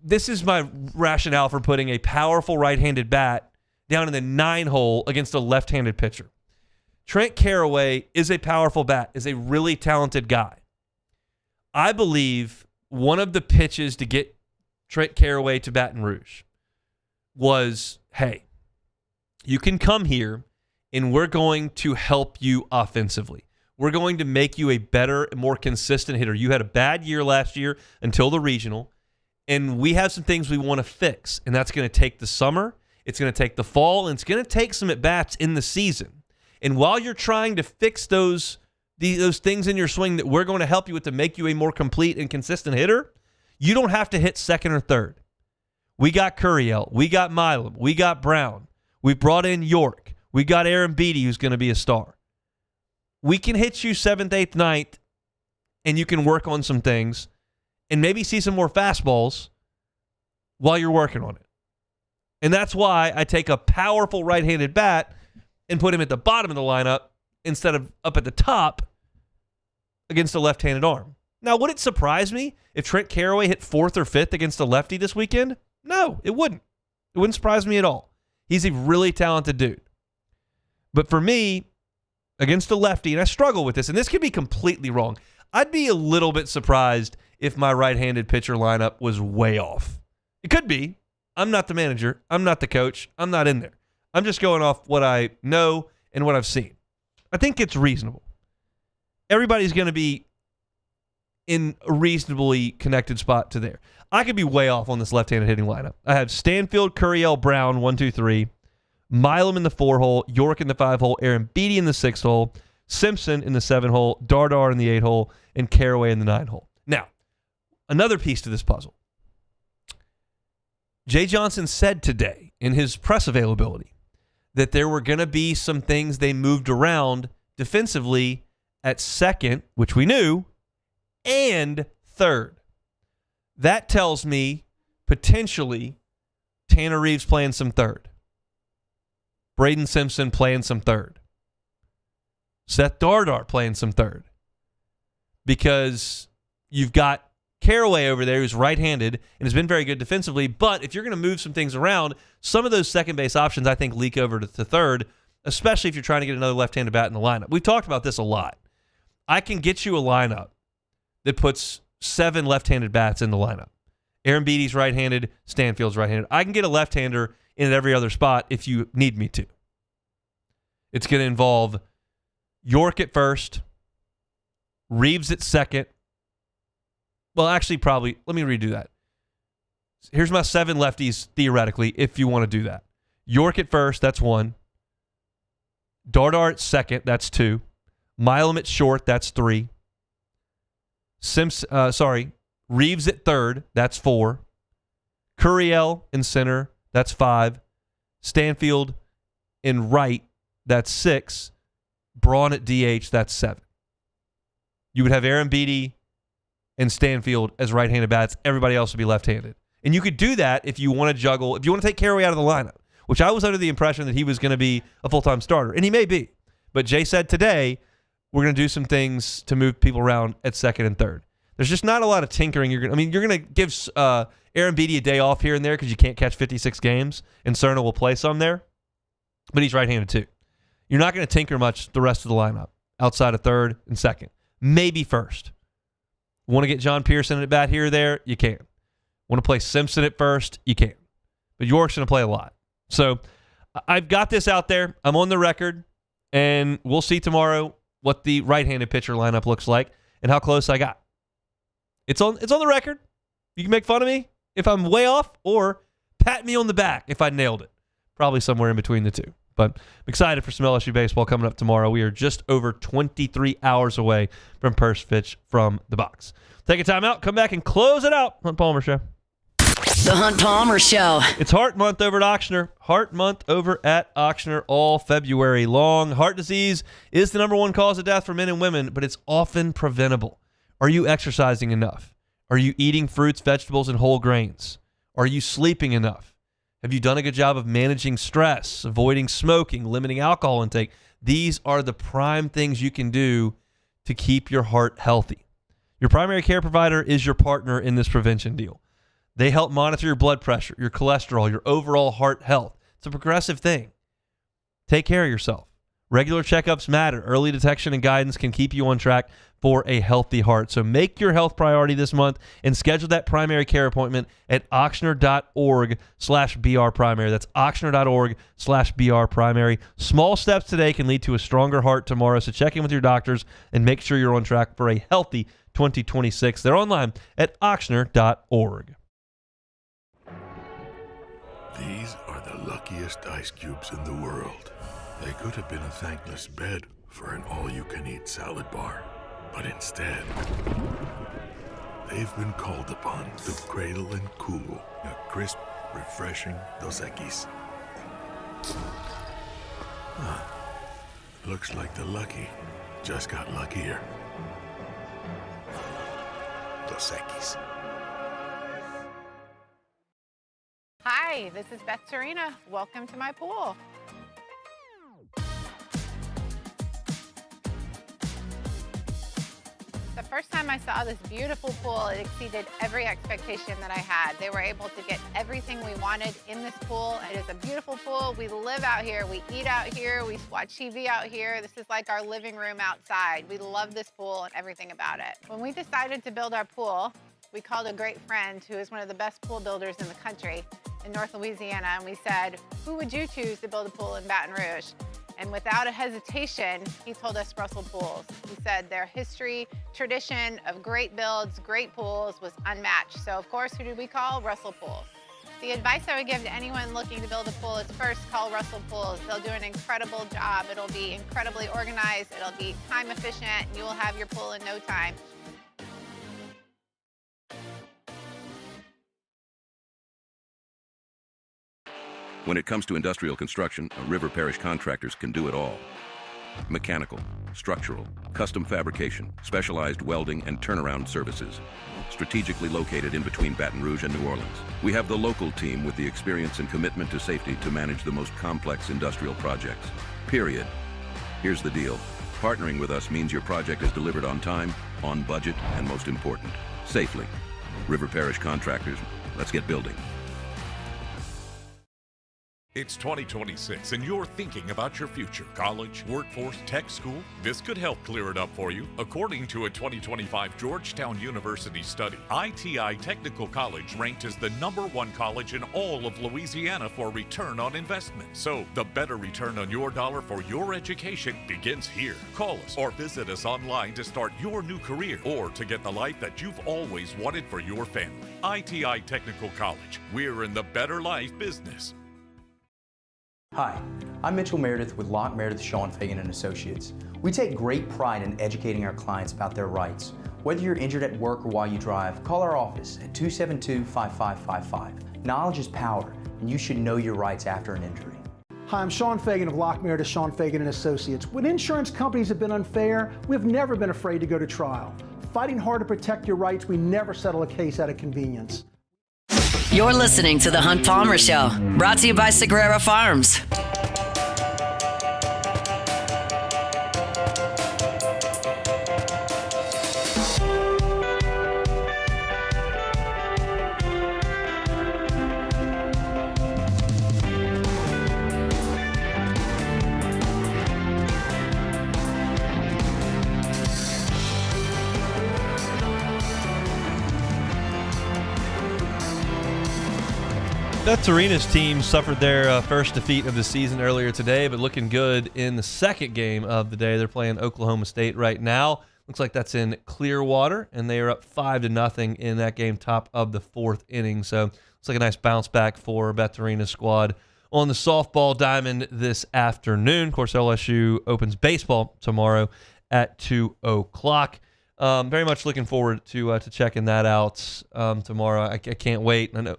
this is my rationale for putting a powerful right-handed bat down in the 9 hole against a left-handed pitcher. Trent Carraway is a powerful bat, is a really talented guy. I believe one of the pitches to get Trent Carraway to Baton Rouge was, hey, you can come here and we're going to help you offensively. We're going to make you a better and more consistent hitter. You had a bad year last year until the regional, and we have some things we want to fix, and that's going to take the summer, it's going to take the fall, and it's going to take some at-bats in the season. And while you're trying to fix those things in your swing that we're going to help you with to make you a more complete and consistent hitter, you don't have to hit second or third. We got Curiel. We got Milam. We got Brown. We brought in York. We got Aaron Beatty, who's going to be a star. We can hit you 7th, 8th, 9th, and you can work on some things and maybe see some more fastballs while you're working on it. And that's why I take a powerful right-handed bat and put him at the bottom of the lineup instead of up at the top against a left-handed arm. Now, would it surprise me if Trent Carraway hit 4th or 5th against a lefty this weekend? No, it wouldn't. It wouldn't surprise me at all. He's a really talented dude. But for me, against a lefty, and I struggle with this, and this could be completely wrong, I'd be a little bit surprised if my right-handed pitcher lineup was way off. It could be. I'm not the manager. I'm not the coach. I'm not in there. I'm just going off what I know and what I've seen. I think it's reasonable. Everybody's going to be in a reasonably connected spot to there. I could be way off on this left-handed hitting lineup. I have Stanfield, Curiel, Brown, 1, 2, 3. Milam in the 4 hole, York in the 5 hole, Aaron Beatty in the 6 hole, Simpson in the 7 hole, Dardar in the 8 hole, and Carraway in the 9 hole. Now, another piece to this puzzle. Jay Johnson said today in his press availability that there were going to be some things they moved around defensively at second, which we knew, and third. That tells me potentially Tanner Reeves playing some third. Braden Simpson playing some third. Seth Dardar playing some third. Because you've got Carraway over there who's right-handed and has been very good defensively, but if you're going to move some things around, some of those second base options I think leak over to third, especially if you're trying to get another left-handed bat in the lineup. We've talked about this a lot. I can get you a lineup that puts 7 left-handed bats in the lineup. Aaron Beatty's right-handed, Stanfield's right-handed. I can get a left-hander in at every other spot if you need me to. It's going to involve York at first, Reeves at second. Well, actually, probably, let me redo that. Here's my 7 lefties, theoretically, if you want to do that. York at first, that's 1. Dardar at second, that's 2. Milam at short, that's 3. Reeves at third, that's 4. Curiel in center, that's 5. Stanfield in right, that's 6. Braun at DH, that's 7. You would have Aaron Beatty and Stanfield as right-handed bats. Everybody else would be left-handed. And you could do that if you want to juggle, if you want to take Carraway out of the lineup, which I was under the impression that he was going to be a full-time starter, and he may be. But Jay said today, we're going to do some things to move people around at second and third. There's just not a lot of tinkering. You're going to give Aaron Beatty a day off here and there because you can't catch 56 games, and Cerna will play some there, but he's right-handed too. You're not going to tinker much the rest of the lineup outside of third and second. Maybe first. Want to get John Pearson at bat here or there? You can. Want to play Simpson at first? You can. But York's going to play a lot. So I've got this out there. I'm on the record, and we'll see tomorrow what the right-handed pitcher lineup looks like and how close I got. It's on the record. You can make fun of me if I'm way off or pat me on the back if I nailed it. Probably somewhere in between the two. But I'm excited for some LSU baseball coming up tomorrow. We are just over 23 hours away from first pitch from the box. Take a time out, come back, and close it out. Hunt Palmer Show. The Hunt Palmer Show. It's Heart Month over at Ochsner. Heart Month over at Ochsner all February long. Heart disease is the number one cause of death for men and women, but it's often preventable. Are you exercising enough? Are you eating fruits, vegetables, and whole grains? Are you sleeping enough? Have you done a good job of managing stress, avoiding smoking, limiting alcohol intake? These are the prime things you can do to keep your heart healthy. Your primary care provider is your partner in this prevention deal. They help monitor your blood pressure, your cholesterol, your overall heart health. It's a progressive thing. Take care of yourself. Regular checkups matter. Early detection and guidance can keep you on track for a healthy heart. So make your health priority this month and schedule that primary care appointment at Ochsner.org/BRprimary. That's Ochsner.org/BRprimary. Small steps today can lead to a stronger heart tomorrow. So check in with your doctors and make sure you're on track for a healthy 2026. They're online at Ochsner.org. These are the luckiest ice cubes in the world. They could have been a thankless bed for an all-you-can-eat salad bar. But instead, they've been called upon to cradle and cool a crisp, refreshing Dos Equis. Looks like the lucky just got luckier. Dos Equis. Hi, this is Beth Serena. Welcome to my pool. The first time I saw this beautiful pool, it exceeded every expectation that I had. They were able to get everything we wanted in this pool. It is a beautiful pool. We live out here, we eat out here, we watch TV out here. This is like our living room outside. We love this pool and everything about it. When we decided to build our pool, we called a great friend who is one of the best pool builders in the country in North Louisiana, and we said, who would you choose to build a pool in Baton Rouge? And without a hesitation, he told us Russell Pools. He said their history, tradition of great builds, great pools was unmatched. So of course, who did we call? Russell Pools. The advice I would give to anyone looking to build a pool is first call Russell Pools. They'll do an incredible job. It'll be incredibly organized. It'll be time efficient. And you will have your pool in no time. When it comes to industrial construction, River Parish Contractors can do it all. Mechanical, structural, custom fabrication, specialized welding, and turnaround services. Strategically located in between Baton Rouge and New Orleans, we have the local team with the experience and commitment to safety to manage the most complex industrial projects. Period. Here's the deal. Partnering with us means your project is delivered on time, on budget, and most important, safely. River Parish Contractors, let's get building. It's 2026 and you're thinking about your future. College, workforce, tech school? This could help clear it up for you. According to a 2025 Georgetown University study, ITI Technical College ranked as the #1 college in all of Louisiana for return on investment. So the better return on your dollar for your education begins here. Call us or visit us online to start your new career or to get the life that you've always wanted for your family. ITI Technical College. We're in the better life business. Hi, I'm Mitchell Meredith with Locke Meredith, Sean Fagan & Associates. We take great pride in educating our clients about their rights. Whether you're injured at work or while you drive, call our office at 272-5555. Knowledge is power, and you should know your rights after an injury. Hi, I'm Sean Fagan of Locke Meredith, Sean Fagan & Associates. When insurance companies have been unfair, we've never been afraid to go to trial. Fighting hard to protect your rights, we never settle a case out of convenience. You're listening to The Hunt Palmer Show, brought to you by Sagrera Farms. Beth Serena's team suffered their first defeat of the season earlier today, but looking good in the second game of the day. They're playing Oklahoma State right now. Looks like that's in Clearwater, and they are up 5-0 in that game, top of the fourth inning. So it's like a nice bounce back for Beth Serena's squad on the softball diamond this afternoon. Of course, LSU opens baseball tomorrow at 2 o'clock. Very much looking forward to checking that out tomorrow. I can't wait. I know.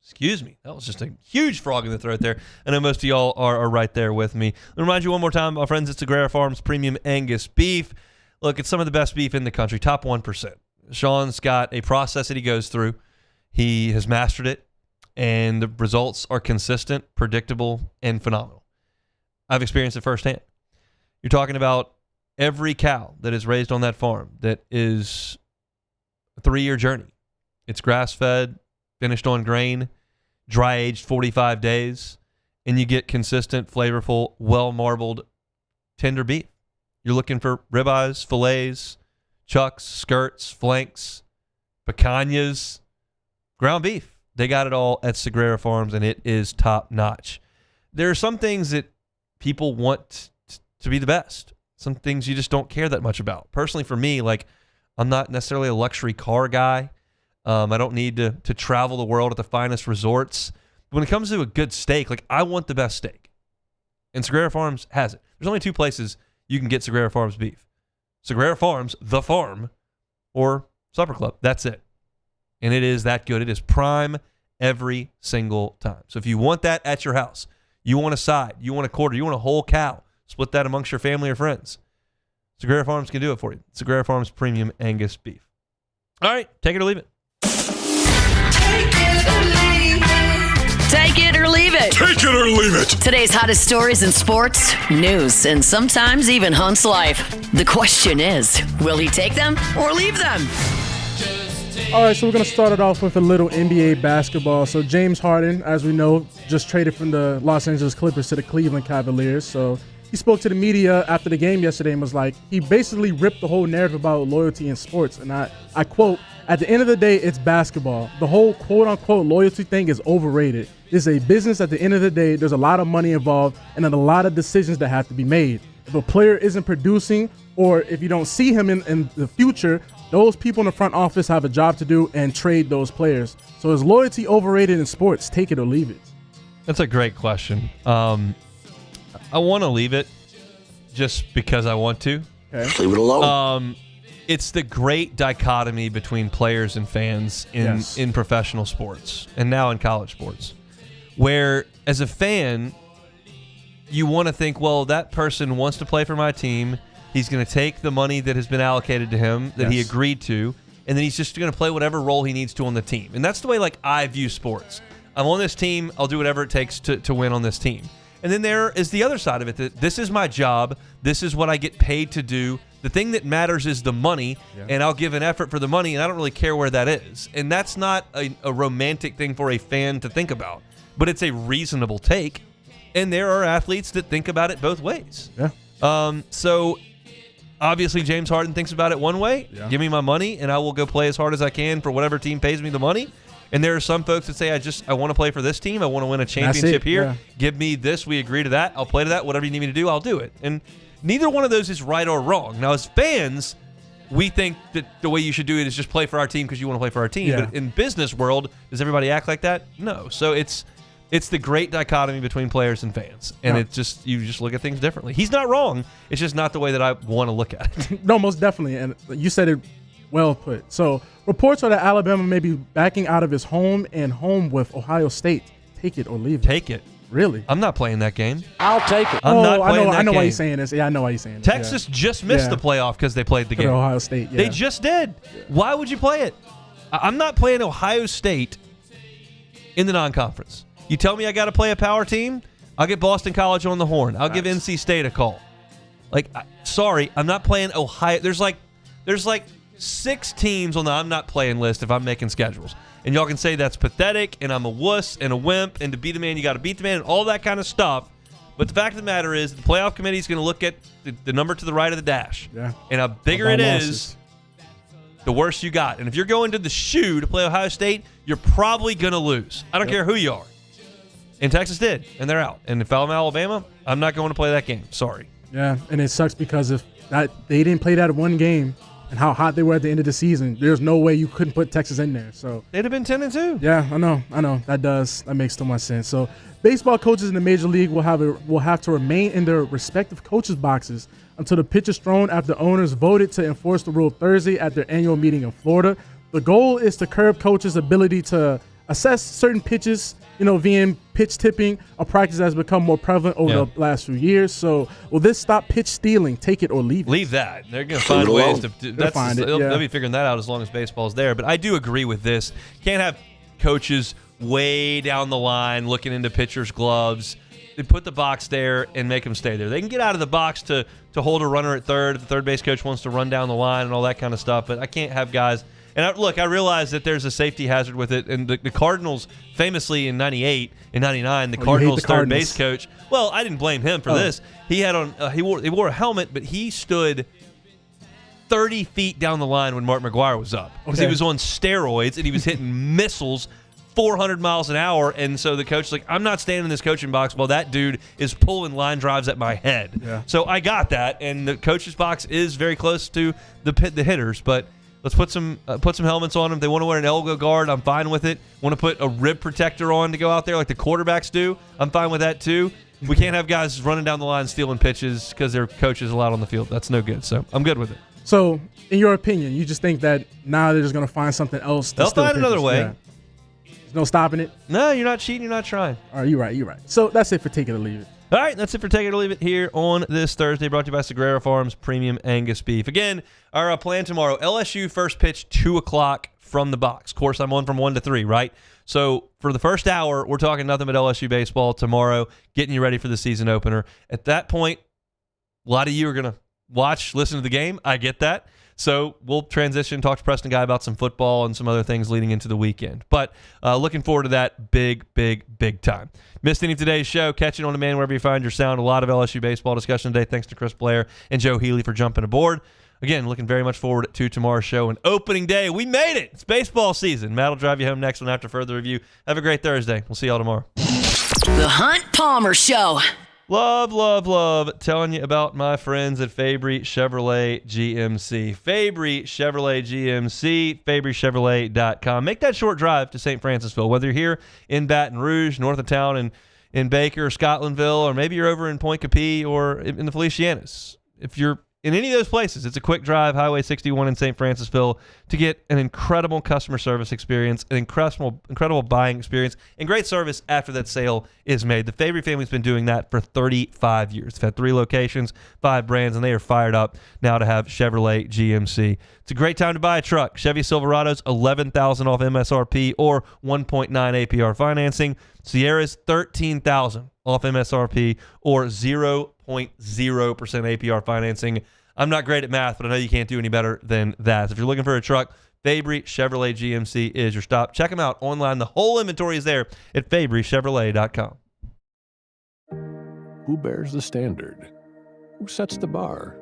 Excuse me. That was just a huge frog in the throat there. I know most of y'all are right there with me. Let me remind you one more time, my friends, it's Sagrera Farms Premium Angus Beef. Look, it's some of the best beef in the country, top 1%. Sean's got a process that he goes through. He has mastered it, and the results are consistent, predictable, and phenomenal. I've experienced it firsthand. You're talking about every cow that is raised on that farm that is a 3-year journey. It's grass-fed, finished on grain, dry-aged 45 days, and you get consistent, flavorful, well-marbled, tender beef. You're looking for ribeyes, fillets, chucks, skirts, flanks, picanhas, ground beef. They got it all at Sagrera Farms, and it is top-notch. There are some things that people want to be the best. Some things you just don't care that much about. Personally, for me, like, I'm not necessarily a luxury car guy. I don't need to travel the world at the finest resorts. When it comes to a good steak, like, I want the best steak. And Sagrera Farms has it. There's only two places you can get Sagrera Farms beef. Sagrera Farms, the farm, or Supper Club. That's it. And it is that good. It is prime every single time. So if you want that at your house, you want a side, you want a quarter, you want a whole cow, split that amongst your family or friends, Sagrera Farms can do it for you. Sagrera Farms Premium Angus Beef. All right, take it or leave it. Take it or leave it. Take it or leave it. Today's hottest stories in sports, news, and sometimes even Hunt's life. The question is, will he take them or leave them? All right, so we're going to start it off with a little NBA basketball. So James Harden, as we know, just traded from the Los Angeles Clippers to the Cleveland Cavaliers. So he spoke to the media after the game yesterday and was like, he basically ripped the whole narrative about loyalty in sports. And I quote, "At the end of the day, it's basketball. The whole quote-unquote loyalty thing is overrated. It's a business at the end of the day. There's a lot of money involved and then a lot of decisions that have to be made. If a player isn't producing or if you don't see him in the future, those people in the front office have a job to do and trade those players. So is loyalty overrated in sports? Take it or leave it." That's a great question. I want to leave it just because I want to. Okay. Leave it alone. It's the great dichotomy between players and fans in professional sports and now in college sports, where as a fan, you want to think, well, that person wants to play for my team. He's going to take the money that has been allocated to him that he agreed to, and then he's just going to play whatever role he needs to on the team. And that's the way, like, I view sports. I'm on this team. I'll do whatever it takes to win on this team. And then there is the other side of it, that this is my job. This is what I get paid to do. The thing that matters is the money, and I'll give an effort for the money, and I don't really care where that is. And that's not a romantic thing for a fan to think about, but it's a reasonable take. And there are athletes that think about it both ways. Yeah. So obviously James Harden thinks about it one way. Yeah. Give me my money, and I will go play as hard as I can for whatever team pays me the money. And there are some folks that say, I want to play for this team. I want to win a championship here. Yeah. Give me this. We agree to that. I'll play to that. Whatever you need me to do, I'll do it. And neither one of those is right or wrong. Now, as fans, we think that the way you should do it is just play for our team because you want to play for our team. Yeah. But in business world, does everybody act like that? No. So it's the great dichotomy between players and fans. And Yeah. it's just, you just look at things differently. He's not wrong. It's just not the way that I want to look at it. No, most definitely. And you said it well put. So reports are that Alabama may be backing out of his home with Ohio State. Take it or leave it. Take it. Really? I'm not playing that game. I'll take it. I'm not playing that I know why game. you're saying this. Yeah, I know why you're saying this. Texas just missed the playoff because they played the game. Ohio State, yeah. They just did. Why would you play it? I'm not playing Ohio State in the non-conference. You tell me I got to play a power team, I'll get Boston College on the horn. I'll give NC State a call. Sorry, I'm not playing Ohio. There's like 6 teams on the I'm not playing list if I'm making schedules. And y'all can say that's pathetic and I'm a wuss and a wimp and to beat the man, you got to beat the man and all that kind of stuff. But the fact of the matter is the playoff committee is going to look at the number to the right of the dash. Yeah. And how bigger it is, the worse you got. And if you're going to the shoe to play Ohio State, you're probably going to lose. I don't care who you are. And Texas did, and they're out. And if I'm Alabama, I'm not going to play that game. Sorry. Yeah, and it sucks because if they didn't play that one game and how hot they were at the end of the season, there's no way you couldn't put Texas in there. So they'd have been 10-2. Yeah, I know. That makes too much sense. So baseball coaches in the major league will have to remain in their respective coaches' boxes until the pitch is thrown after owners voted to enforce the rule Thursday at their annual meeting in Florida. The goal is to curb coaches' ability to assess certain pitches, via pitch tipping, a practice that has become more prevalent over the last few years. So will this stop pitch stealing? Take it or leave it? Leave that. They're going to find ways to do They'll be figuring that out as long as baseball's there. But I do agree with this. Can't have coaches way down the line looking into pitchers' gloves. They put the box there and make them stay there. They can get out of the box to hold a runner at third if the third base coach wants to run down the line and all that kind of stuff. But I can't have guys And I realize that there's a safety hazard with it. And the Cardinals, famously in 98 and 99, the Cardinals third base coach. Well, I didn't blame him for this. He had on he wore a helmet, but he stood 30 feet down the line when Mark McGwire was up because he was on steroids and he was hitting missiles 400 miles an hour. And so the coach was like, I'm not standing in this coaching box while that dude is pulling line drives at my head. Yeah. So I got that, and the coach's box is very close to the hitters, but let's put some helmets on them. They want to wear an elbow guard, I'm fine with it. Want to put a rib protector on to go out there like the quarterbacks do, I'm fine with that too. We can't have guys running down the line stealing pitches because their coach is allowed on the field. That's no good, so I'm good with it. So, in your opinion, you just think that now they're just going to find something else? They'll find another way. Yeah. There's no stopping it? No, you're not cheating. You're not trying. All right, you're right. So, that's it for Take It or Leave It. All right, that's it for Take It or Leave It here on this Thursday, brought to you by Sagrera Farms Premium Angus Beef. Again, our plan tomorrow, LSU first pitch, 2 o'clock from the box. Of course, I'm on from 1 to 3, right? So for the first hour, we're talking nothing but LSU baseball tomorrow, getting you ready for the season opener. At that point, a lot of you are going to listen to the game. I get that. So we'll transition, talk to Preston Guy about some football and some other things leading into the weekend. But looking forward to that big time. Missed any of today's show, catch it on demand wherever you find your sound. A lot of LSU baseball discussion today. Thanks to Chris Blair and Joe Healy for jumping aboard. Again, looking very much forward to tomorrow's show and opening day. We made it. It's baseball season. Matt will drive you home next one after further review. Have a great Thursday. We'll see y'all tomorrow. The Hunt Palmer Show. Love telling you about my friends at Fabry Chevrolet GMC. Fabry Chevrolet GMC, FabryChevrolet.com. Make that short drive to St. Francisville, whether you're here in Baton Rouge, north of town, in Baker or Scotlandville, or maybe you're over in Point Capee or in the Felicianas. If you're in any of those places, it's a quick drive, Highway 61 in St. Francisville, to get an incredible customer service experience, an incredible buying experience, and great service after that sale is made. The Fabry family's been doing that for 35 years. They've had 3 locations, 5 brands, and they are fired up now to have Chevrolet GMC. It's a great time to buy a truck. Chevy Silverado's $11,000 off MSRP or 1.9 APR financing. Sierra's $13,000 off MSRP or 0.0% APR financing. I'm not great at math, but I know you can't do any better than that. If you're looking for a truck, Fabry Chevrolet GMC is your stop. Check them out online. The whole inventory is there at FabryChevrolet.com. Who bears the standard? Who sets the bar?